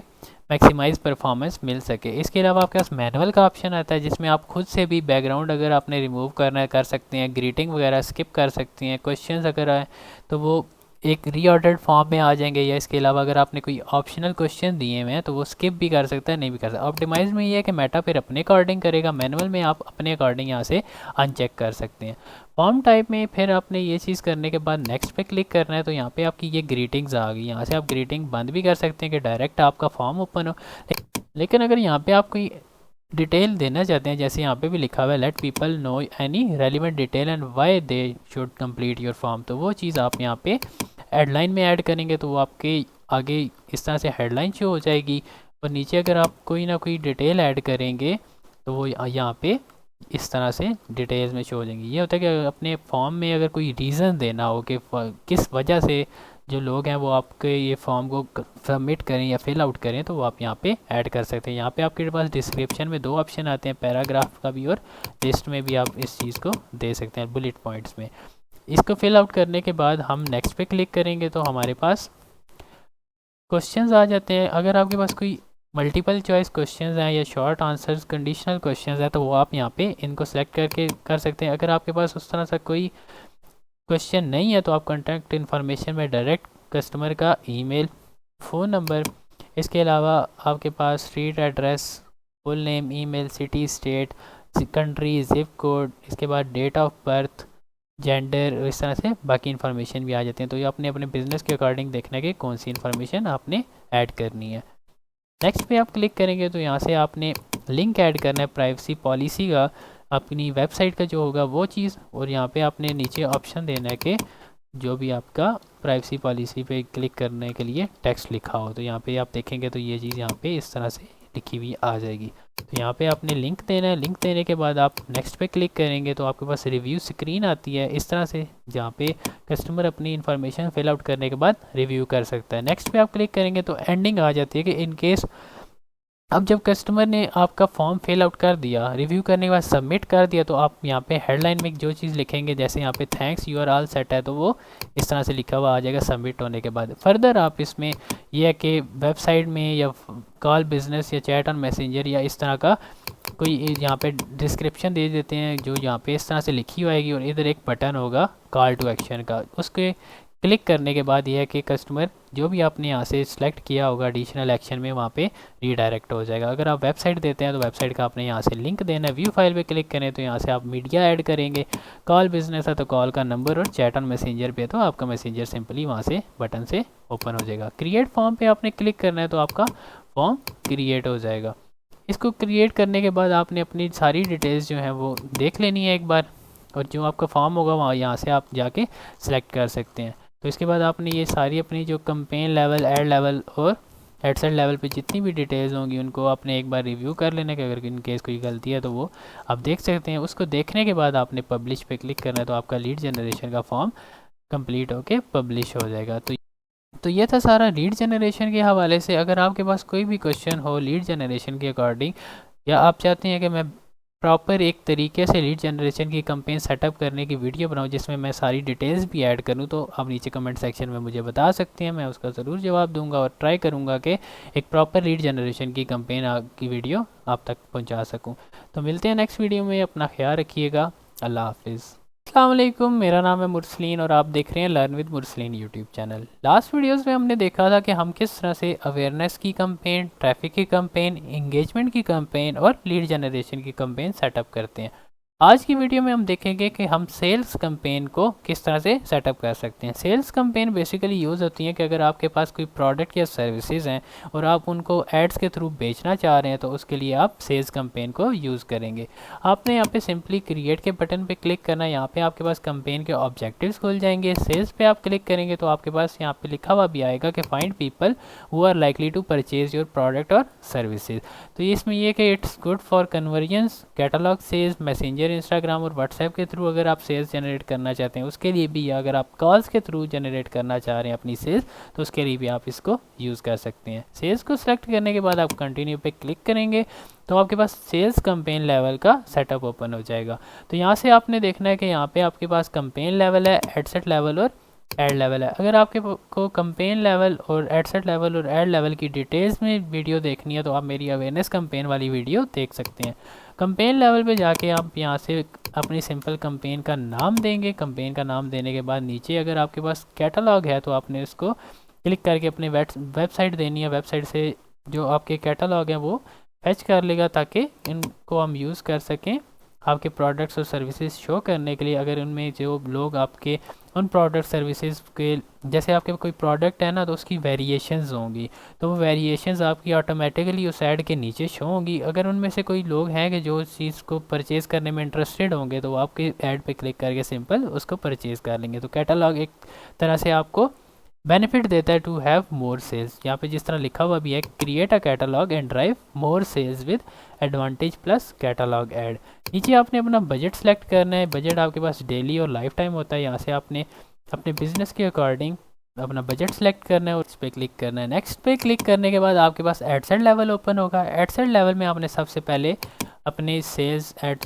A: मैक्सिमाइज परफॉर्मेंस मिल सके। इसके अलावा आपके पास मैनुअल का ऑप्शन आता है जिसमें आप खुद से भी बैकग्राउंड अगर आपने रिमूव करना है कर सकते हैं, ग्रीटिंग वगैरह स्किप कर सकते हैं, क्वेश्चंस अगर आए तो वो एक रीऑर्डर्ड फॉर्म में आ जाएंगे, या इसके अलावा अगर आपने कोई ऑप्शनल क्वेश्चन दिए हुए हैं तो वो स्किप भी कर सकता है, नहीं भी कर सकता। ऑप्टिमाइज में ये है कि मेटा फिर अपने अकॉर्डिंग करेगा, मैनुअल में आप अपने अकॉर्डिंग यहाँ से अनचेक कर सकते हैं। फॉर्म टाइप में फिर आपने ये चीज़ करने के बाद नेक्स्ट पे क्लिक करना है तो यहाँ पे आपकी ये ग्रीटिंग्स आ गई। यहाँ से आप ग्रीटिंग बंद भी कर सकते हैं कि डायरेक्ट आपका फॉर्म ओपन हो। लेकिन अगर यहाँ पे आप कोई डिटेल देना चाहते हैं, जैसे यहाँ पे भी लिखा हुआ है let people know any relevant detail and why they should complete your form, तो वो चीज़ आप यहाँ पे हेडलाइन में ऐड करेंगे तो वो आपके आगे इस तरह से हेडलाइन शो हो जाएगी। और नीचे अगर आप कोई ना कोई डिटेल ऐड करेंगे तो वो यहाँ पे इस तरह से डिटेल्स में शो हो जाएंगी। ये होता है कि अपने फॉर्म में अगर कोई रीज़न देना हो कि किस वजह से जो लोग हैं वो आपके ये फॉर्म को सबमिट करें या फिल आउट करें तो वो आप यहाँ पे ऐड कर सकते हैं। यहाँ पे आपके पास डिस्क्रिप्शन में दो ऑप्शन आते हैं, पैराग्राफ का भी और लिस्ट में भी आप इस चीज़ को दे सकते हैं बुलेट पॉइंट्स में। इसको फिल आउट करने के बाद हम नेक्स्ट पे क्लिक करेंगे तो हमारे पास क्वेश्चंस आ जाते हैं। अगर आपके पास कोई मल्टीपल चॉइस क्वेश्चंस हैं या शॉर्ट आंसर्स कंडीशनल क्वेश्चंस हैं तो वो आप यहाँ पे इनको सेलेक्ट करके कर सकते हैं। अगर आपके पास उस तरह से कोई क्वेश्चन नहीं है तो आप कॉन्टैक्ट इन्फॉर्मेशन में डायरेक्ट कस्टमर का ईमेल, फ़ोन नंबर, इसके अलावा आपके पास street address, full name, email, city, state, country, zip code, इसके बाद डेट ऑफ बर्थ, जेंडर, इस तरह से बाकी इन्फॉर्मेशन भी आ जाती हैं। तो ये आपने अपने बिजनेस के अकॉर्डिंग देखना है कि कौन सी इन्फॉर्मेशन आपने ऐड करनी है। नेक्स्ट पे आप क्लिक करेंगे तो यहाँ से आपने लिंक ऐड करना है प्राइवेसी पॉलिसी का, अपनी वेबसाइट का जो होगा वो चीज़, और यहाँ पे आपने नीचे ऑप्शन देना है कि जो भी आपका प्राइवेसी पॉलिसी पे क्लिक करने के लिए टेक्स्ट लिखा हो। तो यहाँ पे आप देखेंगे तो ये चीज़ यहाँ पे इस तरह से लिखी हुई आ जाएगी। तो यहाँ पे आपने लिंक देना है। लिंक देने के बाद आप नेक्स्ट पे क्लिक करेंगे तो आपके पास रिव्यू स्क्रीन आती है इस तरह से, जहाँ पे कस्टमर अपनी इन्फॉर्मेशन फिल आउट करने के बाद रिव्यू कर सकता है। नेक्स्ट पे आप क्लिक करेंगे तो एंडिंग आ जाती है कि इन केस अब जब कस्टमर ने आपका फॉर्म फिल आउट कर दिया, रिव्यू करने के बाद सबमिट कर दिया, तो आप यहाँ पे हेडलाइन में जो चीज़ लिखेंगे, जैसे यहाँ पे thanks you are all set है, तो वो इस तरह से लिखा हुआ आ जाएगा सबमिट होने के बाद। फर्दर आप इसमें यह है कि वेबसाइट में या कॉल बिजनेस या चैट ऑन मैसेंजर या इस तरह का कोई यहाँ पे डिस्क्रिप्शन दे देते हैं, जो यहाँ पे इस तरह से लिखी होगी, और इधर एक बटन होगा कॉल टू एक्शन का, उसके क्लिक करने के बाद यह है कि कस्टमर जो भी आपने यहाँ से सिलेक्ट किया होगा एडिशनल एक्शन में, वहाँ पे रीडायरेक्ट हो जाएगा। अगर आप वेबसाइट देते हैं तो वेबसाइट का आपने यहाँ से लिंक देना है। व्यू फाइल पे क्लिक करें तो यहाँ से आप मीडिया ऐड करेंगे। कॉल बिजनेस है तो कॉल का नंबर, और चैट ऑन मैसेंजर पे तो आपका मैसेंजर सिंपली वहाँ से बटन से ओपन हो जाएगा। क्रिएट फॉर्म पे आपने क्लिक करना है तो आपका फॉर्म क्रिएट हो जाएगा। इसको क्रिएट करने के बाद आपने अपनी सारी डिटेल्स जो हैं वो देख लेनी है एक बार, और जो आपका फॉर्म होगा वहाँ यहाँ से आप जाके सिलेक्ट कर सकते हैं। तो इसके बाद आपने ये सारी अपनी जो कंपेन लेवल, एड लेवल और एडसेट लेवल पे जितनी भी डिटेल्स होंगी उनको आपने एक बार रिव्यू कर लेने का। अगर इन केस कोई गलती है तो वो आप देख सकते हैं। उसको देखने के बाद आपने पब्लिश पे क्लिक करना है, तो आपका लीड जनरेशन का फॉर्म कंप्लीट होके पब्लिश हो जाएगा। तो ये था सारा लीड जनरेशन के हवाले से। अगर आपके पास कोई भी क्वेश्चन हो लीड जनरेशन के अकॉर्डिंग, या आप चाहते हैं कि मैं प्रॉपर एक तरीके से लीड जनरेशन की कैंपेन सेटअप करने की वीडियो बनाऊं जिसमें मैं सारी डिटेल्स भी ऐड करूं, तो आप नीचे कमेंट सेक्शन में मुझे बता सकते हैं। मैं उसका ज़रूर जवाब दूंगा और ट्राई करूंगा कि एक प्रॉपर लीड जनरेशन की कैंपेन की वीडियो आप तक पहुंचा सकूं। तो मिलते हैं नेक्स्ट वीडियो में। अपना ख्याल रखिएगा। अल्लाह हाफिज़। अस्सलाम वालेकुम, मेरा नाम है मुरसलीन और आप देख रहे हैं learn with Mursaleen YouTube channel. Last videos में हमने देखा था कि हम किस तरह से अवेयरनेस की कैंपेन, ट्रैफिक की कैंपेन, इंगेजमेंट की कैंपेन और लीड जनरेशन की कैंपेन सेटअप करते हैं। आज की वीडियो में हम देखेंगे कि हम सेल्स कैंपेन को किस तरह से सेटअप कर सकते हैं। सेल्स कैंपेन बेसिकली यूज़ होती हैं कि अगर आपके पास कोई प्रोडक्ट या सर्विसेज हैं और आप उनको एड्स के थ्रू बेचना चाह रहे हैं, तो उसके लिए आप सेल्स कैंपेन को यूज़ करेंगे। आपने यहाँ पे सिंपली क्रिएट के बटन पे क्लिक करना है। यहाँ पे आपके पास कैंपेन के ऑब्जेक्टिव्स खुल जाएंगे। सेल्स पे आप क्लिक करेंगे तो आपके पास यहाँ पे लिखा हुआ भी आएगा कि find people who are likely to purchase your product और सर्विसेज। तो इसमें यह कि it's good for conversions, catalog sales, messenger, Instagram और व्हाट्सएप के थ्रू अगर आप सेल्स जनरेट करना चाहते हैं उसके लिए भी, या अगर आप कॉल्स के थ्रू जनरेट करना चाह रहे हैं अपनी सेल्स, तो उसके लिए भी आप इसको यूज़ कर सकते हैं। सेल्स को सिलेक्ट करने के बाद आप कंटिन्यू पे क्लिक करेंगे तो आपके पास सेल्स कैंपेन लेवल का सेटअप ओपन हो जाएगा। तो यहाँ से आपने देखना है कि यहाँ पे आपके पास कैंपेन लेवल है, एडसेट लेवल और एड लेवल है। अगर आपके को कैंपेन लेवल और एडसेट लेवल और एड लेवल की डिटेल्स में वीडियो देखनी है तो आप मेरी अवेयरनेस कैंपेन वाली वीडियो देख सकते हैं। कैंपेन लेवल पे जाके आप यहाँ से अपनी सिंपल कैंपेन का नाम देंगे। कैंपेन का नाम देने के बाद नीचे अगर आपके पास कैटलॉग है तो आपने उसको क्लिक करके अपने वेबसाइट देनी है। वेबसाइट से जो आपके कैटलॉग हैं वो फैच कर लेगा ताकि इनको हम यूज़ कर सकें आपके प्रोडक्ट्स और सर्विसेज शो करने के लिए। अगर उनमें जो लोग आपके उन प्रोडक्ट सर्विसेज के, जैसे आपके कोई प्रोडक्ट है ना तो उसकी वेरिएशंस होंगी, तो वो वेरिएशंस आपकी ऑटोमेटिकली उस ऐड के नीचे शो होंगी। अगर उनमें से कोई लोग हैं कि जो चीज़ को परचेज़ करने में इंटरेस्टेड होंगे तो वो आपके ऐड पे क्लिक करके सिंपल उसको परचेज़ कर लेंगे। तो कैटलॉग एक तरह से आपको बेनिफिट देता है टू हैव मोर सेल्स। यहाँ पे जिस तरह लिखा हुआ भी है, create a catalog and drive more sales with advantage plus catalog ad. नीचे आपने अपना बजट सेलेक्ट करना है। बजट आपके पास डेली और लाइफ टाइम होता है। यहाँ से आपने अपने बिजनेस के अकॉर्डिंग अपना बजट सेलेक्ट करना है और इस पर क्लिक करना है। नेक्स्ट पे क्लिक करने के बाद आपके पास एडसेट लेवल ओपन होगा। एडसेट लेवल में आपने सबसे पहले अपने सेल्स एड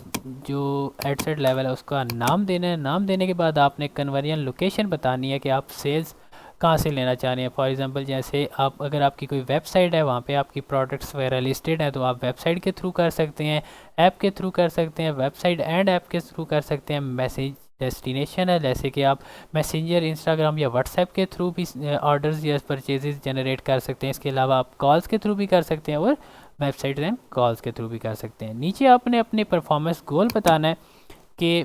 A: जो एडसेट लेवल है उसका नाम देना है। नाम देने के बाद आपने कन्वर्जन लोकेशन बतानी है कि आप सेल्स कहाँ से लेना चाह रहे हैं। फॉर एग्जांपल जैसे आप, अगर आपकी कोई वेबसाइट है वहाँ पे आपकी प्रोडक्ट्स वगैरह लिस्टेड है तो आप वेबसाइट के थ्रू कर सकते हैं, ऐप के थ्रू कर सकते हैं, वेबसाइट एंड ऐप के थ्रू कर सकते हैं। मैसेज डेस्टिनेशन है जैसे कि आप मैसेंजर, इंस्टाग्राम या व्हाट्सएप के थ्रू भी ऑर्डर्स या परचेजेस जनरेट कर सकते हैं। इसके अलावा आप कॉल्स के थ्रू भी कर सकते हैं और वेबसाइट एंड कॉल्स के थ्रू भी कर सकते हैं। नीचे आपने अपने परफॉर्मेंस गोल बताना है कि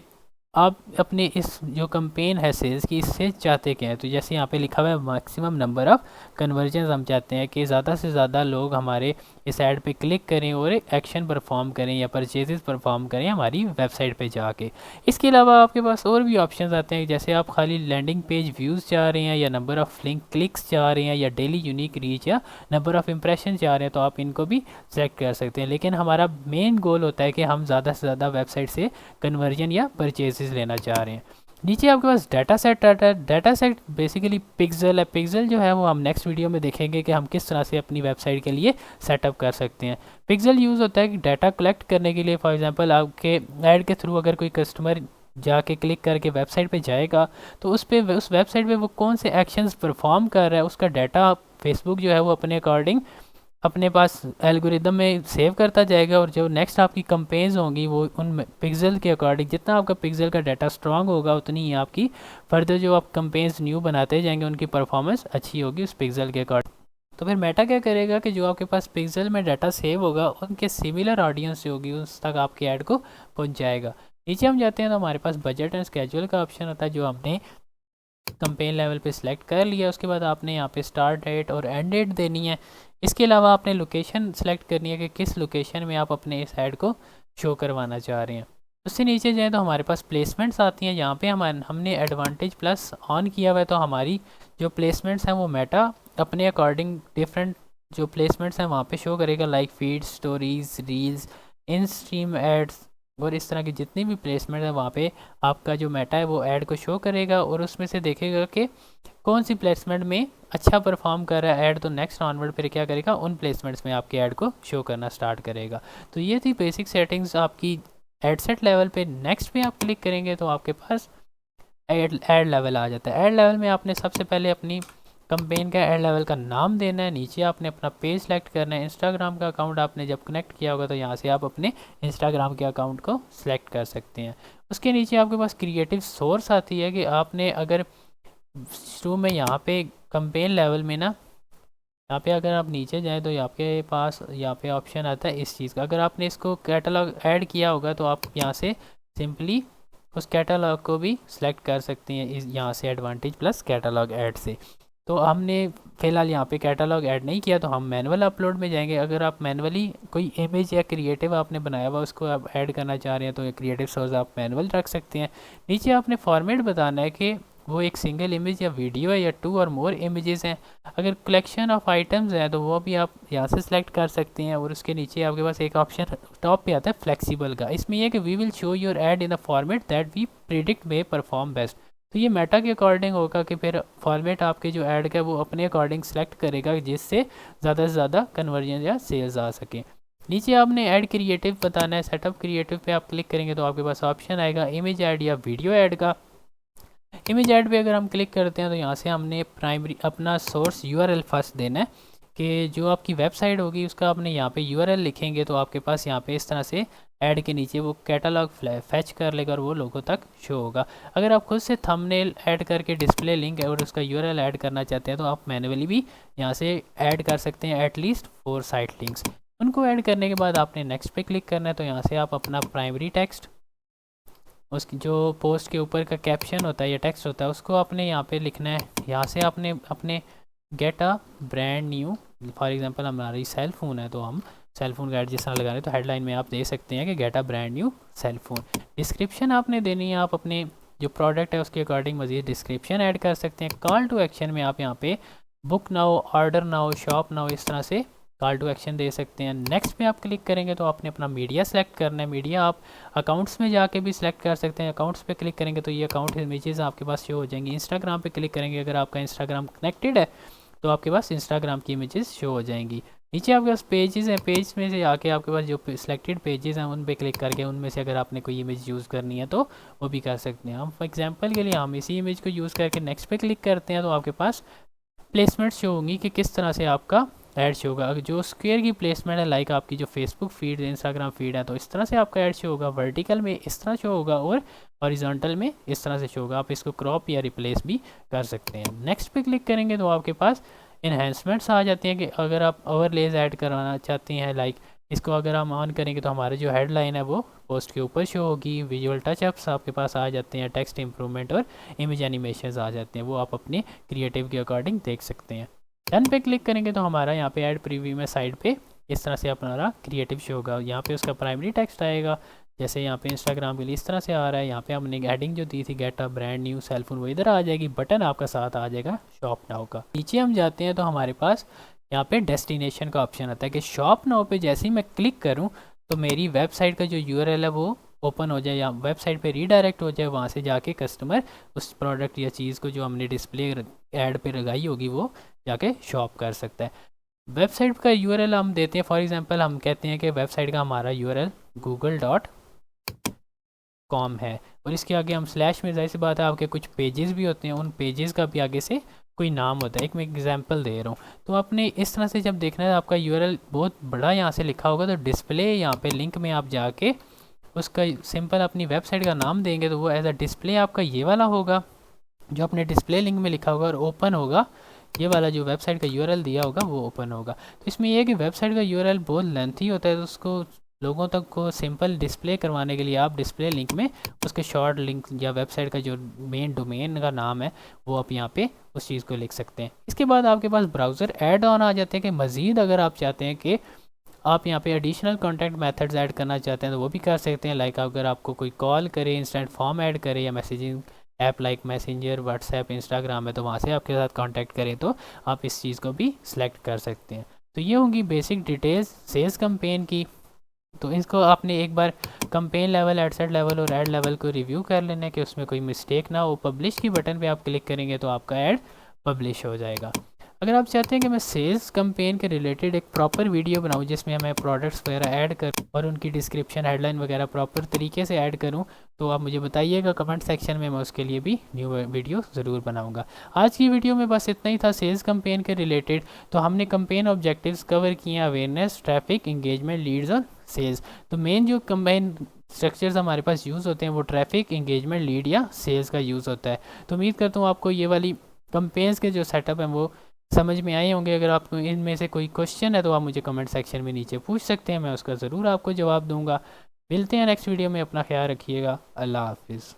A: आप अपने इस जो कैंपेन है सेल्स की, इससे चाहते क्या है। तो जैसे यहाँ पे लिखा हुआ है मैक्सिमम नंबर ऑफ़ कन्वर्जन, हम चाहते हैं कि ज़्यादा से ज़्यादा लोग हमारे इस ऐड पे क्लिक करें और एक्शन परफॉर्म करें या परचेजेस परफॉर्म करें हमारी वेबसाइट पे जाके। इसके अलावा आपके पास और भी ऑप्शंस आते हैं, जैसे आप खाली लैंडिंग पेज व्यूज़ चाह रहे हैं या नंबर ऑफ़ लिंक क्लिक्स चाह रहे हैं या डेली यूनिक रीच या नंबर ऑफ़ इंप्रेशन चाह रहे हैं, तो आप इनको भी सेलेक्ट कर सकते हैं। लेकिन हमारा मेन गोल होता है कि हम ज़्यादा से ज़्यादा वेबसाइट से कन्वर्जन या परचेजेस लेना चाह रहे हैं। नीचे आपके पास डाटा सेट बेसिकली पिक्सल है। पिक्सल जो है वो हम नेक्स्ट वीडियो में देखेंगे कि हम किस तरह से अपनी वेबसाइट के लिए सेटअप कर सकते हैं। पिक्सल यूज़ होता है कि डाटा कलेक्ट करने के लिए। फॉर एग्जांपल आपके ऐड के थ्रू अगर कोई कस्टमर जाके क्लिक करके वेबसाइट पे जाएगा तो उस वेबसाइट पे वो कौन से एक्शंस परफॉर्म कर रहा है उसका डाटा फेसबुक जो है वो अपने अकॉर्डिंग अपने पास एल्गोरिदम में सेव करता जाएगा, और जो नेक्स्ट आपकी कंपेन्स होंगी वो उन पिक्सल के अकॉर्डिंग, जितना आपका पिक्सल का डाटा स्ट्रांग होगा उतनी ही आपकी फर्दर जो आप कंपेन्स न्यू बनाते जाएंगे उनकी परफॉर्मेंस अच्छी होगी उस पिक्सल के अकॉर्डिंग। तो फिर मेटा क्या करेगा कि जो आपके पास पिक्सल में डाटा सेव होगा उनके सिमिलर ऑडियंस जो होगी उस तक आपके ऐड को पहुँच जाएगा। नीचे हम जाते हैं तो हमारे पास बजट एंड स्केड्यूल का ऑप्शन होता है जो हमने कंपेन लेवल पे सिलेक्ट कर लिया। उसके बाद आपने यहाँ पे स्टार्ट डेट और एंड डेट देनी है। इसके अलावा आपने लोकेशन सेलेक्ट करनी है कि किस लोकेशन में आप अपने इस ऐड को शो करवाना चाह रहे हैं। उससे नीचे जाए तो हमारे पास प्लेसमेंट्स आती हैं। यहाँ पे हमने एडवांटेज प्लस ऑन किया हुआ है तो हमारी जो प्लेसमेंट्स हैं वो मेटा अपने अकॉर्डिंग डिफरेंट जो प्लेसमेंट्स हैं वहाँ पे शो करेगा, like feed, stories, reels, in stream ads और इस तरह की जितनी भी प्लेसमेंट है वहाँ पे आपका जो मेटा है वो ऐड को शो करेगा और उसमें से देखेगा कि कौन सी प्लेसमेंट में अच्छा परफॉर्म कर रहा है ऐड, तो नेक्स्ट ऑनवर्ड फिर क्या करेगा उन प्लेसमेंट्स में आपके ऐड को शो करना स्टार्ट करेगा। तो ये थी बेसिक सेटिंग्स आपकी एड सेट लेवल पे। नेक्स्ट पे आप क्लिक करेंगे तो आपके पास ऐड लेवल आ जाता है। ऐड लेवल में आपने सबसे पहले अपनी कंपेन का ऐड लेवल का नाम देना है। नीचे आपने अपना पेज सेलेक्ट करना है। इंस्टाग्राम का अकाउंट आपने जब कनेक्ट किया होगा तो यहाँ से आप अपने इंस्टाग्राम के अकाउंट को सिलेक्ट कर सकते हैं। उसके नीचे आपके पास क्रिएटिव सोर्स आती है कि आपने अगर शुरू में यहाँ पे कंपेन लेवल में ना, यहाँ पे अगर आप नीचे जाएँ तो आपके पास यहाँ पे ऑप्शन आता है इस चीज़ का। अगर आपने इसको कैटलॉग ऐड किया होगा तो आप यहाँ से सिंपली उस कैटलॉग को भी सिलेक्ट कर सकते हैं इस यहाँ से एडवांटेज प्लस कैटलॉग ऐड से। तो हमने फ़िलहाल यहाँ पे कैटलॉग ऐड नहीं किया तो हम मैनुअल अपलोड में जाएंगे। अगर आप मैनुअली कोई इमेज या क्रिएटिव आपने बनाया हुआ उसको आप ऐड करना चाह रहे हैं तो क्रिएटिव सोर्स आप मैनुअल रख सकते हैं। नीचे आपने फॉर्मेट बताना है कि वो एक सिंगल इमेज या वीडियो है या 2 और मोर इमेजेस हैं। अगर कलेक्शन ऑफ आइटम्स हैं तो वो भी आप यहाँ से सिलेक्ट कर सकते हैं। और उसके नीचे आपके पास एक ऑप्शन टॉप पे आता है फ्लेक्सिबल का। इसमें यह कि we will show your ad in a format that we predict may perform best. तो ये मेटा के अकॉर्डिंग होगा कि फिर फॉर्मेट आपके जो ऐड का वो अपने अकॉर्डिंग सेलेक्ट करेगा जिससे ज़्यादा से ज़्यादा कन्वर्जन या सेल्स आ सके। नीचे आपने ऐड क्रिएटिव बताना है। सेटअप क्रिएटिव पे आप क्लिक करेंगे तो आपके पास ऑप्शन आएगा इमेज ऐड या वीडियो ऐड का। इमेज ऐड पे अगर हम क्लिक करते हैं तो यहाँ से हमने प्राइमरी अपना सोर्स यूआरएल फर्स्ट देना है कि जो आपकी वेबसाइट होगी उसका आपने यहाँ पे यूआरएल लिखेंगे तो आपके पास यहाँ पे इस तरह से ऐड के नीचे वो कैटलॉग फैच कर लेगा और वो लोगों तक शो होगा। अगर आप खुद से थंबनेल ऐड करके डिस्प्ले लिंक और उसका यूआरएल ऐड करना चाहते हैं तो आप मैनुअली भी यहाँ से ऐड कर सकते हैं एटलीस्ट 4 साइट लिंक्स। उनको ऐड करने के बाद आपने नेक्स्ट पे क्लिक करना है तो यहाँ से आप अपना प्राइमरी टेक्स्ट, उसकी जो पोस्ट के ऊपर का कैप्शन होता है या टेक्स्ट होता है उसको आपने यहाँ पे लिखना है। यहाँ से आपने अपने gate a brand new, for example हमारी सेल फ़ोन है तो हम सेल फ़ोन का ऐड जिस तरह लगा रहे हैं तो हेडलाइन में आप दे सकते हैं कि get a brand new cell phone. Description आपने देनी है, आप अपने जो प्रोडक्ट है उसके अकॉर्डिंग मज़ीद डिस्क्रिप्शन ऐड कर सकते हैं। कॉल टू एक्शन में आप यहाँ पे book now, order now, shop now इस तरह से कॉल टू एक्शन दे सकते हैं। नेक्स्ट पे आप क्लिक करेंगे तो आपने अपना मीडिया सेलेक्ट करना है। मीडिया आप अकाउंट्स में जाके भी सिलेक्ट कर सकते हैं। अकाउंट्स पे क्लिक करेंगे तो ये अकाउंट इमेजेस आपके पास शो हो जाएंगी। इंस्टाग्राम पे क्लिक करेंगे अगर आपका इंस्टाग्राम कनेक्टेड है तो आपके पास इंस्टाग्राम की इमेजेस शो हो जाएंगी। नीचे आपके पास पेजेस हैं, पेज में से आके आपके पास जो सिलेक्टेड पेजेस हैं उन पे क्लिक करके उनमें से अगर आपने कोई इमेज यूज़ करनी है तो वो भी कर सकते हैं। हम फॉर एग्जांपल के लिए हम इसी इमेज को यूज़ करके नेक्स्ट पे क्लिक करते हैं तो आपके पास प्लेसमेंट शो होंगी कि किस तरह से आपका ऐड शो होगा। अगर जो स्क्वायर की प्लेसमेंट है लाइक आपकी जो फेसबुक फीड है, इंस्टाग्राम फीड है, तो इस तरह से आपका ऐड शो होगा। वर्टिकल में इस तरह शो होगा और हॉरिजॉन्टल में इस तरह से शो होगा। आप इसको क्रॉप या रिप्लेस भी कर सकते हैं। नेक्स्ट पे क्लिक करेंगे तो आपके पास इन्हेंसमेंट्स आ जाती हैं कि अगर आप ओवरलेज ऐड करवाना चाहते हैं, लाइक इसको अगर हम ऑन करेंगे तो हमारे जो हेडलाइन है वो पोस्ट के ऊपर शो होगी। विजुअल टचअप्स आपके पास आ जाते हैं, टेक्स्ट इंप्रूवमेंट और इमेज एनिमेशंस आ जाते हैं, वो आप अपने क्रिएटिव के अकॉर्डिंग देख सकते हैं। डन पे क्लिक करेंगे तो हमारा यहाँ पे ऐड प्रीव्यू में साइड पे इस तरह से अपना क्रिएटिव शो होगा। यहाँ पे उसका प्राइमरी टेक्स्ट आएगा, जैसे यहाँ पे इंस्टाग्राम के लिए इस तरह से आ रहा है। यहाँ पे हमने हेडिंग जो दी थी get a brand new cell phone वो इधर आ जाएगी। बटन आपका साथ आ जाएगा शॉप नाउ का। नीचे हम जाते हैं तो हमारे पास यहाँ पे डेस्टिनेशन का ऑप्शन आता है कि शॉप नाउ पे जैसे ही मैं क्लिक करूँ तो मेरी वेबसाइट का जो यूआरएल है वो ओपन हो जाए या वेबसाइट पे रीडायरेक्ट हो जाए, वहाँ से जाके कस्टमर उस प्रोडक्ट या चीज़ को जो हमने डिस्प्ले ऐड पे लगाई होगी वो जाके शॉप कर सकता है। वेबसाइट का यूआरएल हम देते हैं, फॉर एग्जांपल हम कहते हैं कि वेबसाइट का हमारा यूआरएल google.com है, और इसके आगे हम स्लैश में, जाहिर सी बात है आपके कुछ पेजेस भी होते हैं, उन पेजेस का भी आगे से कोई नाम होता है। एक मैं एग्जांपल दे रहा हूँ, तो आपने इस तरह से जब देखना है आपका यूआरएल बहुत बड़ा यहाँ से लिखा होगा, तो डिस्प्ले यहाँ पे लिंक में आप जाके उसका सिंपल अपनी वेबसाइट का नाम देंगे, तो वो एज अ डिस्प्ले आपका ये वाला होगा जो अपने डिस्प्ले लिंक में लिखा होगा, और ओपन होगा ये वाला जो वेबसाइट का यूआरएल दिया होगा वो ओपन होगा। तो इसमें यह है कि वेबसाइट का यूआरएल बहुत लेंथी होता है, तो उसको लोगों तक को सिंपल डिस्प्ले करवाने के लिए आप डिस्प्ले लिंक में उसके शॉर्ट लिंक या वेबसाइट का जो मेन डोमेन का नाम है वो आप यहाँ पे उस चीज़ को लिख सकते हैं। इसके बाद आपके पास ब्राउज़र ऐड ऑन आ जाते हैं कि मज़ीद अगर आप चाहते हैं कि आप यहाँ पे एडिशनल कॉन्टैक्ट मेथड्स ऐड करना चाहते हैं तो वो भी कर सकते हैं। लाइक अगर आपको कोई कॉल करे, इंस्टेंट फॉर्म ऐड करे, या messaging app like messenger, WhatsApp, Instagram है तो वहाँ से आपके साथ कांटेक्ट करें तो आप इस चीज़ को भी सिलेक्ट कर सकते हैं। तो ये होंगी बेसिक डिटेल्स सेल्स कैंपेन की। तो इसको आपने एक बार कैंपेन लेवल, एडसेट लेवल और ऐड लेवल को रिव्यू कर लेना है कि उसमें कोई मिस्टेक ना हो। पब्लिश की बटन पे आप क्लिक करेंगे तो आपका ऐड पब्लिश हो जाएगा। अगर आप चाहते हैं कि मैं सेल्स कैंपेन के रिलेटेड एक प्रॉपर वीडियो बनाऊं जिसमें मैं प्रोडक्ट्स वगैरह ऐड करूं और उनकी डिस्क्रिप्शन, हेडलाइन वगैरह प्रॉपर तरीके से ऐड करूं, तो आप मुझे बताइएगा कमेंट सेक्शन में, मैं उसके लिए भी न्यू वीडियो ज़रूर बनाऊंगा। आज की वीडियो में बस इतना ही था सेल्स कैंपेन के रिलेटेड। तो हमने कैंपेन ऑब्जेक्टिव्स कवर किए, अवेयरनेस, ट्रैफिक, इंगेजमेंट, लीड्स और सेल्स। तो मेन जो कैंपेन स्ट्रक्चर्स हमारे पास यूज़ होते हैं वो ट्रैफिक, इंगेजमेंट, लीड या सेल्स का यूज़ होता है। तो उम्मीद करता हूँ आपको ये वाली कैंपेन्स के जो सेटअप हैं वो समझ में आए होंगे। अगर आपको इनमें से कोई क्वेश्चन है तो आप मुझे कमेंट सेक्शन में नीचे पूछ सकते हैं, मैं उसका ज़रूर आपको जवाब दूंगा। मिलते हैं नेक्स्ट वीडियो में, अपना ख्याल रखिएगा। अल्लाह हाफिज़।